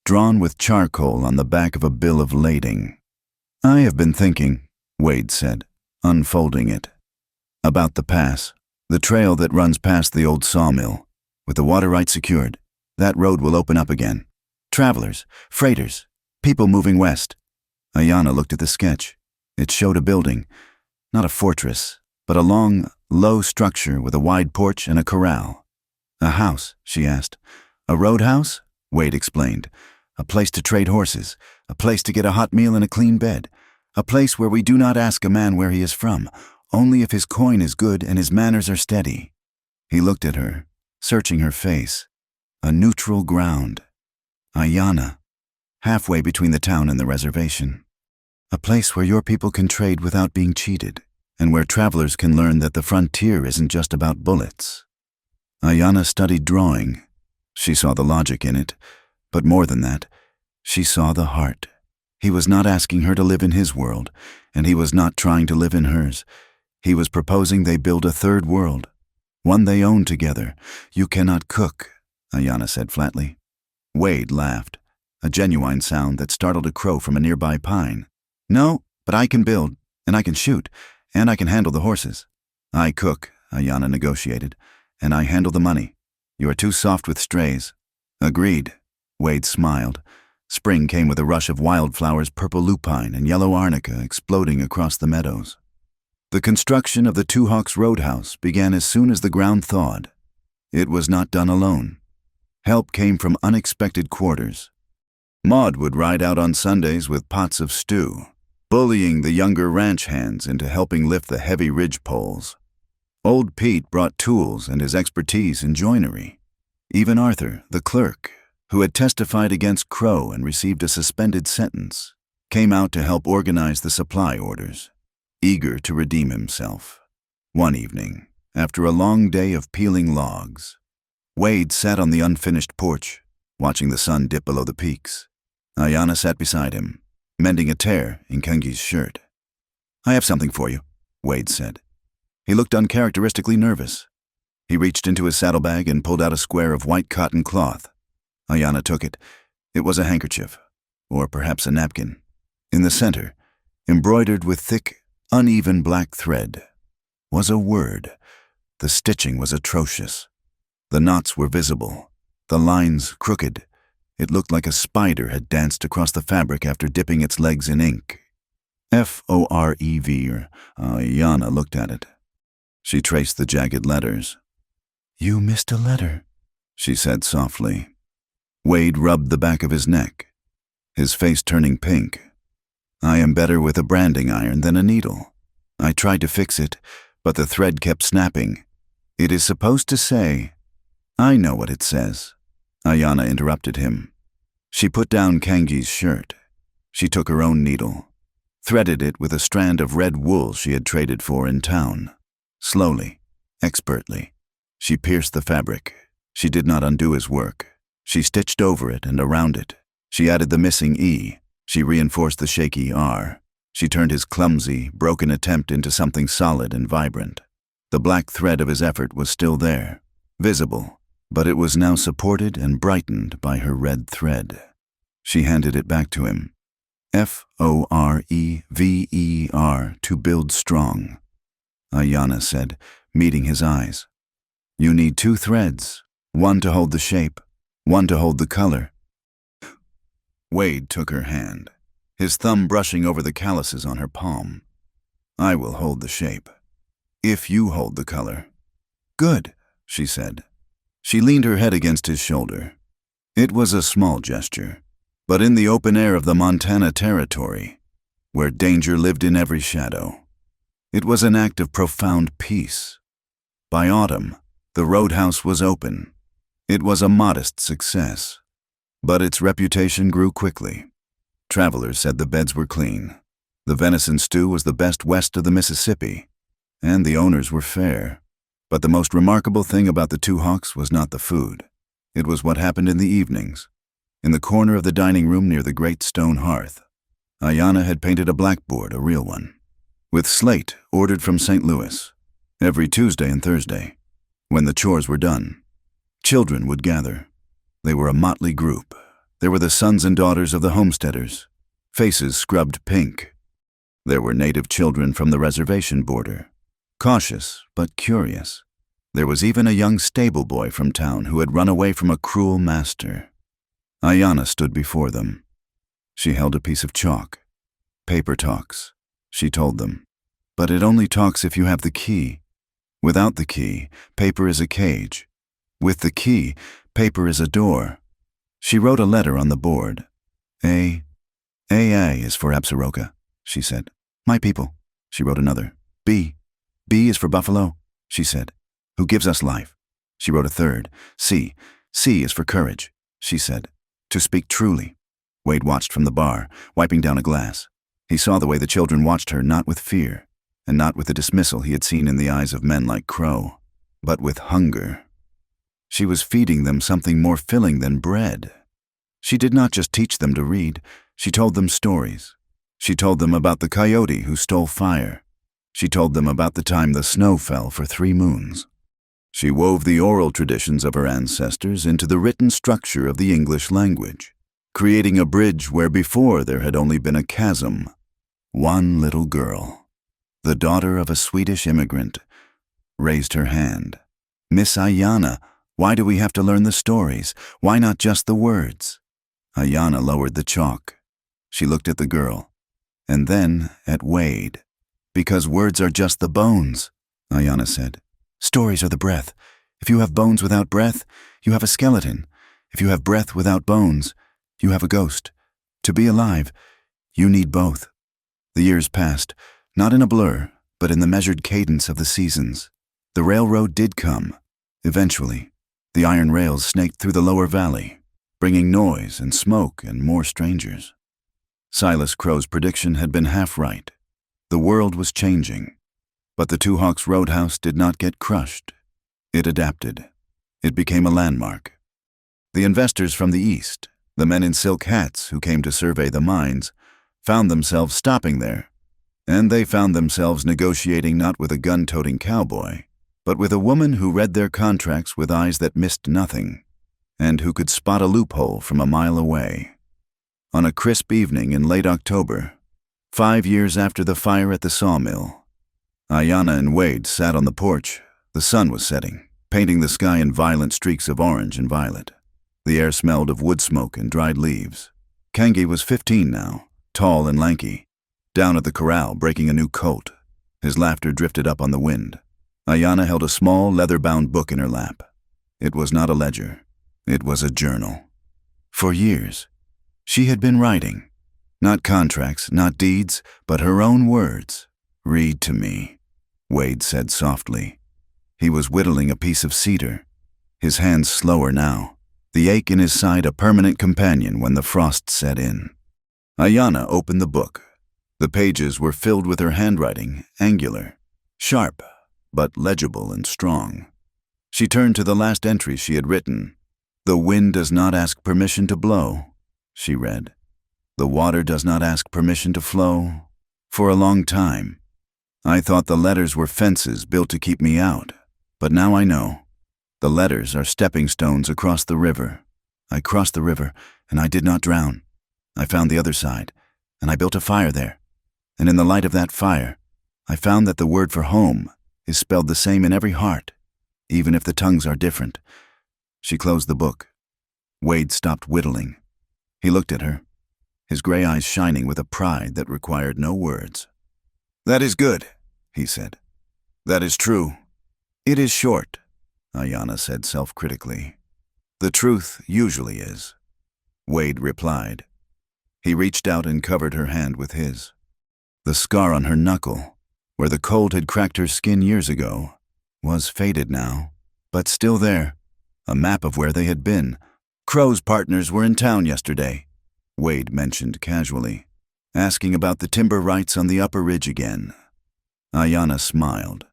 drawn with charcoal on the back of a bill of lading. "I have been thinking," Wade said, unfolding it, "about the pass, the trail that runs past the old sawmill. With the water right secured, that road will open up again. Travelers, freighters, people moving west." Ayanna looked at the sketch. It showed a building, not a fortress, but a long, low structure with a wide porch and a corral. "A house?" she asked. "A roadhouse?" Wade explained. "A place to trade horses, a place to get a hot meal and a clean bed, a place where we do not ask a man where he is from, only if his coin is good and his manners are steady." He looked at her, searching her face. A neutral ground. Ayanna, halfway between the town and the reservation. A place where your people can trade without being cheated, and where travelers can learn that the frontier isn't just about bullets. Ayanna studied drawing. She saw the logic in it, but more than that, she saw the heart. He was not asking her to live in his world, and he was not trying to live in hers. He was proposing they build a third world, one they own together. You cannot cook, Ayanna said flatly. Wade laughed, a genuine sound that startled a crow from a nearby pine. No, but I can build, and I can shoot, and I can handle the horses. I cook, Ayanna negotiated, and I handle the money. You are too soft with strays. Agreed. Wade smiled. Spring came with a rush of wildflowers, purple lupine and yellow arnica exploding across the meadows. The construction of the Two Hawks Roadhouse began as soon as the ground thawed. It was not done alone. Help came from unexpected quarters. Maud would ride out on Sundays with pots of stew, bullying the younger ranch hands into helping lift the heavy ridge poles. Old Pete brought tools and his expertise in joinery. Even Arthur, the clerk, who had testified against Crow and received a suspended sentence, came out to help organize the supply orders, eager to redeem himself. One evening, after a long day of peeling logs, Wade sat on the unfinished porch, watching the sun dip below the peaks. Ayanna sat beside him, mending a tear in Kengi's shirt. I have something for you, Wade said. He looked uncharacteristically nervous. He reached into his saddlebag and pulled out a square of white cotton cloth. Ayanna took it. It was a handkerchief, or perhaps a napkin. In the center, embroidered with thick, uneven black thread, was a word. The stitching was atrocious. The knots were visible, the lines crooked. It looked like a spider had danced across the fabric after dipping its legs in ink. F-O-R-E-V. Ayanna looked at it. She traced the jagged letters. You missed a letter, she said softly. Wade rubbed the back of his neck, his face turning pink. I am better with a branding iron than a needle. I tried to fix it, but the thread kept snapping. It is supposed to say, I know what it says. Ayanna interrupted him. She put down Kengi's shirt. She took her own needle, threaded it with a strand of red wool she had traded for in town. Slowly, expertly, she pierced the fabric. She did not undo his work. She stitched over it and around it. She added the missing E. She reinforced the shaky R. She turned his clumsy, broken attempt into something solid and vibrant. The black thread of his effort was still there, visible, but it was now supported and brightened by her red thread. She handed it back to him. F-O-R-E-V-E-R, to build strong, Ayanna said, meeting his eyes. You need 2 threads, one to hold the shape, one to hold the color. Wade took her hand, his thumb brushing over the calluses on her palm. I will hold the shape, if you hold the color. Good, she said. She leaned her head against his shoulder. It was a small gesture, but in the open air of the Montana Territory, where danger lived in every shadow, it was an act of profound peace. By autumn, the roadhouse was open. It was a modest success, but its reputation grew quickly. Travelers said the beds were clean. The venison stew was the best west of the Mississippi, and the owners were fair. But the most remarkable thing about the Two Hawks was not the food. It was what happened in the evenings. In the corner of the dining room near the great stone hearth, Ayanna had painted a blackboard, a real one, with slate ordered from St. Louis. Every Tuesday and Thursday, when the chores were done, children would gather. They were a motley group. There were the sons and daughters of the homesteaders, faces scrubbed pink. There were native children from the reservation border, cautious but curious. There was even a young stable boy from town who had run away from a cruel master. Ayanna stood before them. She held a piece of chalk. Paper talks, she told them. But it only talks if you have the key. Without the key, paper is a cage. With the key, paper is a door. She wrote a letter on the board. A is for Absaroka, she said. My people. She wrote another. B is for Buffalo, she said, who gives us life. She wrote a third. C is for courage, she said, to speak truly. Wade watched from the bar, wiping down a glass. He saw the way the children watched her, not with fear, and not with the dismissal he had seen in the eyes of men like Crow, but with hunger. She was feeding them something more filling than bread. She did not just teach them to read, she told them stories. She told them about the coyote who stole fire. She told them about the time the snow fell for 3 moons. She wove the oral traditions of her ancestors into the written structure of the English language, creating a bridge where before there had only been a chasm. One little girl, the daughter of a Swedish immigrant, raised her hand. "Miss Ayana, why do we have to learn the stories? Why not just the words?" Ayana lowered the chalk. She looked at the girl, and then at Wade. "Because words are just the bones," Ayana said. "Stories are the breath. If you have bones without breath, you have a skeleton. If you have breath without bones, you have a ghost. To be alive, you need both." The years passed, not in a blur, but in the measured cadence of the seasons. The railroad did come. Eventually, the iron rails snaked through the lower valley, bringing noise and smoke and more strangers. Silas Crow's prediction had been half right. The world was changing. But the Two Hawks Roadhouse did not get crushed. It adapted. It became a landmark. The investors from the East, the men in silk hats who came to survey the mines, found themselves stopping there. And they found themselves negotiating not with a gun-toting cowboy, but with a woman who read their contracts with eyes that missed nothing, and who could spot a loophole from a mile away. On a crisp evening in late October, 5 years after the fire at the sawmill, Ayana and Wade sat on the porch. The sun was setting, painting the sky in violent streaks of orange and violet. The air smelled of wood smoke and dried leaves. Kangi was 15 now, tall and lanky, down at the corral breaking a new colt. His laughter drifted up on the wind. Ayana held a small, leather-bound book in her lap. It was not a ledger. It was a journal. For years, she had been writing. Not contracts, not deeds, but her own words. "Read to me," Wade said softly. He was whittling a piece of cedar, his hands slower now, the ache in his side a permanent companion when the frost set in. Ayana opened the book. The pages were filled with her handwriting, angular, sharp, but legible and strong. She turned to the last entry she had written. "The wind does not ask permission to blow," she read. "The water does not ask permission to flow. For a long time, I thought the letters were fences built to keep me out, but now I know. The letters are stepping stones across the river. I crossed the river, and I did not drown. I found the other side, and I built a fire there. And in the light of that fire, I found that the word for home is spelled the same in every heart, even if the tongues are different." She closed the book. Wade stopped whittling. He looked at her, his gray eyes shining with a pride that required no words. "That is good," he said. "That is true." "It is short," Ayana said self-critically. "The truth usually is," Wade replied. He reached out and covered her hand with his. The scar on her knuckle, where the cold had cracked her skin years ago, was faded now, but still there, a map of where they had been. "Crow's partners were in town yesterday," Wade mentioned casually, "asking about the timber rights on the upper ridge again." Ayana smiled,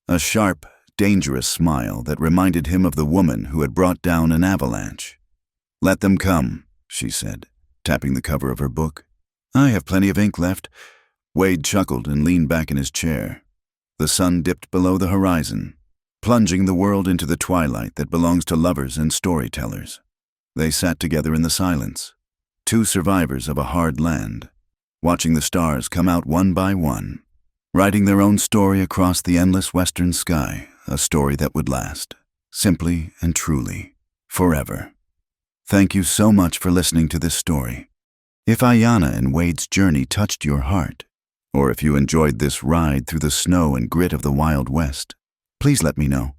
a sharp, dangerous smile that reminded him of the woman who had brought down an avalanche. "Let them come," she said, tapping the cover of her book. "I have plenty of ink left." Wade chuckled and leaned back in his chair. The sun dipped below the horizon, plunging the world into the twilight that belongs to lovers and storytellers. They sat together in the silence, two survivors of a hard land, watching the stars come out one by one, writing their own story across the endless western sky, a story that would last, simply and truly, forever. Thank you so much for listening to this story. If Ayana and Wade's journey touched your heart, or if you enjoyed this ride through the snow and grit of the Wild West, please let me know.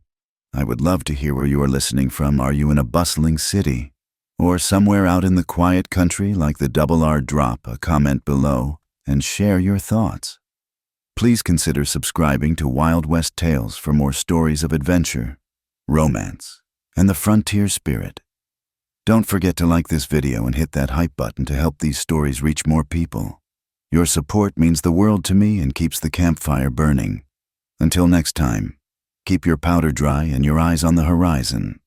I would love to hear where you are listening from. Are you in a bustling city? Or somewhere out in the quiet country like the Double R? Drop a comment below and share your thoughts. Please consider subscribing to Wild West Tales for more stories of adventure, romance, and the frontier spirit. Don't forget to like this video and hit that hype button to help these stories reach more people. Your support means the world to me and keeps the campfire burning. Until next time, keep your powder dry and your eyes on the horizon.